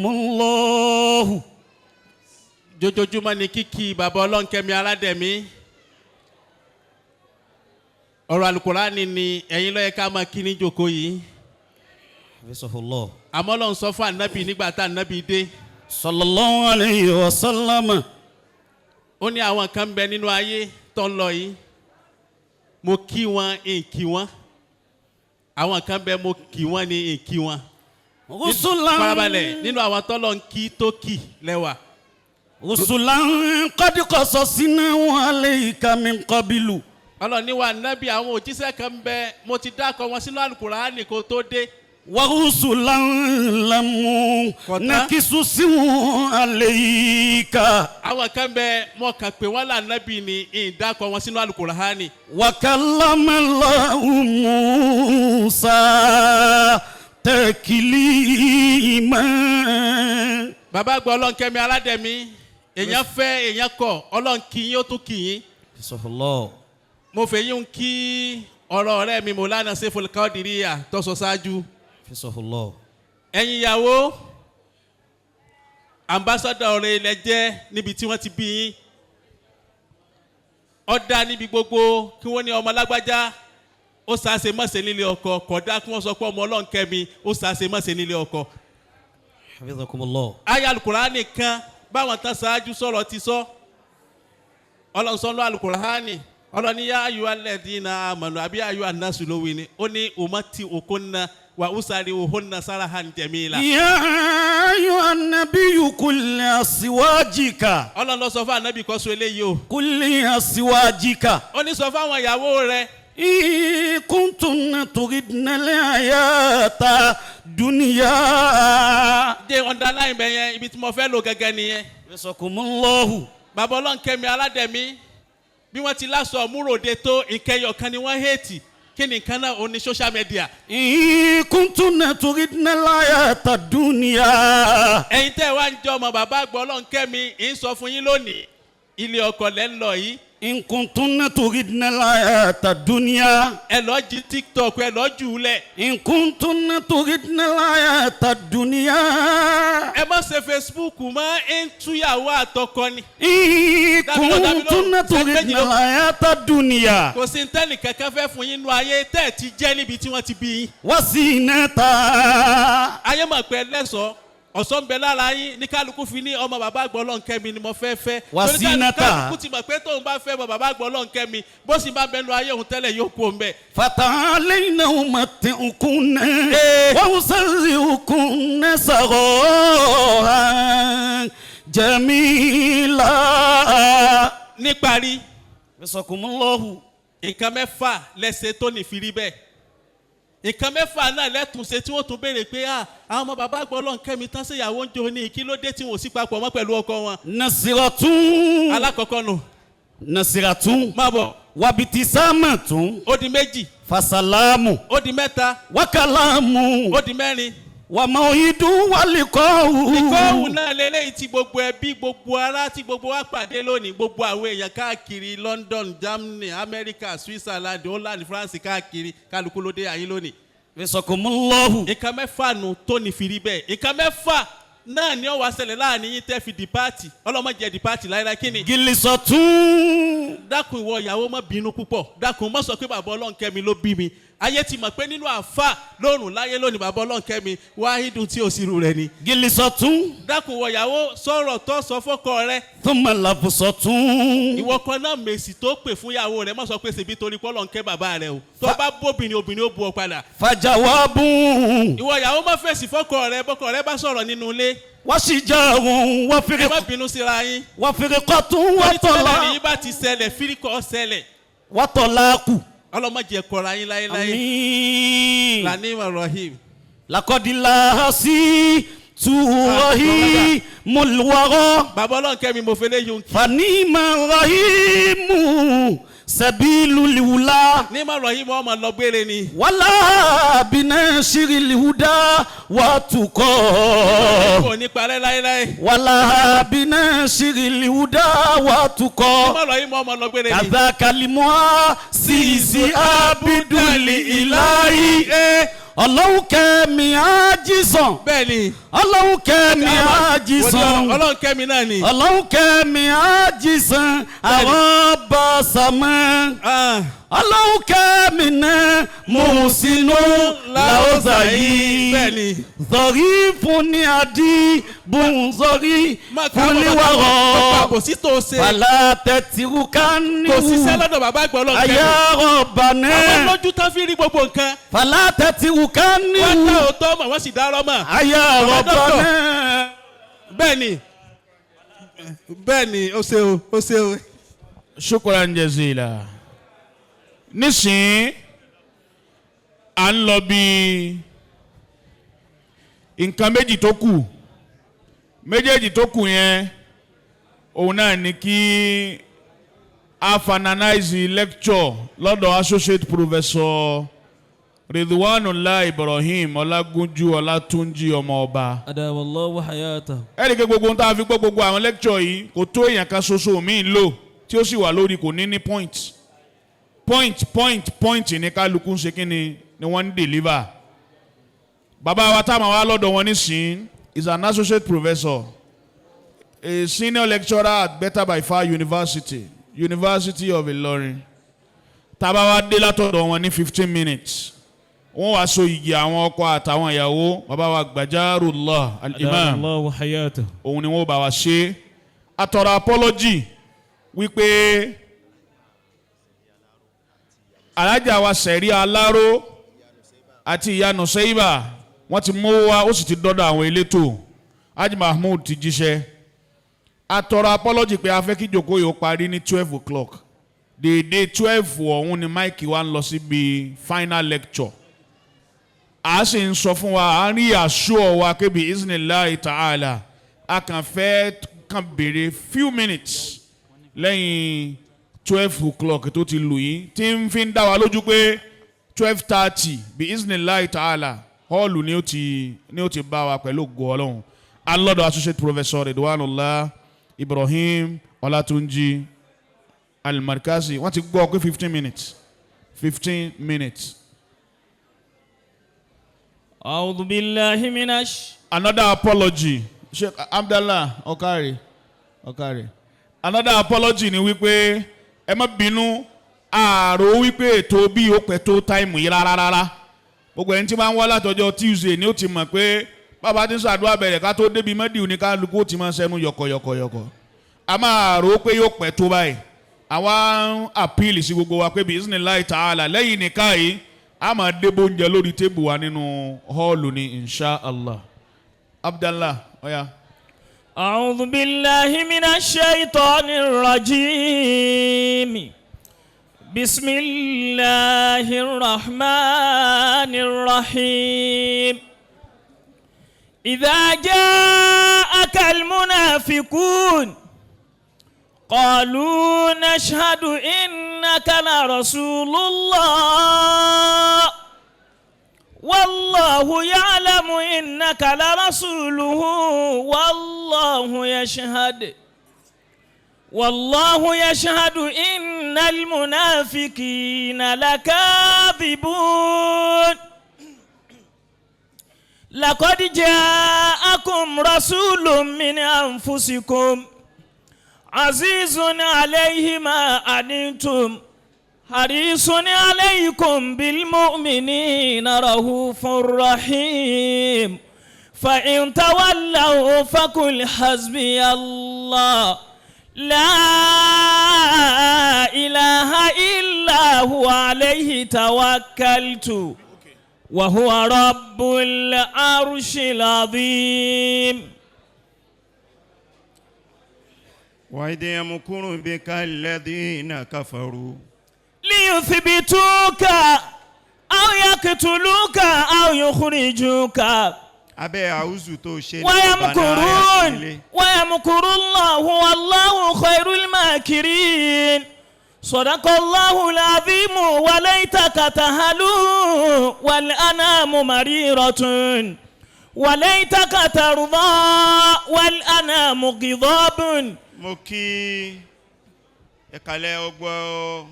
Afakumullahu. Jojoojúmọ́ ni kíkí bàbá Olohunkemi Arademi. Ọ̀rọ̀ Al-Qur'ani ni ẹ̀yin ló yẹ ká máa kí ní jókòó yìí. Bismillah. Àmọ́ Ọlọ́run sọ fún ànábì nígbà tá ànábì dé. Sallallahu alayhi wa sallam. Ó ní àwọn kan bẹ nínú ayé tó ń lọ yìí. Mo kí wọn, n kí wọn. Àwọn kan bẹ mo kí wọn ni n kí wọn. Rusulan. Farabalẹ̀ nínú àwọn tọ́lọ̀ ń kí tó kì lẹ́wà. Rusulan qad qasasnahu alayka min qabilu. Ọlọ́run ní wa ànábì àwọn òjíṣẹ́ kan bẹ mo ti dákọ̀ wọn sínú Al-Qur'ani kó tó dé. Warusulan lamu nakisusimu alayka. Àwọn kan bẹ mo kàn pé wọ́n là nábì ni ìdákọ̀ wọn sínú Al-Qur'ani. Wa kallama Allahu Musa taklima. Bàbá àgbà Olohunkemi Arademi èèyàn fẹ́ èèyàn kọ̀ Ọlọ́run kí yín ó tún kí yín. Bismillah. Mo fẹ́ yín kí ọ̀rọ̀ ọ̀rẹ́ mi Mọ̀lánà Seiful Qadiriya tó sọ ṣáájú. Fisahullah. Ẹ̀yin ìyàwó ambassador ọ̀rẹ́ ilẹ̀ jẹ́ níbi tí wọ́n ti bí yín. Ọ̀dà níbi gbogbo kí wọ́n ní ọmọ lágbájá ó ṣàṣe mọ̀ṣe nílé ọkọ kódà kí wọ́n sọ pé ọmọ Olohunkemi ó ṣàṣe mọ̀ṣe nílé ọkọ. Hafizakumullah. Aya Al-Qur'ani kan báwọn tán ṣáájú sọ̀rọ̀ ti sọ. Ọlọ́run sọ lọ́ Al-Qur'ani. Ọlọ́run ní yá ayú alladhina amanu àbí ayú an-nasu lówí ni ó ní umati okunna wa usari ohunna sarahan jamila. Ya ayú an-nabiyyu kulli aswajika. Ọlọ́run lọ sọ fún ànábì kó sọ eléyìí o. Kulli aswajika. Ó ní sọ fún àwọn ìyàwó rẹ̀. In kuntunna turidna al-hayata dunya. Jẹ́ underline bẹ́ẹ̀ yẹn ibi tí mo fẹ́ lò gẹ́gẹ́ nìyẹn. Bisakumullahu. Bàbá Olohunkemi Arademi bí wọ́n ti lásọ múròde tó ìkẹyọ̀ kan ni wọ́n hẹ́ẹ̀tì kí ni nǹkan náà ó ní social media. Kuntunna turidna al-hayata dunya. Ẹ̀yin tẹ́ wá ń jọ ọmọ bàbá àgbà Olohunkemi ń sọ fún yín lónìí ilé ọkọ lẹ́ ń lọ yìí. Kuntunna turidna al-hayata dunya. Ẹ lọ jí TikTok ẹ lọ jù ú lẹ̀. Kuntunna turidna al-hayata dunya. Ẹ má ṣe Facebook mọ́ ń túyàwó àtọkọ ni. Kuntunna turidna al-hayata dunya. Kò sí ntẹ́nì kankan fẹ́ fún yín nú ayé tẹ́ ẹ̀ ti jẹ́ níbi tí wọ́n ti bí yín. Wasinata. Ayé mọ̀ pé lẹ́sọ̀ọ́ ọ̀sán ń bẹ lára yín ní kálukú fi ní ọmọ bàbá àgbà Olohunkemi ni mo fẹ́ fẹ́. Wasinata. kálukú ti mọ̀ pé tóun bá fẹ́ ọmọ bàbá àgbà Olohunkemi bó sì bá bẹnu ayé òun tẹ́lẹ̀ yóò kú òun bẹ́ẹ̀. فتعالينا أمتعكن وأسرحكن سراحا جميلا. níparí Bisakumullahu. nǹkan mẹ́fà lẹ́sẹ̀ tó ní fi rí bẹ́ẹ̀. nǹkan mẹ́fà náà lẹ́tùnṣe tí wọ́n tún béèrè pé àwọn ọmọ bàbá àgbà Olohunkemi tán ṣe ìyàwó ń jò ní kí ló dé tí wọ́n sì papọ̀ mọ́ pẹ̀lú ọkọ wọn. Nasiratun. alákọ̀ọ́kọ́ nù. Nasiratun. má bọ̀. Wabitisamatun. ó di méjì. Fasalamu. ó di mẹ́ta. Wakalamu. ó di mẹ́rin. Wamauhidu walikohu. ìkọ́hùn náà lélẹ́yìí tí gbogbo ẹbí gbogbo ará tí gbogbo wa pàdé lónìí gbogbo àwọn èèyàn káàkiri London Germany America Switzerland Holland France káàkiri kálukú ló dé ayé lónìí. Bisakumullahu. nǹkan mẹ́fà nù tó ní fìrí bẹ́ẹ̀ nǹkan mẹ́fà náà ni ó wá ṣẹlẹ̀ láàrin yín tẹ́ fi dìpáàtì ọlọ́mọdé dìpáàtì láyé kí ni. Gilisotun. dákun ìwọ ìyàwó má bínú púpọ̀ dákun má sọ pé bàbá Olohunkemi ló bí mi ayé ti mọ̀ pé nínú àfà lórùn láyé lónìí bàbá Olohunkemi wáhídùn tí ò sí irú rẹ̀ ni. Gilisotun. dákun ìwọ ìyàwó sọ̀rọ̀ tó sọ fọ́kọ rẹ. Thumma labusotun. ìwọ kan náà mèsì tó pè fún ìyàwó rẹ má sọ pé ṣèbí torí pé Olohunkemi bàbá rẹ o tó bá bóbìnrin obìnrin ó bu ọ padà. Fajawabun. ìwọ ìyàwó má fèsì fọ́kọ rẹ bọ́kọ rẹ bá sọ̀rọ̀ nínú ilé. Wasijarun ẹ má bínú síra yín. wafirikotun wọ́n ti tẹ́lẹ̀ watola. ní bá ti ṣẹlẹ̀ fíríkọ̀ ṣẹlẹ̀. Watolaku. ọlọ́mọdé kọ̀ra yín láéláé. Àmín. lanima rahim. Lakodilasi tuwahi mulwaro. bàbá Olohunkemi mo fẹ́ lé yun kí. Fanima rahimu sabilu liwula. níma rahim ọmọ lọ gbére ni. Wala binashiri lihuda watuko. kò ní parẹ́ láéláé. Wala binashiri lihuda watuko. níma rahim ọmọ lọ gbére ni. Kazakalimua sisi abiduli ilahi. Olohunkemi ajisan. bẹ́ẹ̀ni. Olohunkemi ajisan. Olohunkemi náà ni. Olohunkemi ajisan. Arabasama. Olohunkemi náà musinu laozayi. bẹ́ẹ̀ni. Zọrí fún ní adi bunzọrí fúnliwárọ̀. kò sí tó ṣe. Fàlà tẹ̀tìrú ká níwú. kò síṣẹ́ lọ́dọ̀ bàbá àgbà Olohunkemi. Ayárọ̀ bànẹ́. àwọn lójú tán fi rí gbogbo nǹkan. Fàlà tẹ̀tìrú ká níwú. wọ́n dá òótọ́ mọ̀ wọ́n sì dá ọlọ́mọ. Ayárọ̀ bànẹ́. bẹ́ẹ̀ni bẹ́ẹ̀ni ó ṣe o ó ṣe o. Shukran jazila. Nísìnyí à ń lọ bí nǹkan méjì tó kù méjèèjì tó kù yẹn òun náà ni kí a finalize lecture lọ́dọ̀ associate professor Ridwanullah Ibrahim Ọlágúnjú Ọlátúnjí ọmọ ọba. Adamallahu hayata. ẹ̀ríkẹ́ gbogbo ohun tá a fi gbọ́ gbogbo àwọn lecture yìí kò tó èèyàn kan ṣoṣo míì lò tí ó sì wà lórí kò ní point ní kálukú ń ṣe kí ni wọ́n ń deliver. Bàbá wa táwọn wá lọ́dọ̀ wọn nísìn is an associate professor, a senior lecturer at Better by Far University of Ilorin. Tábà wá dé látọ̀dọ̀ wọn ní 15 minutes. Wọ́n wá so igi àwọn ọkọ àtàwọn ìyàwó. Bàbá wa Gbajarullah al-Imam. Adamallahu hayata. Òun ni wọ́n bá wa ṣe. Atọrọ apology wípé Alhaja wa Sẹ̀rí Aláró àti ìyá Nusaiba wọ́n ti mú wa ó sì ti dọ́dọ̀ àwọn elétò. Haji Mahmood ti jíṣẹ́. Atọrọ apology pé a fẹ́ kí ìjókòó yóò parí ní 12 o'clock. Dédé 12 ọ̀hún ni Mike wa ń lọ síbi final lecture. A sì ń sọ fún wa, a ń rí àṣọ wa kébi Iznillahi ta'ala. A kàn fẹ́ kàn béèrè few minutes lẹ́yìn 12 o'clock tó ti lù yín tí ń fi ń dá wa lójú pé 12:30 bí Iznillahi ta'ala hall ni ó ti bá wa pẹ̀lú ògo Ọlọ́run. Alọ́dọ̀ associate professor Ridwanullah Ibrahim Ọlátúnjí Al-Markazi wọ́n ti gbọ́ pé 15 minutes. A'udhu billahi minash. Another apology. Sheikh Abdallah Okare. Another apology ni wípé ẹ má bínú ààrò wípé ètò bí ó pẹ́ tó táìmù yìí rárá. Gbogbo ẹni tí máa ń wá látọjọ́ Tuesday ni ó ti mọ̀ pé bàbá tí ń ṣàdúrà bẹ̀rẹ̀ ká tó débi mẹ́díù ní kálukú ó ti máa ṣẹnu yọ̀kọ̀yọ̀kọ̀yọ̀kọ̀ a máa rò ó pé yóò pẹ́ tó báyìí àwa ń àpíìlì sí gbogbo wa pé bi'iznillahi ta'ala lẹ́yìn nìkan yìí a máa débò oúnjẹ lórí tébù wa nínú họ́ọ̀lù ní insha Allah. Abdallah ọ̀ya. أعوذ بالله من الشيطان الرجيم بسم الله الرحمن الرحيم إذا جاءك المنافقون قالوا نشهد إنك لرسول الله والله يعلم إنك لرسوله والله يشهد إن المنافقين لكاذبون لقد جاءكم رسول من أنفسكم عزيز عليه ما عنتم حريص عليكم بالمؤمنين رؤوف رحيم فإن تولوا فقل حسبي الله لا إله إلا هو عليه توكلت وهو رب العرش العظيم وإذ يمكر بك الذين كفروا ليثبتوك أو يقتلوك أو يخرجوك ويمكر الله والله خير الماكرين صدق الله العظيم وليتك تهلو والأنام مريرة وليتك ترضى والأنام غضاب موكي ẹ̀kálẹ̀ ọgbọ́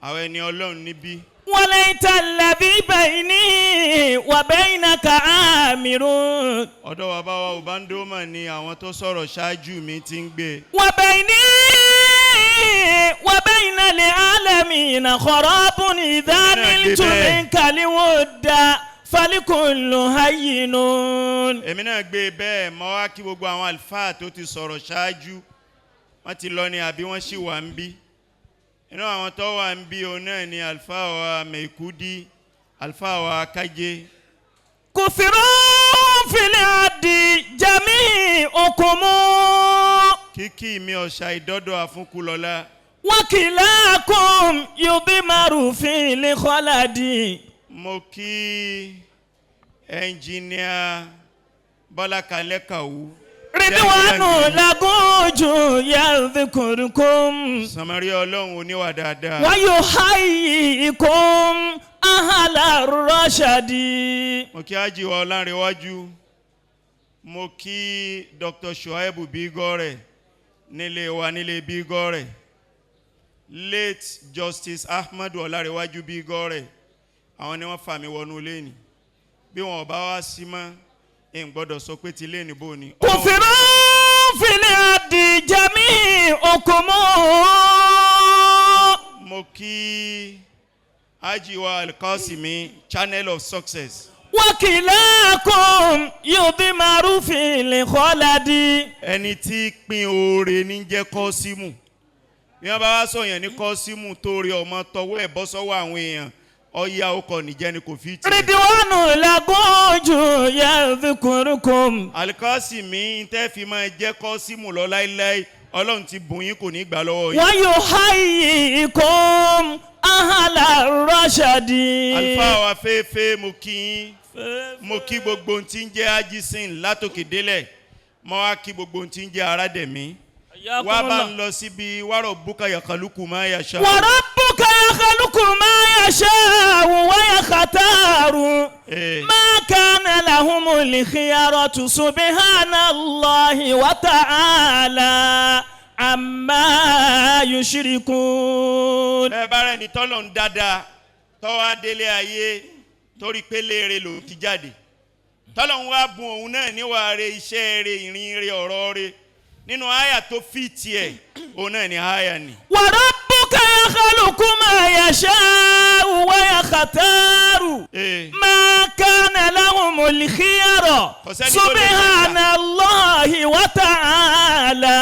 àwọn ẹni ọlọ́run níbí. وليت الذي بيني وبينك عامر. ọ̀dọ̀ bàbá wa Ubandoma ni àwọn tó sọ̀rọ̀ ṣáájú mi ti ń gbé. وبيني وبين العالمين خراب إذا نلت منك الود فلكل هين. èmi náà gbé bẹ́ẹ̀ mo wá kí gbogbo àwọn àlùfáà tó ti sọ̀rọ̀ ṣáájú wọ́n ti lọ ní àbí wọ́n sì wà ń bí. inú àwọn tó wà ń bí òun náà ni àlùfáà wa Mekudi àlùfáà wa Kájé. كثروا في العد جميعكم. kíkí mi ọ̀sà ìdọ́dọ̀ àfúnkúlọ́lá. وكلاكم يضمر في الخلد. mo kí ẹnjìníà Bọ́lá Kalẹ́ Kàwú. Ridwanu Lagoju yadhkurukum. Samari Ọlọ́run oníwà dáadáa. Wa yuhayyikum ahla rashadi. Mo kí Ájì wa Ọlánrewájú. Mo kí Dr. Shuaibu Bigore nílé wa nílé Bigore. Late Justice Ahmadu Ọlánrewájú Bigore. Àwọn ni wọ́n fà mí wọnú ilé ni. Bí wọn ò bá wá sí mọ́ ń gbọ́dọ̀ sọ pé ti lé níbò ni. Kufirun fil ardi jami'ukum. Mo kí Haji wa Al-Qasimi Channel of Success. Wa kilakum yudmaru fil khaladi. Ẹni tí pín oore ní jẹ́ Kọ́símù. Bí wọ́n bá wá sọ̀yàn ní Kọ́símù torí ọmọ tọwọ́ ẹ̀ bọ́ sọ́wọ́ àwọn èèyàn. Ọya ọkọ̀ nìjẹ́ ni kò fi tì. Ridwanu Lagoju yadhkurukum. Al-Qasimi tẹ́ fi máa jẹ́ Kọ́símù lọ láíláí Ọlọ́run ti bùn yín kò ní gbà lọ́wọ́ yín. Wa yuhayyikum ahla rashadi. Àlùfáà wa fẹ́ẹ́fẹ́ mo kí yín. Mo kí gbogbo ohun tí ń jẹ́ Ajisin látòkè délẹ̀. Mo wá kí gbogbo ohun tí ń jẹ́ Arademi. Wá bá ń lọ síbi wa rabbuka yakhluqu ma yasha. Wa rabbuka yakhluqu ma yasha wa yakhtaru. Ma kana lahumul khiyaratu subhanallahi wa ta'ala amma yushrikun. Ẹ bá rẹ̀ ní tọ́lọ̀ ń dáadáa tọ́wọ́ délé ayé torí pé léèrè ló ti jáde. Tọ́lọ̀ ń wá bùn òun náà níwà rẹ̀ iṣẹ́ rẹ̀ ìrìn rẹ̀ ọ̀rọ̀ rẹ̀. Nínú àyà tó fi tiẹ̀ òun náà ni àyà ni. Wa rabbuka يخلق ما يشاء ويختار ما كان لهم الخيار سبحان الله وتعالى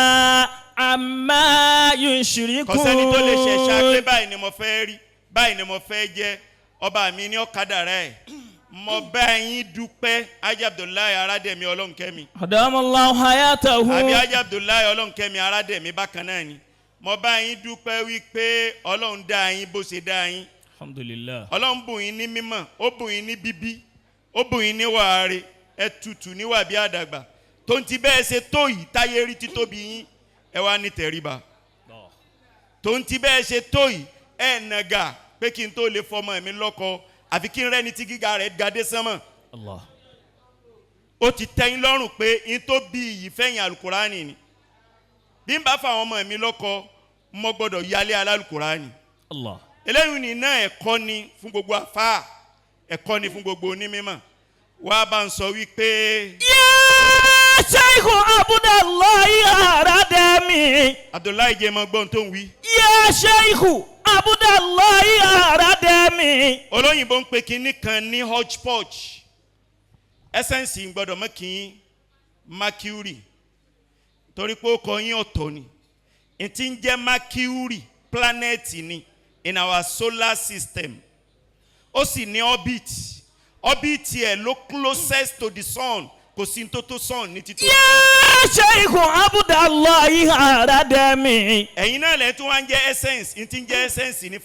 عما يشركون. kọ́sẹ́ni tó lè ṣe ṣàpé báyìí ni mo fẹ́ rí báyìí ni mo fẹ́ jẹ́ ọba mi ní ọ̀kadà rẹ̀ mo bá yín dúpẹ́ Ajá Abdullahi Arademi Olohunkemi. Adamallahu hayatahu. àbí Ajá Abdullahi Olohunkemi Arademi bákan náà ni mo bá yín dúpẹ́ wípé Ọlọ́run dá yín bó ṣe dá yín. Alhamdulillah. Ọlọ́run bùn yín ní mímọ́ ó bùn yín ní bíbí ó bùn yín ní wàáre ẹ tutù níwà bí àdàgbà tó ń ti bẹ́ẹ̀ ṣe tó yìí táyé rí títóbi yín ẹ wá ní tẹríba tó ń ti bẹ́ẹ̀ ṣe tó yìí ẹ nàgà pé kí n tó lè fọmọ mi lọ́kọ àfi kí n rẹ́ni tí gíga rẹ̀ gadé sánmọ̀. Allah. ó ti tẹ́yìn lọ́rùn pé n tó bí iyì fẹ́yìn alukurani ni bí n bá fa àwọn ọmọ mi lọ́kọ mo gbọ́dọ̀ yálé alukurani. Allah. eléyìí ni náà ẹ̀kọ́ ni fún gbogbo àfáà ẹ̀kọ́ ni fún gbogbo onímọ̀ wá bá ń sọ wípé. Sheikh Abdullahi Arademi. Abdullahi jẹ́ mọ́ gbọ́n tó ń wí. Ya Sheikh Abdullahi Arademi. olóyìnbó ń pe kinní kan ní hodgepodge ẹsẹ̀nsì ń gbọ́dọ̀ mọ́ kí mercury torí pé ó kọ yín ọ̀tọ̀ ni n ti ń jẹ́ mercury planet ni in our solar system ó sì ní orbit ẹ̀ ló closest to the sun kò sí tó tó sun ní títò. Sheikh Abdullahi Arademi. ẹ̀yin náà lẹ́yìn tí wọ́n ń jẹ́ essence n ti ń jẹ́ essence ní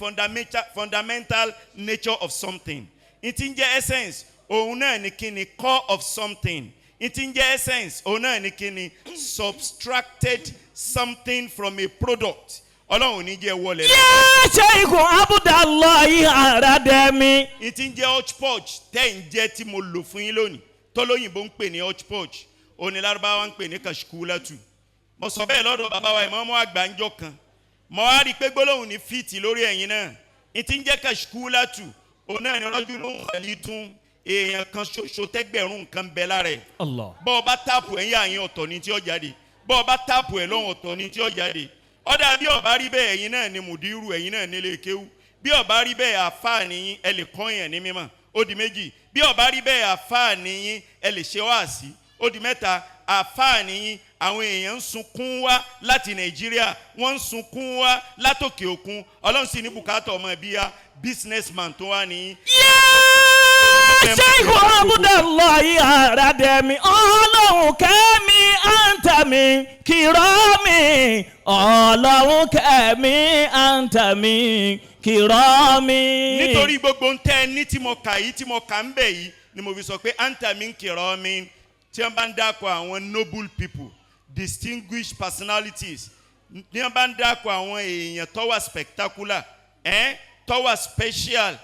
fundamental nature of something n ti ń jẹ́ essence òun náà ní kí ni core of something n ti ń jẹ́ essence òun náà ní kí ni subtracted something from a product. Ọlọ́run ní jẹ́ wọlé. Sheikh Abdullahi Arademi. n ti ń jẹ́ hodgepodge tẹ́ ń jẹ́ tí mo lò fún yín lónìí tọ́lóyìnbó ń pè ní hodgepodge òní lárúbáwá ń pè ní kashkulatu. mo sọ bẹ́ẹ̀ lọ́dọ̀ bàbá wa ìmọ̀ọ́mọ́ àgbà ń jọ kan mo wá rí i pé gbólóhùn ní fìtì lórí ẹ̀yin náà n ti ń jẹ́ kashkulatu òun náà ní ọlọ́jú ló ń wọlé tún èèyàn kan ṣoṣo tẹ́gbẹ̀rún nǹkan bẹ lára ẹ̀. bọ́ ọ bá táàpù ẹ̀yìn àyìn ọ̀tọ̀ ní tí ó jáde bọ́ ọ bá táàpù ẹ̀ lọ́wọ́ ọ̀tọ̀ ní tí ó jáde. ọ̀dà bí ọba rí bẹ́ẹ̀ ẹ̀yin náà ni mùdírù ẹ̀yin náà nílé kéwú bí ọba rí bẹ́ẹ̀ àfáà nìyín ẹ lè kọ́ yẹn ní mímọ́ ó di méjì bí ọba rí bẹ́ẹ̀ àfáà nìyín ẹ lè ṣe wáàsí ó di mẹ́ta àfáà nìyín àwọn èèyàn ń sunkún wá láti Nàìjíríà wọ́n ń sunkún wá látòkè òkun Ọlọ́run sì ní bùkátà ọmọ ìbíyà businessman tó wá nìyín. Sheikh Abdullahi Arademi Olohunkemi antami kirami Olohunkemi antami kirami. nítorí gbogbo ń tẹ́ ní tí mo kà yìí tí mo kà ń bẹ̀ yìí ni mo fi sọ pé antami kirami tí wọ́n bá ń dákọ̀ àwọn noble people distinguished personalities ní wọ́n bá ń dákọ̀ àwọn èèyàn tó wà spectacular tó wà special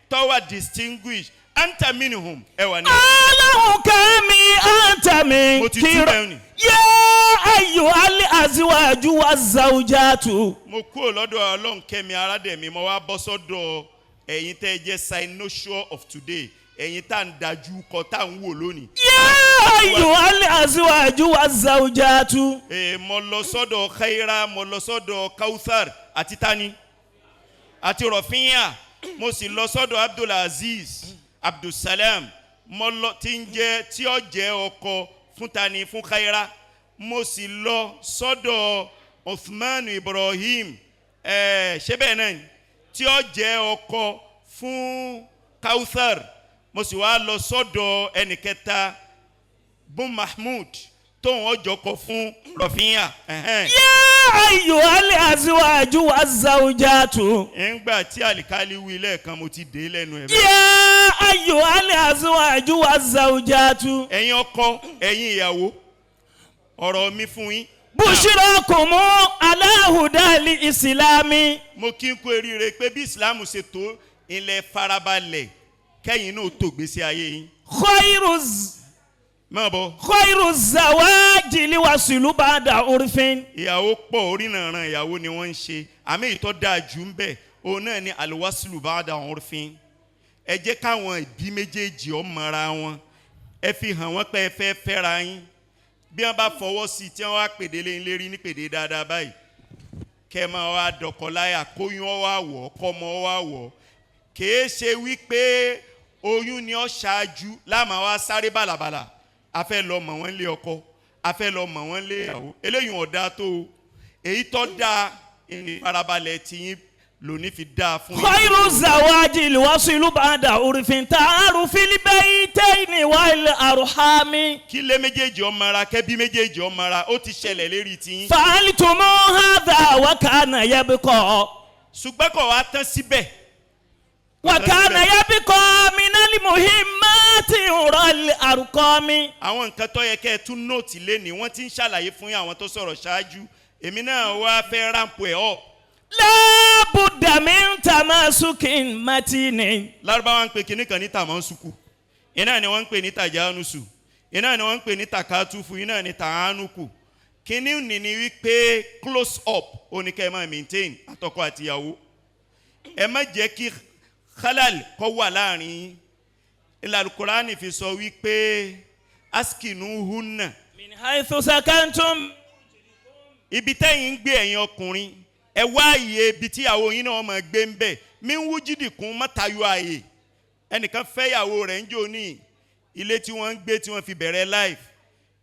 tó wà distinguished anta minhum ẹ wà ní. Olohunkemi antami mo ti tú bẹ́ẹ̀ ni. ya ayyuhal azwaju wazzawjatu. mo kúrò lọ́dọ̀ Olohunkemi Arademi mo wá bọ́ sọ́dọ̀ ẹ̀yin tẹ́ ẹ jẹ́ cynosure of today ẹ̀yin tá à ń dájú kọ tá à ń wò lónìí. ya ayyuhal azwaju wazzawjatu. mo lọ sọ́dọ̀ khairan mo lọ sọ́dọ̀ kaothar àti tani àti Rofiat mo sì lọ sọ́dọ̀ Abdulaziz Abdulsalam mo lọ tí ó jẹ́ ọkọ fún tani fún khairan mo sì lọ sọ́dọ̀ Uthman Ibrahim ṣé bẹ́ẹ̀ náà tí ó jẹ́ ọkọ fún kaothar mo sì wá lọ sọ́dọ̀ ẹnìkẹta bun Mahmud tóun ọjọ́ kọ fún Rofiat. ya ayyuhal azwaju wazzawjatu. ńgbà tí àlìkálí wí lẹ́ẹ̀kan mo ti dé lẹ́nu ẹ̀. ya ayyuhal azwaju wazzawjatu. ẹ̀yin ọkọ ẹ̀yin ìyàwó ọ̀rọ̀ mi fún yín. bushirakum ala hudal islami. mo kí n kú eríire pé bí Islam ṣe tó ilẹ̀ farabalẹ̀ kẹ́yìn náà tó gbèsè ayé yín. khairu zawaji liwasilu ba'da urfin. ìyàwó pọ̀ orínàràn ìyàwó ni wọ́n ń ṣe àmì ìtọ́ dáa jù ń bẹ̀ òun náà ni alwasilu ba'da urfin. ẹ jẹ́ káwọn ìbí méjèèjì ó mọra wọn ẹ fi hàn wọ́n pé ẹ fẹ́ fẹ́ra yín bí wọ́n bá fọwọ́ sí tí wọ́n wá pèdè lé lérí ní pèdè dáadáa báyìí kẹ́ máa wá dọ̀kọ̀láyà kóyún ọ wá wọ̀ kọ́mọ ọ wá wọ̀ kìí ṣe wípé oyún ni ọ ṣáájú láàmà wá sáré bàlàbàlà a fẹ́ lọ mọ̀ wọ́n lé ọkọ a fẹ́ lọ mọ̀ wọ́n lé ìyàwó eléyìí ọ̀dà tó o èyí tó dáa ìfarabalẹ̀ tiyín lóní fi dáa fún yín. khairu zawaji liwasilu ba'da urfin ta'arufi libaytaini wal arhami. kí lé méjèèjì ọmọra kẹ́bí méjèèjì ọmọra ó ti ṣẹlẹ̀ lérí tiyín. fa'altumu hadha wa kana yabqa. ṣùgbọ́n kò wá tán síbẹ̀. wa kana yabqa minal muhimmati ural arqami. àwọn nǹkan tó yẹ kẹ́ ẹ tún nóòtì lẹ́ni wọ́n ti ń ṣàlàyé fún yín àwọn tó sọ̀rọ̀ ṣáájú èmi náà wá fẹ́ ráǹpù ẹ̀ ọ́. la budda min tamasukin matinin. lárúbáwá ń pè kíní kan ní tàmásùkù iná ni wọ́n ń pè ní tàjánùsù iná ni wọ́n ń pè ní tàkátúfù iná ni tàánùkù kíní ni wípé close up oníkẹ́ ẹ máa maintain àtọkọ àtìyàwó ẹ má jẹ́ kí khalal kó wà láàrin Al-Qur'ani fi sọ wípé askinu hunna. min haythu sakantum. ibi tẹ́yìn ń gbé ẹ̀yin ọkùnrin ẹ wá àyè ibi tíyàwó yín náà máa gbé ń bẹ̀ mí ń wú jìdìkún mọ́tayọ àyè ẹnìkan fẹ́yàwó rẹ̀ ń jò ní ilé tí wọ́n ń gbé tí wọ́n fi bẹ̀rẹ̀ life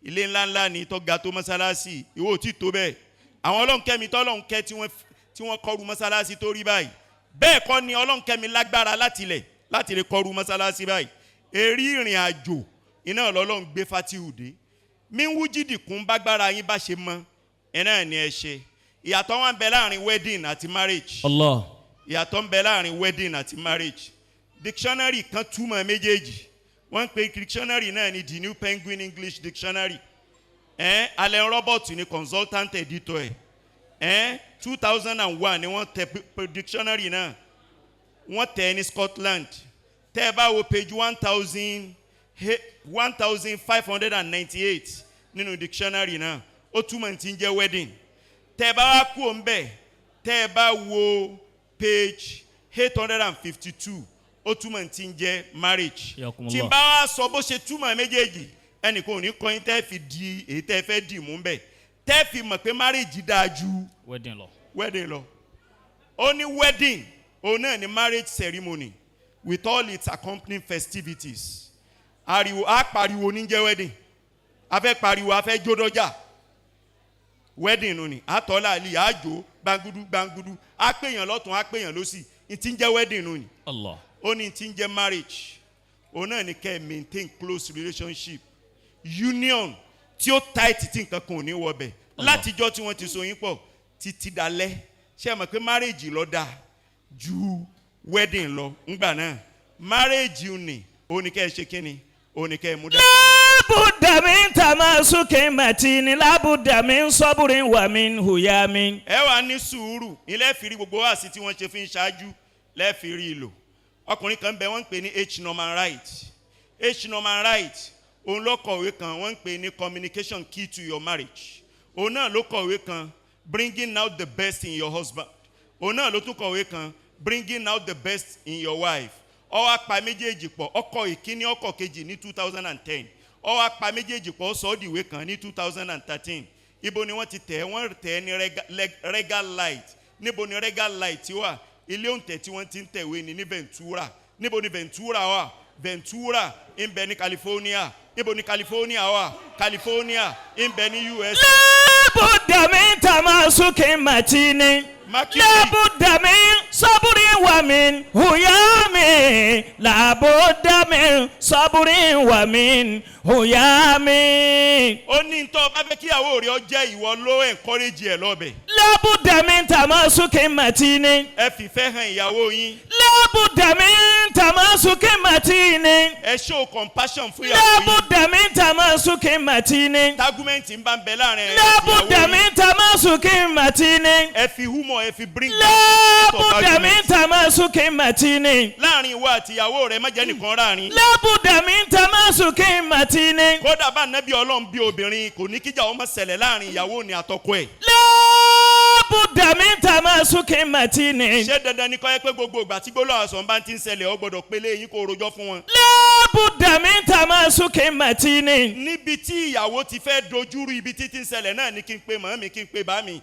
ilé ńláńlá ni tó ga tó mọ́sálásì ìwọ ò tí tó bẹ́ẹ̀ àwọn ọlọ́nkẹ́mi tọ́lọ́nkẹ́ tí wọ́n kọ́ru mọ́sálásì tó rí báyìí bẹ́ẹ̀ kọ́ ni ọlọ́nkẹ́mi lágbára láti lè kọ́ru mọ́sálásì báyìí èrí ìrìn àjò iná ọlọ́run gbé fatihu dé mí ń wú jìdìkún bágbára yín bá ṣe mọ́ ẹ náà ni ẹ ṣe ìyàtọ̀ wọn ń bẹ láàrin wedding àti marriage. Allah. ìyàtọ̀ ń bẹ láàrin wedding àti marriage. dictionary kan túmọ̀ méjèèjì wọ́n ń pe dictionary náà ní the New Penguin English Dictionary. Allen Robert ni consultant editor ẹ̀ 2001 ni wọ́n tẹ dictionary náà wọ́n tẹ̀ ní Scotland tẹ́ ẹ bá wo page 1598 nínú dictionary náà ó túmọ̀ tí ń jẹ́ wedding tẹ́ ẹ bá wá kú òun bẹ́ẹ̀ tẹ́ ẹ bá wo page 852 ó túmọ̀ tí ń jẹ́ marriage tí n bá wá sọ bó ṣe túmọ̀ méjèèjì ẹnìkan ò ní kọ́ yín tẹ́ fi di èyí tẹ́ fẹ́ dì mú bẹ́ẹ̀ tẹ́ fi mọ̀ pé marriage dáa ju wedding lọ ó ní wedding òun náà ni marriage ceremony with all its accompanying festivities ariwo á pariwo ní jẹ́ wedding a fẹ́ pariwo a fẹ́ jódọ́jà wedding nù ni àtọ́lá àlì àjò gbangudu gbangudu á pèèyàn lọ́tún á pèèyàn lọ́sì ní ti ń jẹ́ wedding nù ni Allah. ó ní ti ń jẹ́ marriage òun náà ni kẹ́ ẹ̀ maintain close relationship union tí ó tight tí nǹkan kan ò ní wọ bẹ̀ látijọ́ tí wọ́n ti so yín pọ̀ títí dalẹ́ ṣé ẹ mọ̀ pé marriage ló dáa ju wedding lọ ńgbà náà marriage ni òun ni kẹ́ ẹ ṣe kíni òun ni kẹ́ ẹ mú dá. Labudda min tamasukin matini labudda min saburin wa min huyamin. ẹ wà ní sùúrù ilé fìrí gbogbo wá sí tí wọ́n ṣe fi ń ṣáájú lẹ́ẹ̀fìrí ìlò ọkùnrin kan bẹ wọ́n ń pè ní H. Norman Wright òun ló kọ̀wé kan wọ́n ń pè ní communication key to your marriage òun náà ló kọ̀wé kan bringing out the best in your husband òun náà ló tún kọ̀wé kan bringing out the best in your wife ó wá pa méjèèjì pọ̀ ọkọ̀ ìkíní ọkọ̀ kejì ní 2010 ó wá pa méjèèjì pọ̀ sọ ọ́ dìwé kan ní 2013 ibo ni wọ́n ti tẹ̀ wọ́n tẹ̀ ní Regal Light níbo ni Regal Light wà ilé òǹtẹ̀ tí wọ́n ti ń tẹ̀wé ní Ventura níbo ni Ventura wà Ventura ń bẹ ní California níbo ni California wà California ń bẹ ní US. Labudda min tamasukin matini. Labudda min saburin wa min huyami. Labudda min saburin wa min huyami. ó ní tó bá fẹ́ kíyàwó rẹ̀ ó jẹ́ ìwọ ló encourage ẹ̀ lọ́bẹ̀. Labudda min tamasukin matini. ẹ fìfẹ́ hàn ìyàwó yín. Labudda min tamasukin matini. ẹ show compassion fún ìyàwó yín. Labudda min tamasukin matini. tágúmẹ̀ntì ń bá ń bẹ láàrin ẹ̀ Labudda min tamasukin matini. ẹ fi humor ẹ fi bring Labudda min tamasukin matini. láàrin ìwọ àti ìyàwó rẹ̀ má jẹ́ nìkan ráàrin. Labudda min tamasukin matini. kódà bá nẹ́bí ọlọ́run bí obìnrin kò ní kíjà ọmọ ṣẹlẹ̀ láàrin ìyàwó ni àtọkọ ẹ̀. Labudda min tamasukin matini. ṣé dandan ni kọ́ ẹ pé gbogbo ìgbà tí gbólóhùn àṣọ bá ti ń ṣẹlẹ̀ ọ gbọ́dọ̀ pélé yín kó rojọ́ fún wọn. Labudda min tamasukin matini. níbi tí ìyàwó ti fẹ́ dojúrú ibi títí ń ṣẹlẹ̀ náà ni kí n pe màmí kí n pe bá mi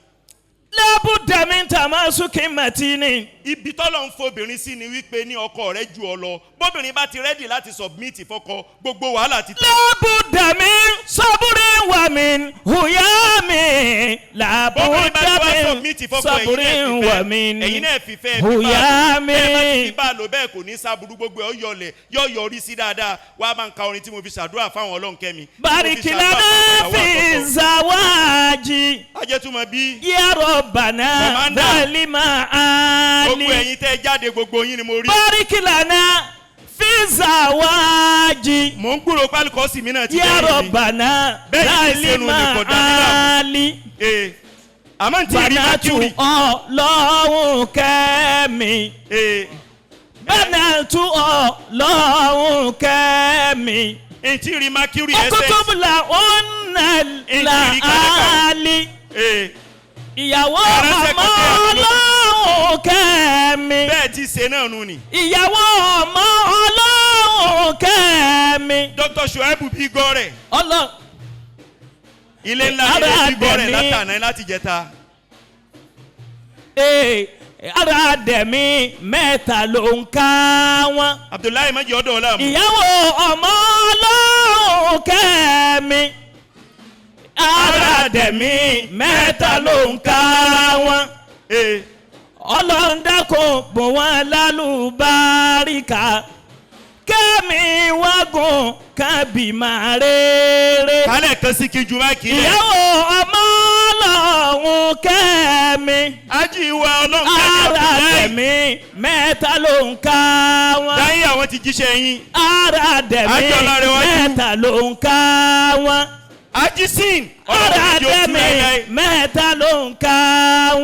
lábùdà mi tamasukin matini. ibi tọ́lọ̀ ń fobìnrin sí ni wípé ní ọkọ rẹ̀ ju ọ lọ bóbìnrin bá ti rẹ́dì láti submit fọ́kọ gbogbo wàhálà ti tẹ̀. lábùdà mi sọ́bùrín wà mí hùyà mi. lábùdà mi sọ́bùrín wà mí ẹ̀yin náà fìfẹ́ hùyà mi. bẹ́ẹ̀ bá ti fi bá a lò bẹ́ẹ̀ kò ní sábúrú gbogbo ẹ̀ ó yọlẹ̀ yọ yọrí sí dáadáa wàá máa ń ka orin tí mo fi ṣàdúrà fáwọn Ọlọ́hunkẹ́mi. barikilana fi zawaji. ajẹ́tùmọ̀ bí. ya Rabbana zalima ali. gbogbo ẹ̀yin tẹ́ jáde gbogbo yín ni mo rí. barikilana fi zawaji. mò ń gbúrò pálíkọ́ sí mi náà ti ya Rabbana zalima ali. àmọ́ tí rí mákìrì. Olohunkemi. Banatu Olohunkemi. Ètí rí mákìrì ẹsẹ̀. Okutubula ọ̀nà làálí. Ìyàwó ọmọ Olohunkemi. Bẹ́ẹ̀ ti ṣe náà nù ni. Ìyàwó ọmọ Olohunkemi. Dr. Shuaibu bí gọ́rẹ̀. Ilé ńlá ni bí gọ́rẹ̀ látàná láti jẹta. Arademi mẹ́ta ló ń ká wọn. Abdullahi Maji ọdọ ọlá mu. Ìyàwó ọmọ Olohunkemi. Arademi mẹ́ta ló ń ká wọn. Ọlọ́run dákun bùn wọ́n lálùbáríkà. Kẹ́mi wágùn kábì máa rere. Kálẹ̀ kan sí kí ju máìkì lẹ̀. Ìyàwó ọmọ Olohunkemi. Ajíwá Olohunkemi. Arademi mẹ́ta ló ń ká wọn. Dáyé àwọn ti jíṣẹ́ yín. Arademi mẹ́ta ló ń ká wọn. Ajísìn. Arademi mẹ́ta ló ń ká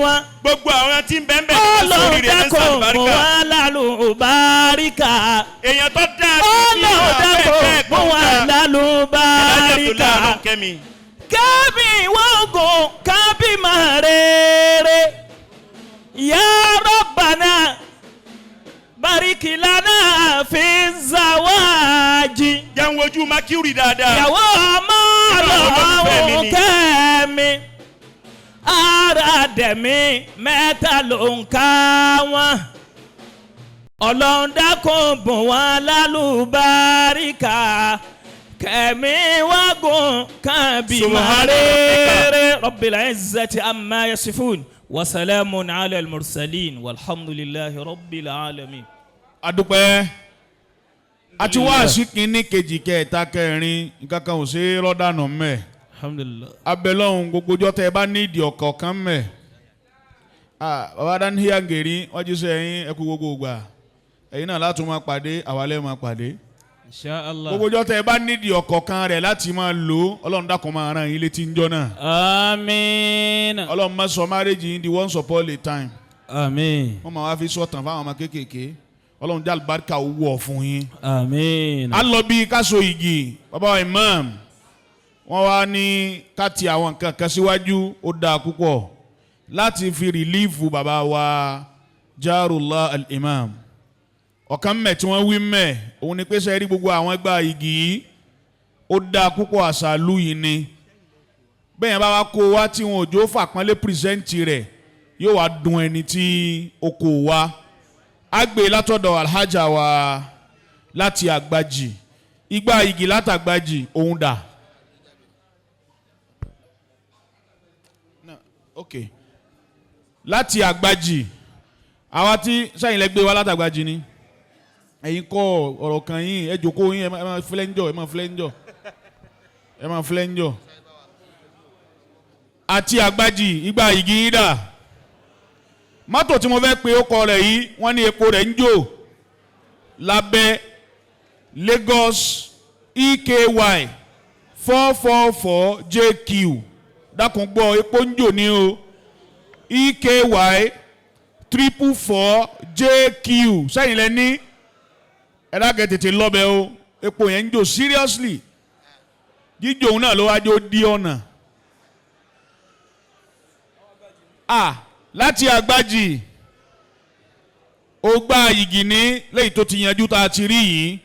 wọn. Gbogbo àwọn tí ń bẹ́ẹ̀ bẹ́ẹ̀ ní sórí rẹ̀ ní sàlùbáríkà. Ọlọ́dàkọ̀ fún wa lálùbáríkà. Èèyàn tó dáa sí ìlú abẹ́fẹ́ fún wa lálùbáríkà. Kábí wọ́gùn kábí máa rere. Ya Rabbana barikilana fi zawaji. Jẹun ojú mákìrì dáadáa. Ìyàwó ọmọ Olohunkemi. Arademi mẹ́ta ló ń ká wọn. Ọlọ́run dákun bùn wọ́n lálùbáríkà. Kẹ́mi wágùn kábí máa rere. Rabbil izzati amma yasifun. Wasalamun ala al-mursalin walhamdulillahi rabbil alamin. Adúpẹ́ àti wáàsí kínní kejì kẹta kẹrin nǹkan kan ò ṣe é rọ́dànù mẹ́. Alhamdulillah. Abẹ́lọ́hún gbogbo ọjọ́ tẹ́ ẹ bá ní ìdí ọ̀kọ̀ọ̀kan mẹ́. Bàbá dání híyà gèrí wọ́n jí sọ ẹ̀yin ẹ̀kú gbogbo gbà ẹ̀yin náà látún máa pàdé àwálẹ̀ máa pàdé. Inshallah. Gbogbo ọjọ́ tẹ́ ẹ bá ní ìdí ọ̀kọ̀ọ̀kan rẹ̀ láti máa lò Ọlọ́run dákun máa ràn yín létí ńjọ́ náà. Àmín. Ọlọ́run máa sọ marriage yín di once upon a time. Àmín. Wọ́n máa wá fi sọ̀tàn fáwọn ọmọ kéékèèké. Ọlọ́run dá àlùbáríkà wọ̀ fún yín. Àmín. A lọ bí káṣọ igi bàbá wa imam wọ́n wá ní ká ti àwọn nǹkan kan síwájú ó dáa púpọ̀ láti fi rìlífù bàbá wa Jarullah al-Imam. Ọ̀kan mẹ́ tí wọ́n wí mẹ́ òun ni pé sẹ́ rí gbogbo àwọn ẹgbẹ́ igi yìí ó dáa púpọ̀ àṣàlù yìí ni bẹ́ẹ̀ yẹn bá wá kó wá tí wọn ò jó fàpọ́nlé pírẹsẹ́ǹtì rẹ̀ yóò wá dùn ẹni tí ó kó wá. Agbe látọ̀dọ̀ Alhaja wa láti Àgbàjì igba igi látàgbàjì òun dà. Okay. Láti Àgbàjì àwa tí sẹ́yìn lẹ́gbẹ́ wa látàgbàjì ni ẹ̀yin kọ́ ọ̀rọ̀ kan yín ẹ jókòó yín ẹ máa flẹ́ńjọ̀ ẹ máa flẹ́ńjọ̀ àti Àgbàjì igba igi yín dà. Mọ́tò tí mo fẹ́ pe ọkọ rẹ̀ yìí wọ́n ní epo rẹ̀ ń jò lábẹ́ Lagos EKY 444 JQ dákun gbọ́ epo ń jò ní o EKY 444 JQ sẹ́yìn lẹ ní ẹ̀dákẹ́ tètè lọ́bẹ̀ o epo yẹn ń jò seriously jíjò òun náà ló wájú ó di ọ̀nà. Láti Àgbàjì ó gbá igi ní lẹ́yìn tó ti yanjú tá a ti rí yìí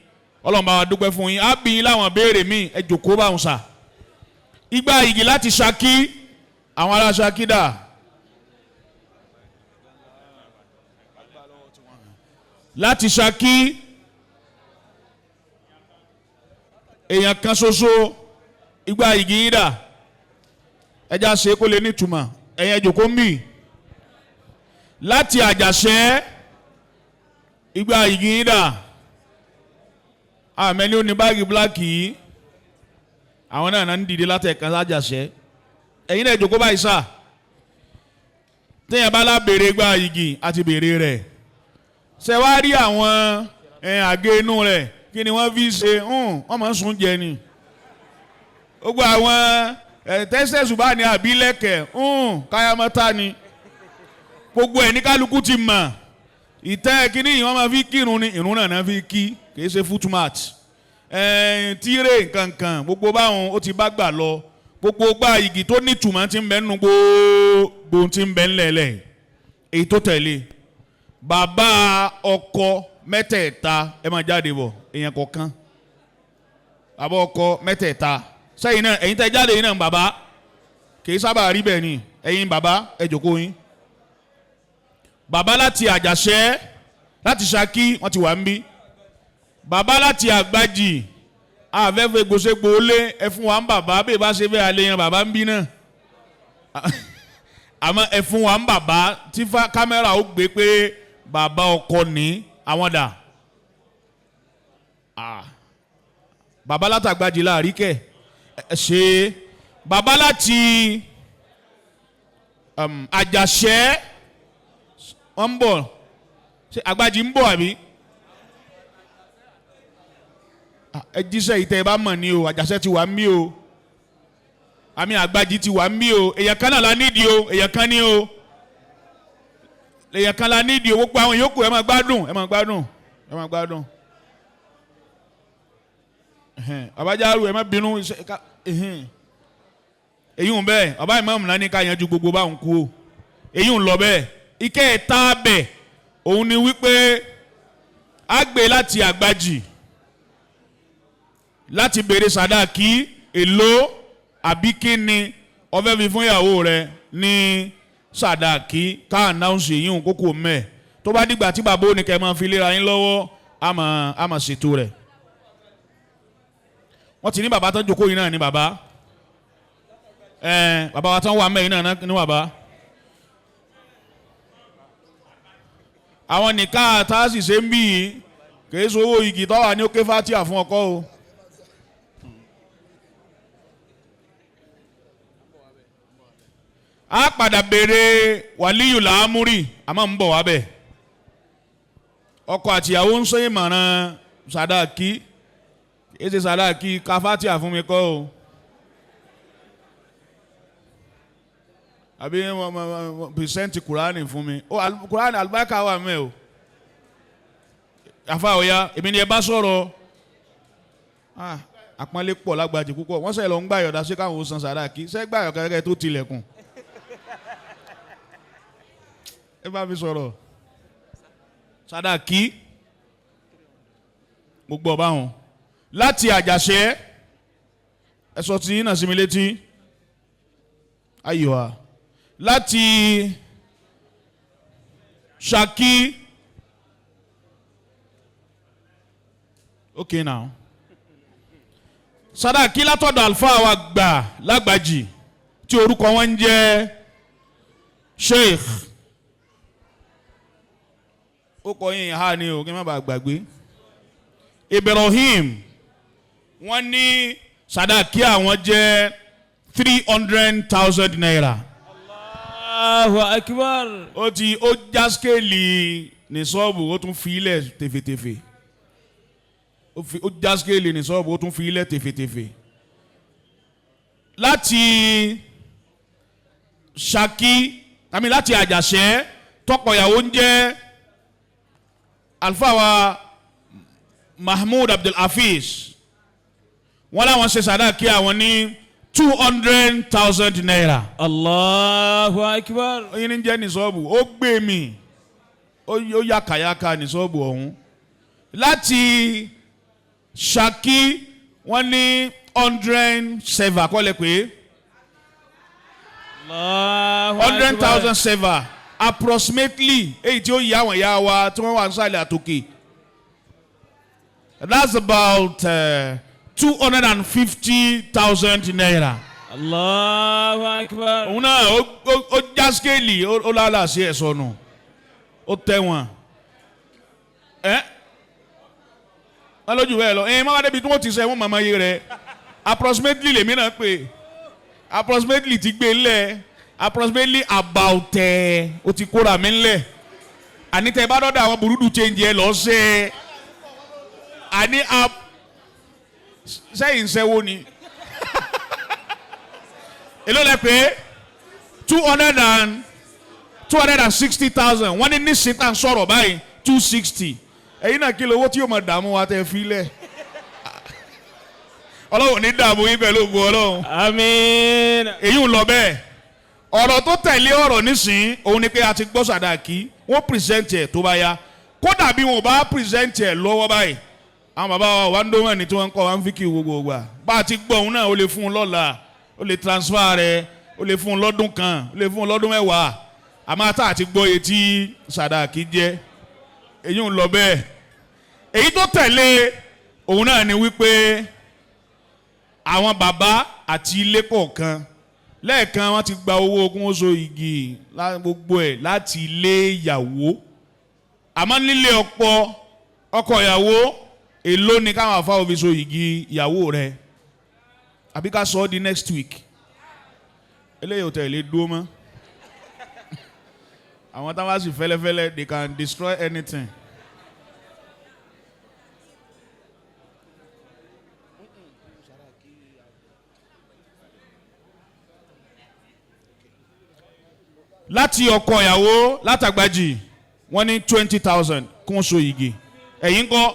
Ọlọ́run bá wa dúpẹ́ fún yín á bí yín láwọn béèrè míì ẹ jòkó bá wọn sà. Igba igi láti Ṣakí àwọn ará Ṣakí dà láti Ṣakí èèyàn kan ṣoṣo igba igi yín dà ẹja ṣe kó lè nítumọ̀ ẹ̀yìn ẹ̀jọ̀kọ́ ń bì láti Àjàṣẹ́ igba igi yín dà àmẹ́ni ó ní báàgì bíláàkì yìí àwọn náà ń dìde láti ẹ̀ka Àjàṣẹ́ ẹ̀yin náà ẹ̀jọ̀kọ́ báyìí sà téèyàn bá lábèrè igba igi àti bèrè rẹ̀ ṣe wá rí àwọn àgé inú rẹ̀ kí ni wọ́n fi ṣe wọ́n máa ń sun jẹ ni gbogbo àwọn tẹ́sẹ̀sù bá ní àbílẹ̀kẹ̀ káyámọ́tà ni gbogbo ẹ̀ ní kálukú ti mọ̀ ìtẹ́ kínní yìí wọ́n máa fi kírun ni ìrun náà fi kí kì í ṣe footmat tíire nkankan gbogbo báwọn ó ti bá gbà lọ gbogbo gba igi tó nítumọ̀ ti ń bẹ nínú gbogbo ti ń bẹ ńlẹ̀lẹ̀ èyí tó tẹ̀lé bàbá ọkọ mẹ́tẹ̀ẹ̀ta ẹ máa jáde bọ̀ èèyàn kọ̀ọ̀kan bàbá ọkọ mẹ́tẹ̀ẹ̀ta sẹ́yìn náà ẹ̀yin tẹ́ jáde yìí náà bàbá kì í sábà rí bẹ́ẹ̀ ni ẹ̀yin bàbá ẹ jókòó yín bàbá láti Àjàṣẹ́ láti Ṣakí wọ́n ti wà ń bí bàbá láti Àgbàjì àfẹ́fẹ́ gbòṣègbò lé ẹ fún wa ń bàbá bẹ́ẹ̀ bá ṣe bẹ́ẹ̀ alẹ́ yẹn bàbá ń bí náà àmọ́ ẹ fún wa ń bàbá tí kámẹ́rà ó gbé pé bàbá ọkọ ní àwọn dà bàbá láti Àgbàjì láàrí kẹ̀ ṣe bàbá láti Àjàṣẹ́ wọ́n ń bọ̀ ṣe Àgbàjì ń bọ̀ àbí ẹ jíṣẹ́ ìtẹ́ ẹ bá mọ̀ ní o Àjàṣẹ́ ti wà ń mí o àmì Àgbàjì ti wà ń mí o èèyàn kan náà la nídìí o èèyàn kan ní o èèyàn kan la nídìí o gbogbo àwọn yòókù ẹ máa gbádùn ẹ máa gbádùn ẹ máa gbádùn àbájáru ẹ má bínú èyí ń bẹ́ẹ̀ ọba ìmáàmù náà ní ká yanjú gbogbo báwọn kú o èyí ń lọ bẹ́ẹ̀ ike ẹ̀ta bẹ̀ òun ni wípé a gbé láti Àgbàjì láti béèrè sàdáàkì èlò àbí kíni ọfẹ́ fi fún ìyàwó rẹ ní sàdáàkì ká ànáùnsì yìí ń kókó mẹ́ẹ̀ tó bá dìgbà tí bàbá òní kẹ́ máa fi léra yín lọ́wọ́ a máa ṣètò rẹ̀ wọ́n ti ní bàbá tán jókòó yìí náà ní bàbá bàbá wa tán wà mẹ́yìn náà ní bàbá àwọn nìkan tá a sì ṣe ń bí yìí kì í sọ owó igi tó wà ní òkè fatia fún ọkọ o. a padà béèrè wàlíyù làámúrì àmọ́ ń bọ̀ wá bẹ̀ ọkọ àtìyàwó ń sẹ́yìn mọ̀ràn sàdáàkì èsì sàdáàkì káfátíà fún mi kọ́ o àbí pìrìsẹ́ǹtì kùránì fún mi ó kùránì Al-Barkah wà mẹ́ o àfa òya èmi ni ẹ bá sọ̀rọ̀ àpọ́nlé pọ̀ lágbàjì púpọ̀ wọ́n sẹ́yìn lọ ń gbà yọ̀dá sí káwọn ò san sàdáàkì sẹ́ gbà yọ̀ kẹ́kẹ́ tó tilẹ̀kùn ẹ bá mi sọ̀rọ̀ sàdáàkì gbogbo ọba wọn láti Àjàṣẹ́ ẹ sọ tí náà sí mi létí ayọ̀ láti Ṣakí okay now sàdáàkì látọ̀dọ̀ àlùfáà wa gbà lágbàjì tí orúkọ wọn ń jẹ́ Sheikh ó kọ yín ha ni o kí n má bàa gbàgbé Ibrahim wọ́n ní sàdáàkì àwọn jẹ́ 300,000 naira. Allahu Akbar. ó já skéèlì ní sọ́ọ̀bù ó tún fi ilẹ̀ tèfètèfè ó já skéèlì ní sọ́ọ̀bù ó tún fi ilẹ̀ tèfètèfè. láti Ṣakí àmì láti Àjàṣẹ́ tọkọyàwó ń jẹ́ alfa wa Mahmoud Abdul Hafiz wọ́n láwọn ṣe sàdáàkì àwọn ní 200,000 naira. Allahu Akbar. oyin ní jẹ́ ní sọ́ọ̀bù ó gbé mi ó yàkàyàkà ní sọ́ọ̀bù ọ̀hún. láti Ṣakí wọ́n ní 100 seva kọ́lẹ̀ pé 100,000 seva approximately èyí tí ó yí àwọn ìyá wa tí wọ́n wà nísàlẹ̀ àtòkè that's about 250,000 naira. Allahu Akbar. òun náà ó já skéèlì ó lálà sí ẹ̀ sọnù ó tẹ̀ wọ́n wọ́n lójú bẹ́ẹ̀ lọ má wá débi tí wọ́n ti sẹ́ wọ́n mọ̀mọ́ iye rẹ̀ approximately lèmi náà pé approximately ti gbé lẹ̀ approximately about ó ti kóra mi lẹ̀ àní tẹ́ bá dọ́dọ̀ àwọn burúkú change ẹ lọ sẹ́ àní sẹ́yìn sẹ́wó ni èló lẹ pé 260,000 wọ́n ní nísìnyí tá à ń sọ̀rọ̀ báyìí 260 ẹ̀yin náà kí ló owó tí yóò máa dààmú wa tẹ́ fi lẹ̀ ọlọ́run ní dààmú yín pẹ̀lú ògùn ọlọ́run àmín. èyí ń lọ bẹ́ẹ̀ ọ̀rọ̀ tó tẹ̀lé ọ̀rọ̀ nísìnyí òun ni pé a ti gbọ́ sàdáàkì wọ́n pìrìsẹ́ǹtì ẹ̀ tó bá yá kódà bí wọn ò bá pìrìsẹ́ǹtì ẹ̀ lọ́wọ́ báyìí àwọn bàbá wa wà ń dómọ̀ ní tí wọ́n ń kọ́ wa ń fi kí gbogbo gbà bá a ti gbọ́ òun náà ó lè fún un lọ́la ó lè transfer rẹ̀ ó lè fún un lọ́dún kan ó lè fún un lọ́dún mẹ́wàá àmọ́ àtà àti gbọ́ iye tí sàdáàkì jẹ́ èyí ń lọ bẹ́ẹ̀ èyí tó tẹ̀lé òun náà ni wípé àwọn bàbá àti ilé kọ̀ọ̀kan lẹ́ẹ̀kan wọ́n ti gba owó ogún oṣù igi gbogbo ẹ̀ láti ilé ìyàwó àmọ́ nílé ọkọ ìyàwó èló ni káwọn àfa òfin so igi ìyàwó rẹ̀ àbí ká sọ ọ́ di next week eléyìí ò tẹ̀lé dúró mọ́ àwọn táwọn á sì fẹ́lẹ́fẹ́lẹ́ they can destroy anything. láti ọkọ ìyàwó látàgbàjì wọ́n ní 20,000 kún so igi ẹ̀yin kọ́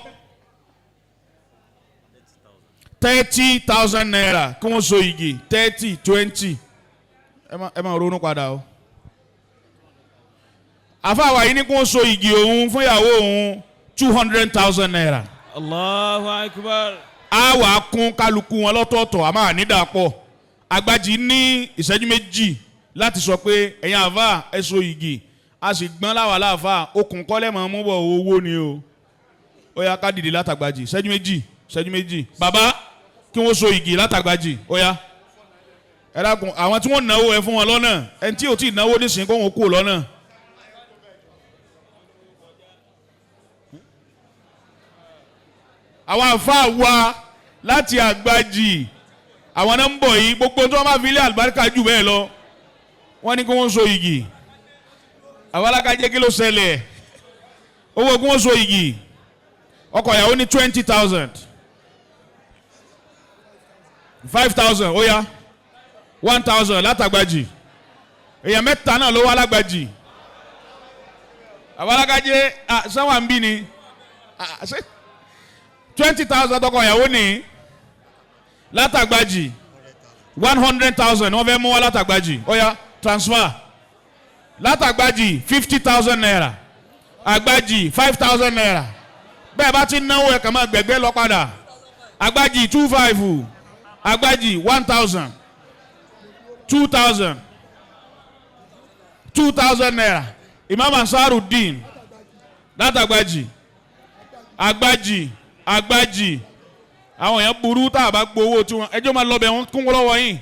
30,000 naira kún so igi 30 20 ẹ máa ronú padà o àfàwà yìí ní kún so igi òun fún ìyàwó òun 200,000 naira. Allahu Akbar. a wà kún kálukú wọn lọ́tọ̀ọ̀tọ̀ àmọ́ ànídàpọ̀ àgbàjì ní ìṣẹ́jú méjì láti sọ pé ẹ̀yin àfà ẹ so igi a sì gbọ́n láwà láàfà okùn kọ́lẹ̀ mọ́ mú bọ̀ owó ni o ó yá ká dìde látàgbàjì ìṣẹ́jú méjì bàbá kí wọ́n so igi látàgbàjì ó yá ẹ dákun àwọn tí wọ́n náwó ẹ fún wọn lọ́nà ẹni tí ò tí ì náwó nísìnyí kó wọn kú lọ́nà. àwọn àfà wa láti àgbàjì àwọn náà ń bọ̀ yìí gbogbo tí wọ́n bá fi lé àlùbáríkà jù bẹ́ẹ̀ lọ wọ́n ní kí wọ́n so igi àwọn alákàjẹ́ kí ló ṣẹlẹ̀ owó kí wọ́n so igi ọkọ ìyàwó ní 20,000 5,000 ó yá 1,000 látàgbàjì èèyàn mẹ́ta náà ló wá lágbàjì àwọn alákàjẹ́ sáwọn àǹbí ni 20,000 ọkọ ìyàwó ní látàgbàjì 100,000 wọ́n fẹ́ mú wá látàgbàjì ó yá transfer látàgbàjì 50,000 naira àgbàjì 5,000 naira bẹ́ẹ̀ bá ti náwó ẹ̀ kàn máa gbẹ̀gbẹ́ lọ padà àgbàjì 25 àgbàjì 1,000 2,000 naira Imam Ansarudeen látàgbàjì àgbàjì àwọn èèyàn burú tá a bá gbowó tí wọn ẹjọ́ máa lọ bẹ̀ wọ́n kún lọ́wọ́ yìí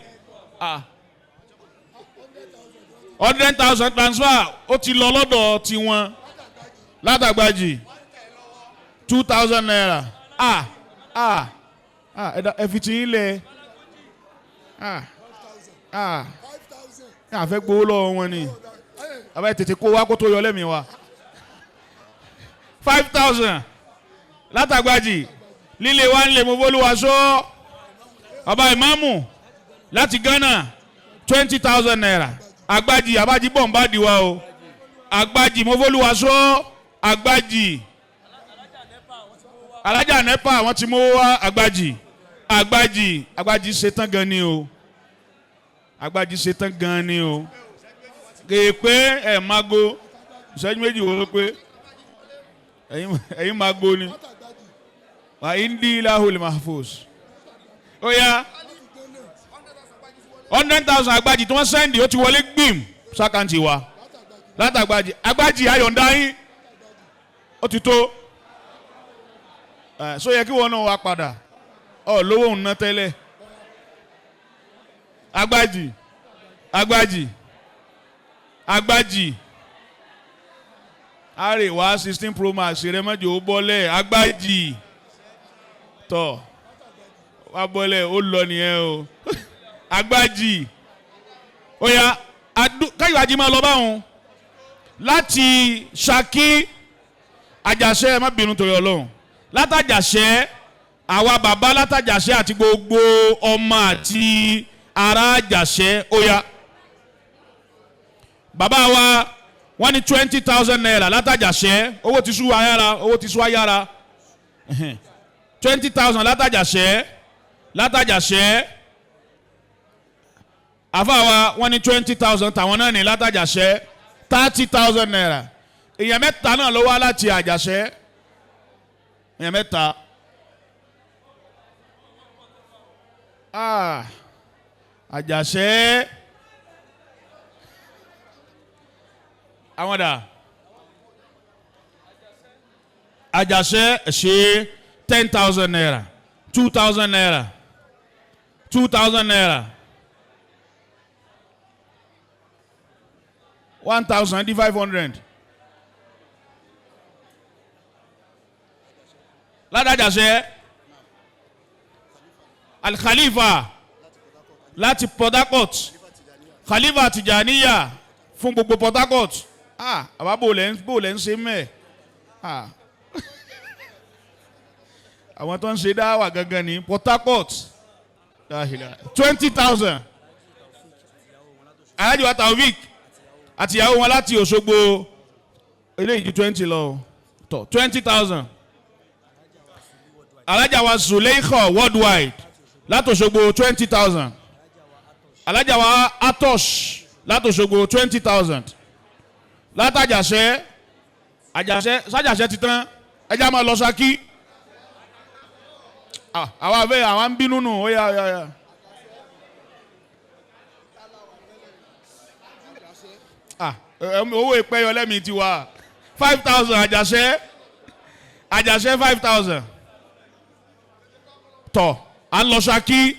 100,000 transfer ó ti lọ lọ́dọ̀ tiwọn látàgbàjì 2,000 naira ẹ fi ti yín lẹ̀ àfẹ́ gbowó lọ́wọ́ wọn ni àbẹ́ tètè kó wá kó tó yọ lẹ́mìí wa 5,000 látàgbàjì líle wa ń lè mú bólúwa sọ bàbá ìmáàmù láti Ghana 20,000 naira àgbàjì àbájí bọ̀m̀bá diwa o àgbàjì mọ́fọ́lùwà sọ àgbàjì alájà nepa wọ́n ti mú wá àgbàjì ṣetán gan ni o àgbàjì ṣetán gan ni o kéèpé ẹ̀ mago ìṣẹ́jú méjì wọ́n ló pé ẹ̀yin mago ni wà indi lahul mahfuz ó yá 100,000 àgbàjì tí wọ́n sẹ́ndì ó ti wọlé gbìm sákàǹtì wa látàgbàjì agbájì ayọ̀ǹda yín ó ti tó so yẹ kí wọn náà wá padà ọ lówó ń ná tẹ́lẹ̀ agbájì àrèwá 16 Pro Max rẹ mọ́jọ ó bọ́lẹ̀ agbájì tọ̀ wá bọ́lẹ̀ ó lọ nìyẹn o agbájì ó yá káyọ̀ájí máa lọ báwọn láti Ṣakí Àjàṣẹ́ ẹ má bínú torí Ọlọ́run látàjàṣẹ́ àwa bàbá látàjàṣẹ́ àti gbogbo ọmọ àti ará Àjàṣẹ́ ó yá bàbá wa wọ́n ní 20,000 naira látàjàṣẹ́ owó ti sú ayára 20,000 látàjàṣẹ́ àfàwà wọ́n ní 20,000 tàwọn náà ní látàjàṣẹ́ 30,000 naira èèyàn mẹ́ta náà ló wá láti Àjàṣẹ́ èèyàn mẹ́ta Àjàṣẹ́ àwọn dà Àjàṣẹ́ ṣe 10,000 naira 2,000 naira 2,000 naira 1,500 ládàjàṣẹ́ Al-Khalifa láti Port Harcourt Khalifa Tijaniya fún gbogbo Port Harcourt àbá bò lẹ́ ń ṣe mẹ́ àwọn tó ń ṣe dáwà gangan ní Port Harcourt 20,000 Alhaji wa Taofik àti ìyàwó wọn láti Òṣogbo eléyìí ju 20 lọ tọ 20,000 Alhaja wa Zuleikha worldwide láti Òṣogbo 20,000 Alhaja wa Atosh láti Òṣogbo 20,000 látàjàṣẹ́ sájàṣẹ́ ti tán ẹjá máa lọ Ṣakí àwọn ń bínú nù ó yá. Owó ìpẹ́yọ lẹ́mìí ti wá 5,000 Àjàṣẹ́ 5,000 tọ̀ à ń lọ Ṣakí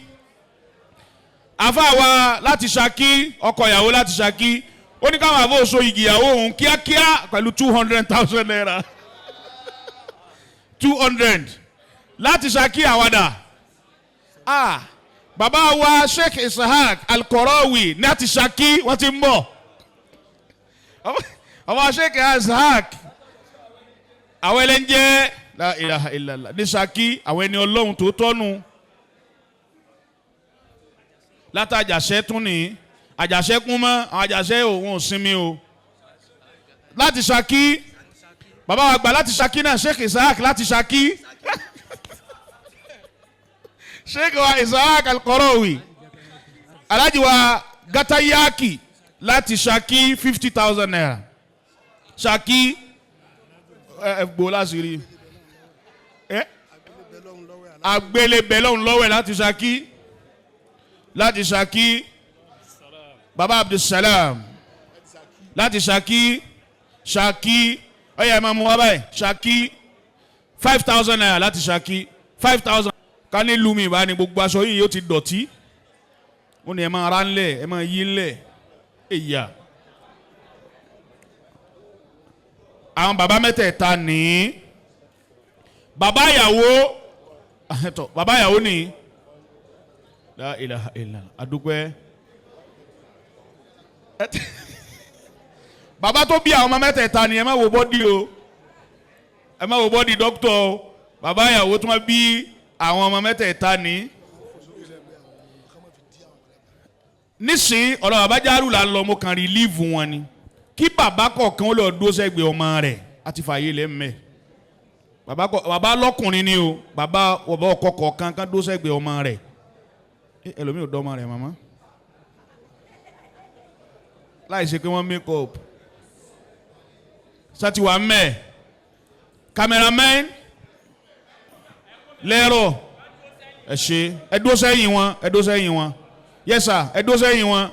àfáàwá láti Ṣakí ọkọ ìyàwó láti Ṣakí ó ní káwọn àfọ oṣù ìgbìyàwó òun kíákíá pẹ̀lú 200,000 naira 200 láti Ṣakí àwàdà bàbá wa Sheikh Ishaq Al-Qarawi ní àti Ṣakí wọ́n ti ń bọ̀ ọmọ Sheikh Ishaq àwọn ẹlẹ́njẹ́ la ilaha illallah ní Ṣakí àwọn ẹni Ọlọ́run tó tọ́nu látàjàṣẹ́ tún ní Àjàṣẹ́ kún mọ́ àwọn Àjàṣẹ́ òun ò sinmi o láti Ṣakí bàbá wa gbà láti Ṣakí náà Sheikh Ishaq láti Ṣakí Sheikh wa Ishaq Al-Qarawi Alhaji wa Gatayaki láti Ṣakí 50,000 naira Ṣakí gbò láṣìírí agbélébẹ̀ lọ́hùn lọ́wẹ̀ láti Ṣakí Baba Abdulsalam láti Ṣakí ọ̀yà ìmọ̀ mú wá báyìí Ṣakí 5,000 naira láti Ṣakí 5,000 ká ní lumi ìbá ni gbogbo aṣọ yìí yóò ti dọ̀tí ó ní ẹ máa ra ńlẹ̀ ẹ máa yí ńlẹ̀ èyà àwọn bàbá mẹ́tẹ̀ẹ̀ta ní bàbá ìyàwó ní la ilaha illallah adúpẹ́ bàbá tó bí àwọn ọmọ mẹ́tẹ̀ẹ̀ta ní ẹ má wo bọ́dì o ẹ má wo bọ́dì dókítà o bàbá ìyàwó tó má bí àwọn ọmọ mẹ́tẹ̀ẹ̀ta ní nísìn ọ̀rọ̀ bàbá Járù là ń lọ mo kàn rìlíìfù wọn ni kí bàbá kọ̀ọ̀kan ó lọ dó sẹ́gbẹ̀ẹ́ ọmọ rẹ̀ àti fàyè lẹ́mẹ̀ bàbá lọ́kùnrin ni o bàbá ọkọ kọ̀ọ̀kan kan dó sẹ́gbẹ̀ẹ́ ọmọ rẹ̀ ẹlòmíì ò dọ́ ọmọ rẹ̀ màmá láì ṣe pé wọ́n make up sátìwá mẹ́ cameraman lẹ́rọ̀ ẹ ṣe ẹ dó sẹ́yìn wọn yes sir ẹ dó sẹ́yìn wọn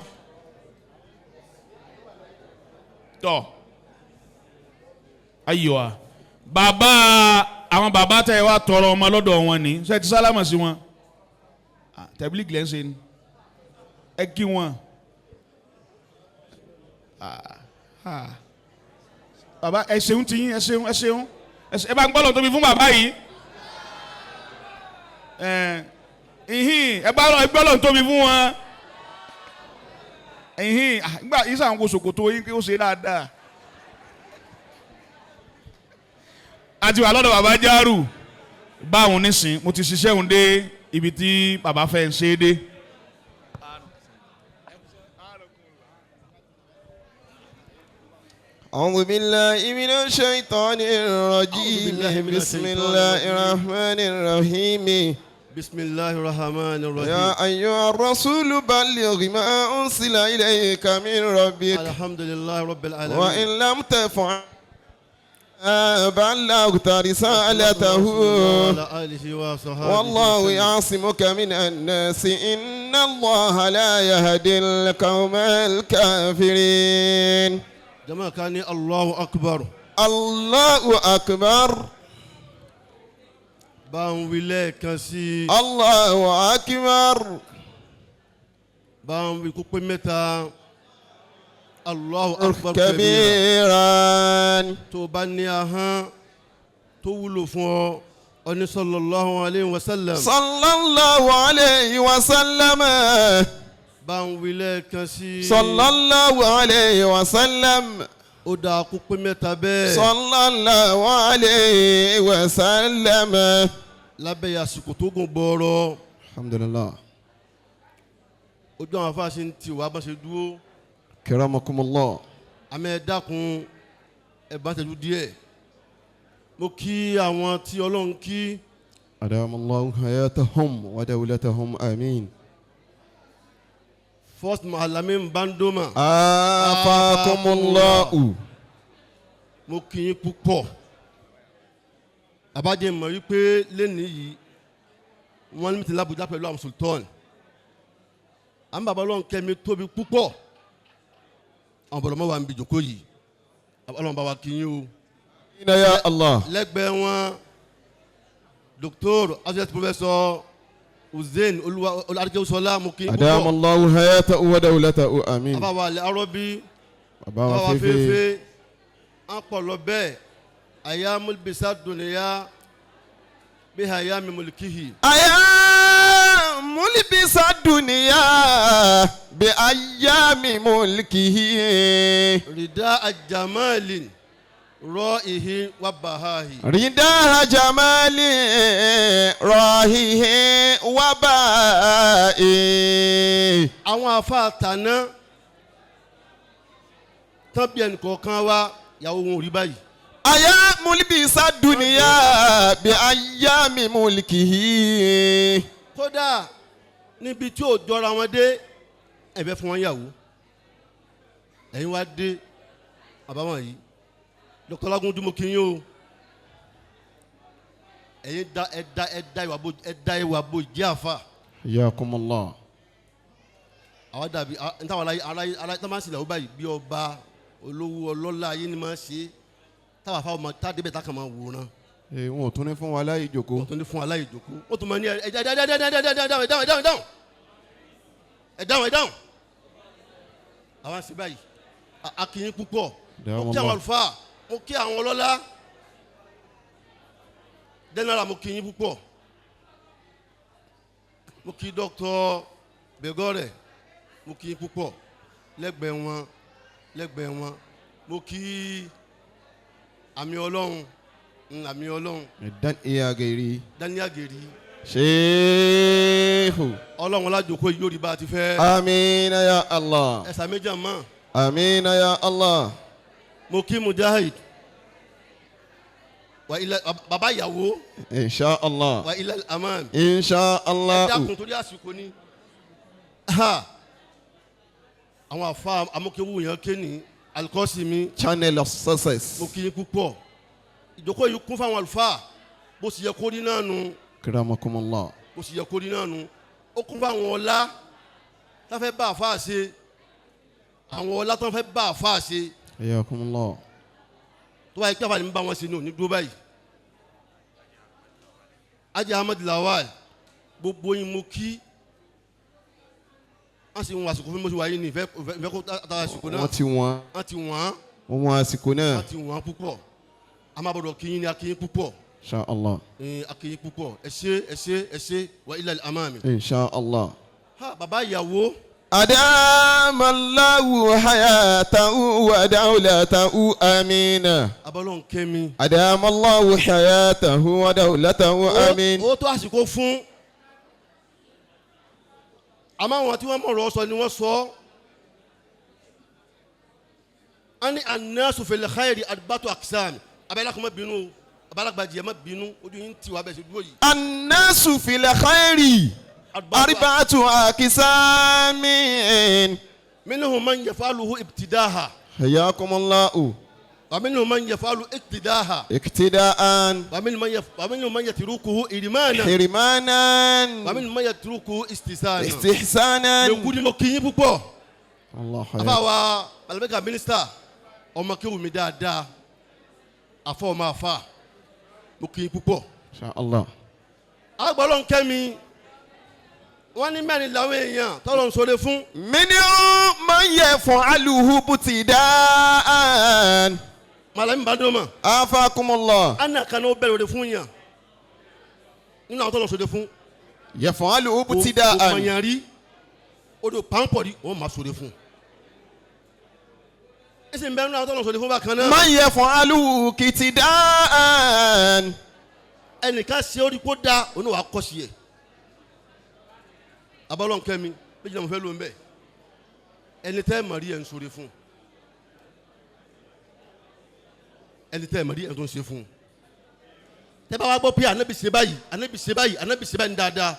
tọ́ ayiwa bàbá àwọn bàbá tẹ wá tọrọ ọmọ lọ́dọ̀ wọn ni ṣe ti sálámà sí wọn tẹ̀bílíkì lẹ́ ń ṣe ni ẹ kí wọn bàbá ẹ ṣeun ti yín ẹ ṣeun ẹ bá ń gbọ́dọ̀ tóbi fún bàbá yìí ẹ bá gbọ́dọ̀ tóbi fún wọn nígbà yìí sàn kó ṣòkòtò yín kí ó ṣe dáadáa àti wà lọ́dọ̀ bàbá Járù báwọn nísìn mo ti ṣiṣẹ́ òun dé ibi tí bàbá fẹ́ ń ṣe é dé. أعوذ بالله من الشيطان الرجيم بسم الله الرحمن الرحيم بسم الله الرحمن الرحيم يا أيها الرسول بلغ ما أنزل إليك من ربك الحمد لله رب العالمين وإن لم تفعل بلغت رسالته والله يعصمك من الناس إن الله لا يهدي القوم الكافرين جماعة كان الله أكبر الله أكبر بان ويلي كسي الله أكبر بان ويكوكو متى الله أكبر كبيرا توباني أها تولو فو أني صلى الله عليه وسلم صلى الله عليه وسلم بان ويلي كسي صلى الله عليه وسلم oda kúpé mẹ́ta bẹ́ẹ̀. sallallahu alayhi wa sallam. lábẹ́ àsìkò tó gùn bọ̀rọ̀. alhamdulillah. ojú àwọn afáàṣẹ ń ti wá bá ṣe dúró. kiramakumullah. àmì ẹ dákun ẹ bá tẹ̀jú díẹ̀. mo kí àwọn tí Ọlọ́run kí. adamallahu hayatahum wa dawlatahum amin. First Malamin Bandoma. Afakumullahu. Mo kí yín púpọ̀. Àbájẹ mọ̀ wípé lẹ́ni yìí wọ́n ní ti lábùjá pẹ̀lú àwọn sultan. Àwọn bàbá Olohunkemi tóbi púpọ̀. Àwọn bọ̀dọ̀ mọ́ wa ń bi jòkó yìí. Ọlọ́run bá wa kí yín o. Inna ya Allah. Lẹ́gbẹ̀ẹ́ wọn Dr. Associate Professor Uzain Olùwàdìkẹ́wùsọ̀lá Mukin. Adamallahu hayatahu wa dawlatahu amin. Bàbá wa alẹ́ arọ́bí. Bàbá wa fẹ́fẹ́. An pọ̀ lọ bẹ́ẹ̀ ayamul bisa dunya bí ayami mulkihi. Ayamul bisa dunya bí ayami mulkihi. Rida ajamalin. Ra'ihi wa bahahi. Rida jamali rahihi wa ba'i. Àwọn afa àtàná tán bí ẹnì kọ̀ọ̀kan wa yàwó wọn ò rí báyìí. Aya mulbisa dunya bi ayami mulkihi. Kódà níbi tí ò jọra wọn dé ẹ̀fẹ́ fún wọn yàwó. Ẹ̀yin wá dé àbáwọn yìí. Dr. Lagundu mo kí yín o. Ẹ̀yin ẹ̀dá ìwà bo jẹ́ àfà. Yakumullah. Àwọn dàbí ntàwọn aláyé tó máa ń sílẹ̀ ó báyìí bí ọba olówó ọlọ́lá ayé ni máa ń ṣe táwọn afáwọn máa tá débẹ̀ tá kàn máa wòran. Wọn ò tún ní fún wa láyé ìjókòó. Wọ́n tún ní fún wa láyé ìjókòó. Ó tún máa ní ẹ̀dáhùn. Àwọn àṣẹ báyìí akínyín púpọ̀. Mo kí àwọn àlùfáà, mo kí àwọn ọlọ́lá. Dẹ́nara mo kí yín púpọ̀. Mo kí Dr. Begore, mo kí yín púpọ̀. Lẹ́gbẹ̀ẹ́ wọn. Mo kí àmì Ọlọ́run. Daniel Ageri. Sheikh. Ọlọ́run alájòkó yìí yóò rí bá a ti fẹ́. Amina ya Allah. Ẹ̀sà méjì mọ́. Amina ya Allah. Mo kí Mujahid. Wa ilẹ̀ bàbá ìyàwó. Insha Allah. Wa ilẹ̀ aman. Insha Allah. Ẹ dákun torí àsìkò ni. Àwọn àfa amókèwú yẹn ké ní Al-Qasimi. Channel of success. Mo kí yín púpọ̀. Ìjókòó yìí kún fáwọn àlùfáà bó sì yẹ kó rí náà nu. Kiramakumullah. Bó sì yẹ kó rí náà nu. Ó kún fáwọn ọlá tá fẹ́ bá àfáà ṣe. Àwọn ọlá tó fẹ́ bá àfáà ṣe. Ayakumullah. tó bá yẹ kí àfààní bá wọn ṣe ní òní dúró báyìí. Ajá Ahmed Lawal gbogbo yín mo kí wọ́n sì ń wọ àsìkò fún mi mo ti wáyé ní ìfẹ́ kó tara àsìkò náà. Wọ́n ti wọ́n. Wọ́n ti wọ́n. Wọ́n wọ́n àsìkò náà. Wọ́n ti wọ́n púpọ̀. A máa bọ̀dọ̀ kí yín ní akínyín púpọ̀. Insha Allah. Akínyín púpọ̀. Ẹ ṣé wa ilal amami. Insha Allah. Ha bàbá ìyàwó. Adamallahu hayatahu wa dawlatahu amina. Olohunkemi. Adamallahu hayatahu wa dawlatahu amina. Ó tó àsìkò fún. Àmọ́ àwọn tí wọ́n mọ̀ ọ̀rọ̀ sọ ni wọ́n sọ. Ani annasu fil khairi arbatu aqsam. Abẹ́lá kò má bínú o. Abẹ́lá gbajì ẹ̀ má bínú. Ojú yín ti wá bẹ́ẹ̀ ṣe dúró yìí. Annasu fil khairi arbatu aqsam. Minhum man yafaluhu ibtidaha. Hayakumullahu. ومنهم من يفعل اقتداء ومنهم من يتركه حرمانا ومنهم من يتركه استحسانا يقول مكيني púpọ̀ الله خير afawa Al-Barkah minister ọmọ kéwù mi dáadáa afọ ọmọ afa mokìnyi púpọ̀ insha Allah. Olohunkemi wọ́n ní mẹ́rin làwọn èèyàn tọ́lọ̀ ń sọ̀rọ̀ fún. minhum man yaf'aluhu ibtida'an. Malami Badoma. Afakumullah. Ana kan ó bẹ̀rẹ̀ fún yàn. Nínú àwọn tọ́lọ̀ ń sọ̀rọ̀ fún. Yaf'aluhu ibtida'an. O mọ̀nyàn rí. O do pàǹpọ̀ rí. Wọ́n máa sọ̀rọ̀ fún. Ẹsẹ̀ ń bẹ́ẹ̀ nínú àwọn tọ́lọ̀ ń sọ̀rọ̀ fún bákan náà. Man yaf'aluhu ibtida'an. Ẹnìkan ṣe orí kó dáa, òun náà wàá kọ́ sí ẹ̀. Olohunkemi méjì náà mo fẹ́ lò ń bẹ̀ ẹni tẹ́ ẹ mọ̀ rí ẹ̀ ń sọ̀rọ̀ fún ẹni tẹ́ ẹ mọ̀ rí ẹ̀ ń tó ń ṣe fún tẹ́ bá wá gbọ́ pé Ànábì ṣe báyìí Ànábì ṣe báyìí Ànábì ṣe báyìí dáadáa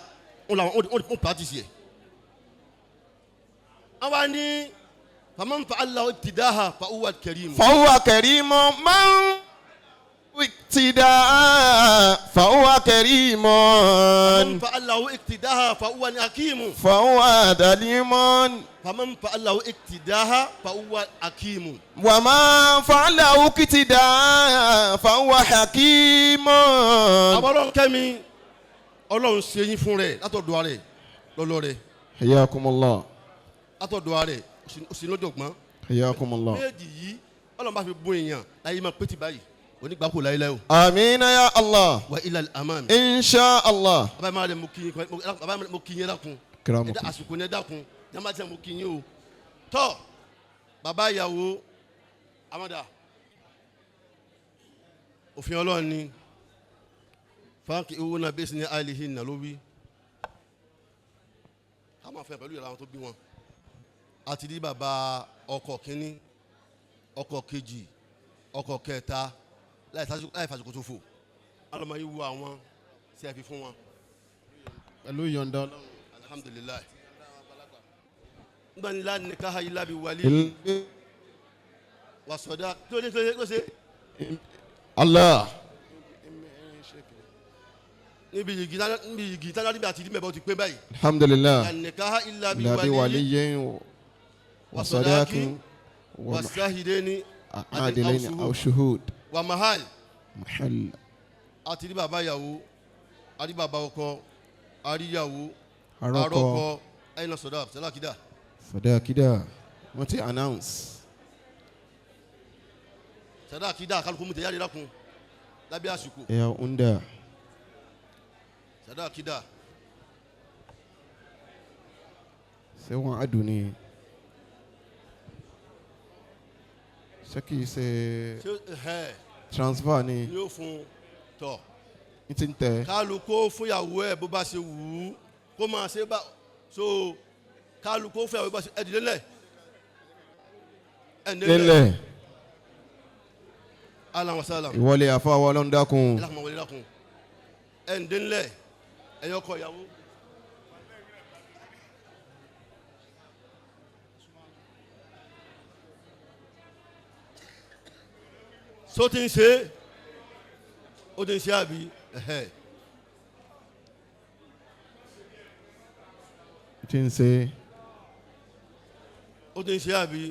ó pàtìsì ẹ̀. àwa ní faman fa'ala ibtidaha fa huwa karim. fa huwa karimun man اقتداء فهو كريم فمن فعله اقتداء فهو حكيم فهو دليم فمن فعله اقتداء فهو حكيم وما فعله اقتداء فهو حكيم. Olohunkemi Ọlọ́run ṣe yín fún rẹ̀ látọ̀dọ̀ rẹ̀ lọ́lọ́ rẹ̀. Hayakumullah. látọ̀dọ̀ rẹ̀ òsínlójọ̀gbọ́n. Hayakumullah. méjì yìí Ọlọ́run bá fi bún èèyàn láyé máa pété báyìí. Onígbàkú láyé o. Amina ya Allah. Wa ilal amami. Insha Allah. Bàbá máa lè mo kí yín dákun. Kiramu. Àsìkò ní ẹ dákun. Jàmbá tí mo kí yín o. Tọ́ bàbá ìyàwó Amada. Òfin Ọlọ́run ni. Fáńkì owó náà bẹ́ẹ̀ sí ní àìlèhìn náà ló wí. Ká máa fẹ́ pẹ̀lú ìyàrá àwọn tó bí wọn. A ti rí bàbá ọkọ kínní, ọkọ kejì, ọkọ kẹta. Láì fàṣikò tó fò alọ́mọ yìí wo àwọn tí a fi fún wọn. pẹ̀lú yọ̀ǹda Ọlọ́run. Alhamdulilayi. Ngbani la nikaha illa bi wali. Wasoda tó ní tó ṣe. Allah. níbi yìí tánà níbi àti ìdímẹ̀bọ̀ ti pé báyìí. Alhamdulilayi. La nikaha illa bi wali wali. yẹn wasadakin wasahideni adilaini aw shuhud. wa mahal. Mahal. Àti rí bàbá ìyàwó àrí bàbá ọkọ àríyàwó Arọ́kọ. àrọ́kọ ẹ̀yin sọ̀dọ̀ sẹ́lákìdá. Sadakida wọ́n ti announce. Sẹ́lákìdá kálukú mu tẹ̀yáde lákun lábẹ́ àsìkò. ẹ̀yà unda. Sẹ́lákìdá. ṣé wọ́n á dùn ní. ṣé kì í ṣe transfer ni. yóò fún tọ̀. n ti ń tẹ. kálukó fúnyàwó ẹ̀ bó bá ṣe wù ú kó máa ṣe bá so kálukó fúnyàwó bó bá ṣe ẹ̀ dìde lẹ̀. lélẹ̀. Allahu salam. ìwọlé àfa wa Ọlọ́run dákun. ẹ̀ lákùnmọ̀ wọlé dákun. ẹ̀ ń dé ńlẹ̀ ẹ̀yọ́ kọ ìyàwó. so ti ń ṣe ó ti ń ṣe àbí ti ń ṣe. ó ti ń ṣe àbí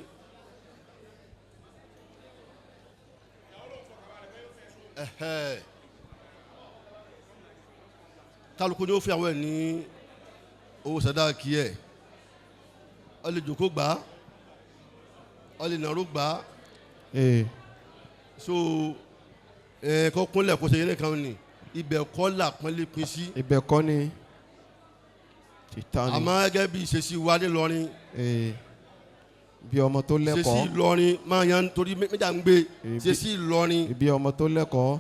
kálukú ni ó fi àwọn ẹ̀ ní owó sàdáàkì ẹ̀ ó lè jòkó gbà á ó lè nàró gbà á so kọ́ kúnlẹ̀ kó ṣe yẹn nìkan ni ibẹ̀ kọ́ là pọ́nlé pin sí. ibẹ̀ kọ́ ni títà ni. àmọ́ gẹ́gẹ́ bí ìṣesí wa ní Ìlọrin. bí ọmọ tó lẹ́kọ̀ọ́. ìṣesí Ìlọrin máa yan torí méjà ń gbé ìṣesí Ìlọrin. bí ọmọ tó lẹ́kọ̀ọ́.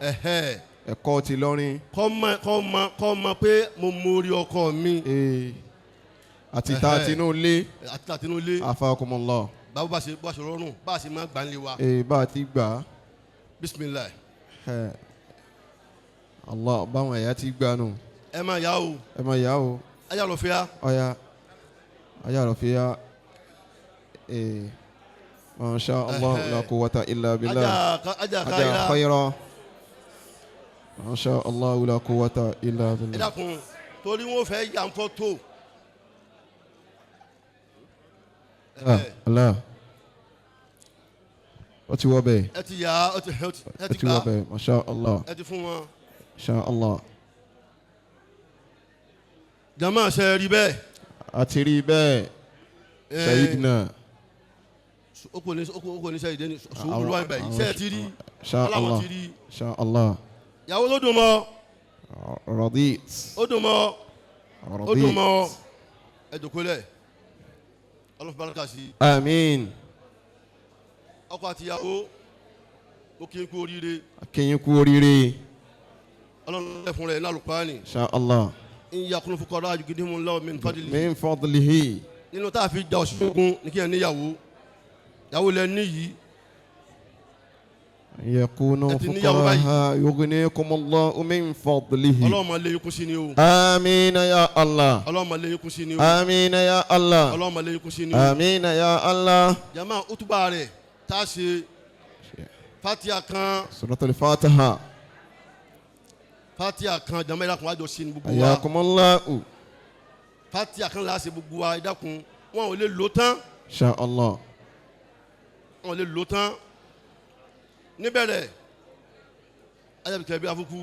ẹ̀kọ́ ti lọ́rin. kọ́ mọ pé mo mórí ọkọ mi. àti ta tinúlé. àti ta tinúlé. afakumullah. báwo bá ṣe rọrùn bá ṣe máa gbà ń lé wa. bá a ti gbà. bisimilayi. Allah báwọn ẹ̀yà ti gbà nù. ẹ máa yá o. ẹ máa yá o. Aja Rofiat. ọ̀ya Aja Rofiat. Masha Allah la quwwata illa billah. Aja khairan. Masha Allah la quwwata illa billah. ẹ dákun torí wọn fẹ́ yà ń fọ́tò. Allah. ó ti wọ bẹ́ẹ̀. ẹ ti yà ẹ ti wọ bẹ́ẹ̀ Masha Allah. ẹ ti fún wọn. Masha Allah. jama ṣe rí bẹ́ẹ̀. a ti rí bẹ́ẹ̀. Sayyidina. o kò ní sẹ́yìn ní sùúrù wáyé báyìí ṣe ti rí. Masha Allah. Masha Allah. ìyàwó ló dùn mọ́. Radit. ó dùn mọ́. ó dùn mọ́. ẹ dòkólẹ̀. Ọlọ́run baraka sí. Àmín. ọkọ àtìyàwó ó kí n kú oríire. kí n kú oríire. Ọlọ́run lẹ́fun rẹ̀ ní Al-Qur'ani. Insha Allah. in yakunu fuqara yughnihimullahu min fadlihi. min fadlihi. nínú tá a fi ja òṣùgbọ́n ní kí ẹ níyàwó ìyàwó lẹ níyì. yakunu fuqara yughnihimullahu min fadlihi. Ọlọ́run máa lé yín kún sí ni o. Amina ya Allah. Ọlọ́run máa lé yín kún sí ni o. Amina ya Allah. Ọlọ́run máa lé yín kún sí ni o. Amina ya Allah. jama utuba rẹ̀ tá a ṣe Fatiha kan. Suratul Fatiha. Fatiha kan jama ìdákun wájú sí ni gbogbo wa. ayakumullahu. Fatiha kan la ṣe gbogbo wa ìdákun wọn ò lè lò tán. Insha Allah. wọn ò lè lò tán. níbẹ̀rẹ̀ ayélujára bí afuku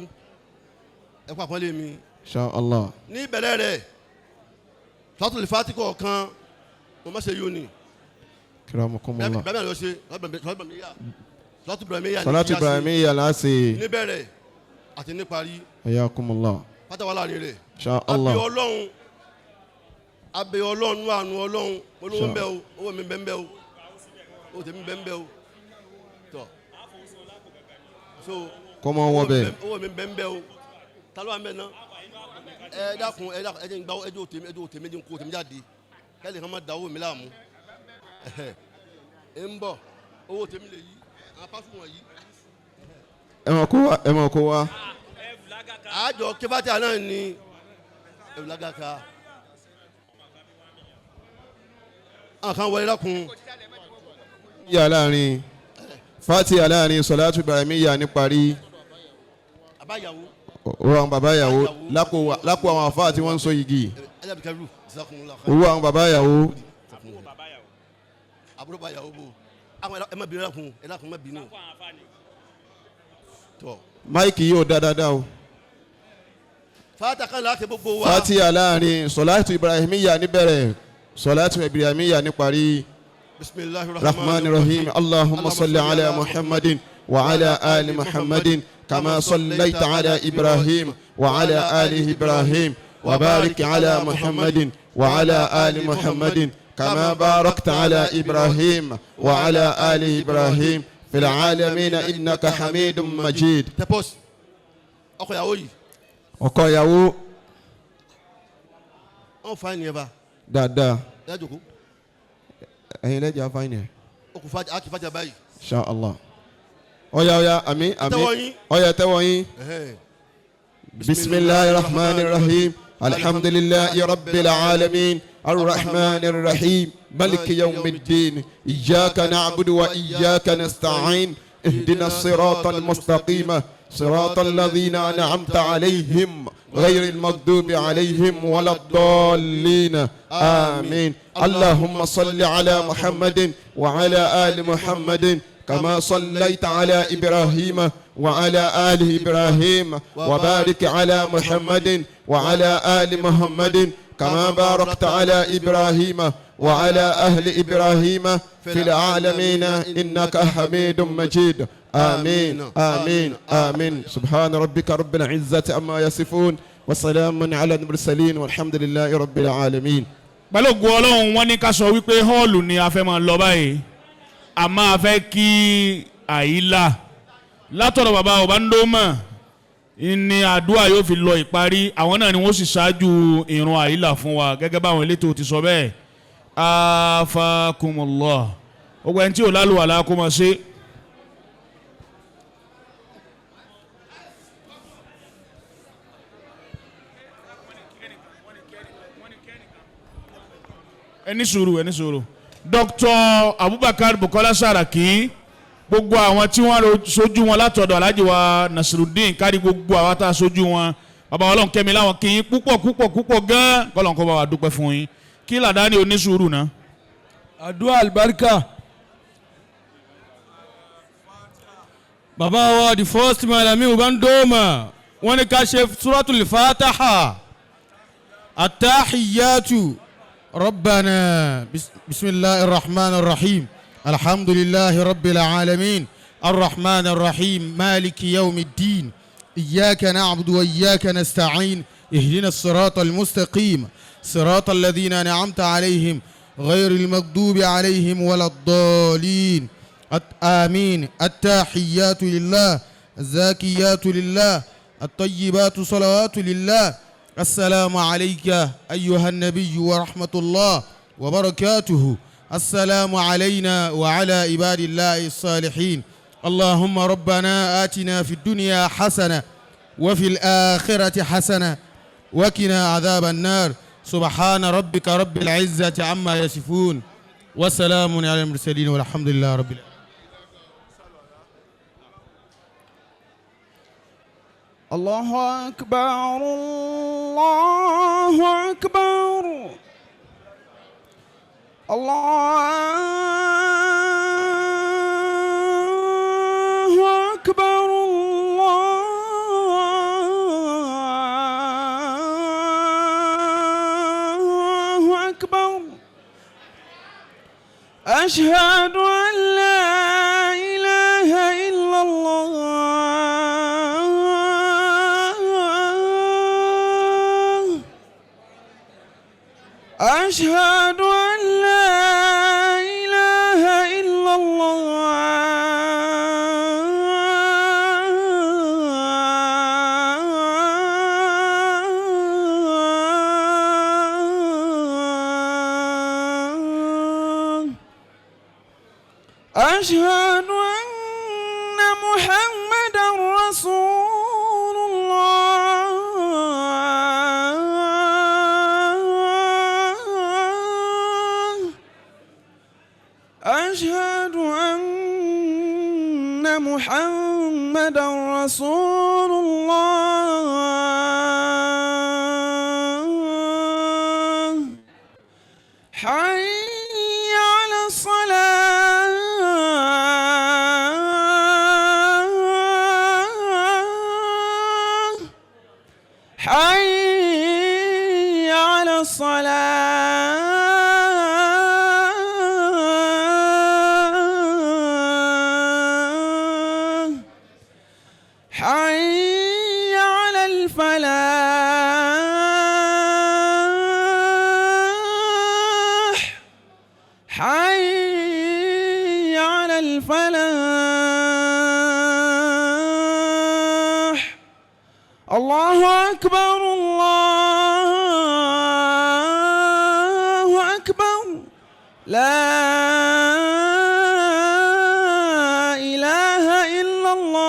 ẹ kó àpọ́nlé mi. Insha Allah. níbẹ̀rẹ̀ rẹ̀ Suratul Fatiha kọ̀ọ̀kan mo má ṣe yóò ní. Kiramakumullah. bẹ́ẹ̀ bẹ́ẹ̀ lọ ṣe Salatu Ibrahimiyya la ṣe. níbẹ̀rẹ̀ àti níparí. ayakumullah. pátá wà láàrin rẹ̀. Insha Allah. abẹ Ọlọ́run àánú Ọlọ́run olówó ń bẹ o owó mi bẹ ń bẹ o owó tèmi bẹ ń bẹ o tọ so kọ́mọ wọ bẹ́ẹ̀. owó mi bẹ ń bẹ o ta ló wà ń bẹ náà ẹ dákun ẹ jẹ́ ń gbá ẹjọ́ tèmi ẹjọ́ ń kó tèmi jáde kẹ́lẹ́ kan máa da owó mi láàmú ẹ ń bọ̀ owó tèmi lè yí àwọn pásítọ̀ wọ̀nyí. ẹ mọ̀ kó wa. àjọ kébàtà náà ni ẹ̀wùlágàkà. àkàn wọlé lákun. yà láàrin Fatiha láàrin Salatu Ibrahimiyya ní parí. àbáyàwó. owó àwọn bàbá yàwó lápò àwọn àfáà tí wọ́n ń so igi. owó àwọn bàbá yàwó. àbúrò bá yàwó bò ẹ má bínú ẹ lákun má bínú. máìkì yóò dá dáadáa o. Fatiha kan láti gbogbo wa. Fatiha láàrin Salatu Ibrahimiyya níbẹ̀rẹ̀ Salatu Ibrahimiyya ní parí. Rahmanir Rahim. Allahumma salli ala Muhammadin wa ala ali Muhammadin kama sallaita ala Ibrahim wa ala ali Ibrahim wa barik ala Muhammadin wa ala ali Muhammadin kama barakta ala Ibrahim wa ala ali Ibrahim fil alamin innaka Hamidum Majid. ọkọ ìyàwó yìí. ọkọ ìyàwó. wọ́n fa ẹni ẹ bá. dáadáa. ẹ jókòó. ẹ̀yin lẹ́jà fa ẹni ẹ. o kò fa akí fàjà báyìí. Insha Allah. ọ̀yà àmín àmín. ọ̀yà tẹ́wọ́ yín. bismillahir rahmanir rahim alhamdulillahi rabbil alamin arrahmanir rahim maliki yawmiddin iyyaka na'budu wa iyyaka nasta'in ihdinas siratal mustaqima صراط الذين أنعمت عليهم غير المغضوب عليهم ولا الضالين آمين. اللهم صل على محمد وعلى آل محمد كما صليت على إبراهيم وعلى آل إبراهيم وبارك على محمد وعلى آل محمد كما باركت على إبراهيم وعلى أهل إبراهيم في العالمين إنك حميد مجيد آمين آمين آمين سبحان ربك رب العزة عما يصفون وسلام على المرسلين والحمد لله رب العالمين. balógun ọlọ́run wọ́n ní ká sọ wípé họ́ọ̀lù ni a fẹ́ máa lọ báyìí a máa fẹ́ kí àyílà látọ̀dọ̀ bàbá Ọbándómà ní àdúrà yóò fi lọ ìparí àwọn náà ni wọ́n sì ṣáájú ìrun àyílà fún wa gẹ́gẹ́ báwọn elétò ti sọ bẹ́ẹ̀ afakumullah gbogbo ẹni tí ò lálùwàlá kó máa ṣe. ẹni sùúrù Dr. Abubakar Bukola Saraki gbogbo àwọn tí wọ́n sojú wọn látọ̀dọ̀ Alhaji wa Nasirudeen kárí gbogbo àwọn tá a sojú wọn bàbá Olohunkemi láwọn kì í púpọ̀ gan kọ́lọ́n kọ́ bá wa dúpẹ́ fún yín kí làdáni onísùúrù náà. àdúrà Al-Barkah bàbá wa the first Malami Ọbándómà wọ́n ní ká ṣe suratul Fatiha at-tahiyyatu. ربنا بسم الله الرحمن الرحيم الحمد لله رب العالمين الرحمن الرحيم مالك يوم الدين إياك نعبد وإياك نستعين اهدنا الصراط المستقيم صراط الذين أنعمت عليهم غير المغضوب عليهم ولا الضالين آمين التحيات لله الزاكيات لله الطيبات صلوات لله السلام عليك أيها النبي ورحمة الله وبركاته السلام علينا وعلى عباد الله الصالحين اللهم ربنا آتنا في الدنيا حسنة وفي الآخرة حسنة وقنا عذاب النار سبحان ربك رب العزة عما يصفون وسلام على المرسلين والحمد لله رب العالمين. الله أكبر الله أكبر الله أكبر الله أكبر أشهد أن لا إله إلا الله أشهد أن لا إله إلا الله أشهد أن محمدا رسول الله أشهد أن محمدا رسول الله حي على الصلاة حي على الصلاة حي على الفلاح حي على الفلاح الله أكبر الله أكبر لا إله إلا الله.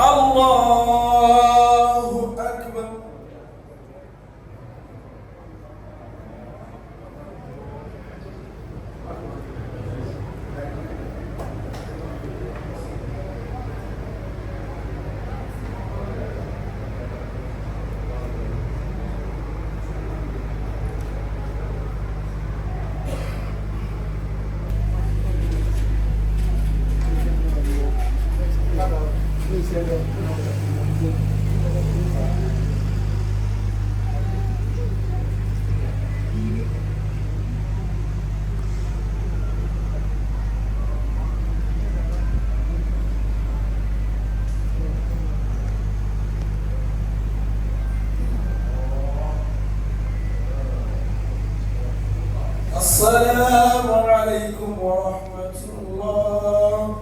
الله أكبر. السلام عليكم ورحمة الله.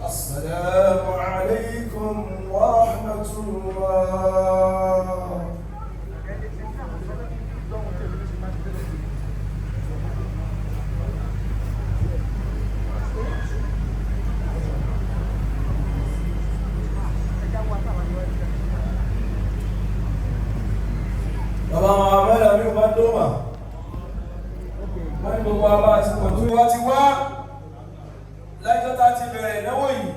السلام عليكم ورحمة الله. Bàbá wa mẹ́rin mi máa ń dọ́mà. Wọ́n ní gbogbo àbá àti pọ̀jù wa ti wá lẹ́jọ́ tá a ti bẹ̀rẹ̀ ìnáwó yìí.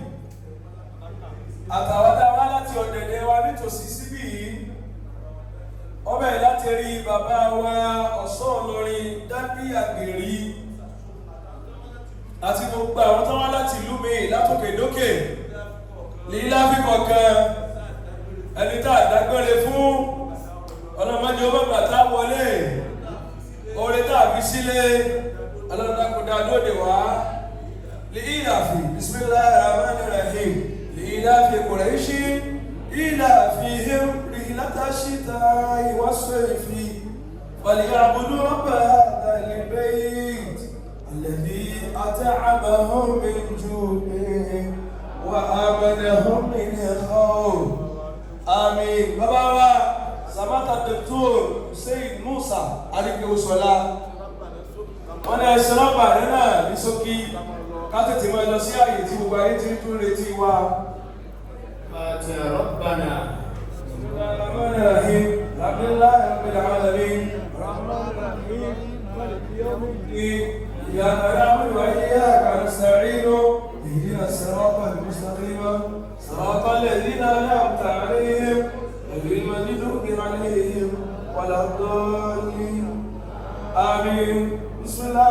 Àtàwọn tá a wá láti ọ̀dẹ̀dẹ̀ wa nítòsí síbí yìí. Wọ́n bẹ̀rẹ̀ láti rí bàbá wa ọ̀ṣọ́ olórin Dábí Àgbèrí. Àti gbogbo àwọn tó wá láti ìlú mi látòkè dókè. Lílá fi kọ̀ọ̀kan ẹni tá a dágbére fún ọlọ́mọdé ó bàbà tá a wọlé. Oore tá a fi sílé alọ́dàkùnrin àlóde wá li'ilafi bisimilahi rahmani rahim li'ilafi Quraishi ilafihim rihlata shita'i was-sayfi falyabudu rabba hadhal bayt alladhi at'amahum min ju'in wa amanahum min khawf. Àmín. Bàbá wa Samata Dr. Sheikh Musa Adékèwòsọlá wọ́n ní ẹ̀sìn nọ́mbà rẹ̀ náà ní ṣókí ká tètè mọ́ ẹ lọ sí ààyè tí gbogbo ayé ti ń tún retí wa. Àti Rabbana Rahmanir Rahim Alhamdulillahi Rabbil Alamin Rahmanir Rahim Maliki Yawmiddin Iyyaka na'budu wa iyyaka nasta'in Ihdinas siratal mustaqim siratal ladzina an'amta 'alayhim غير المغضوب عليهم ولا الضالين. آمين. بسم الله.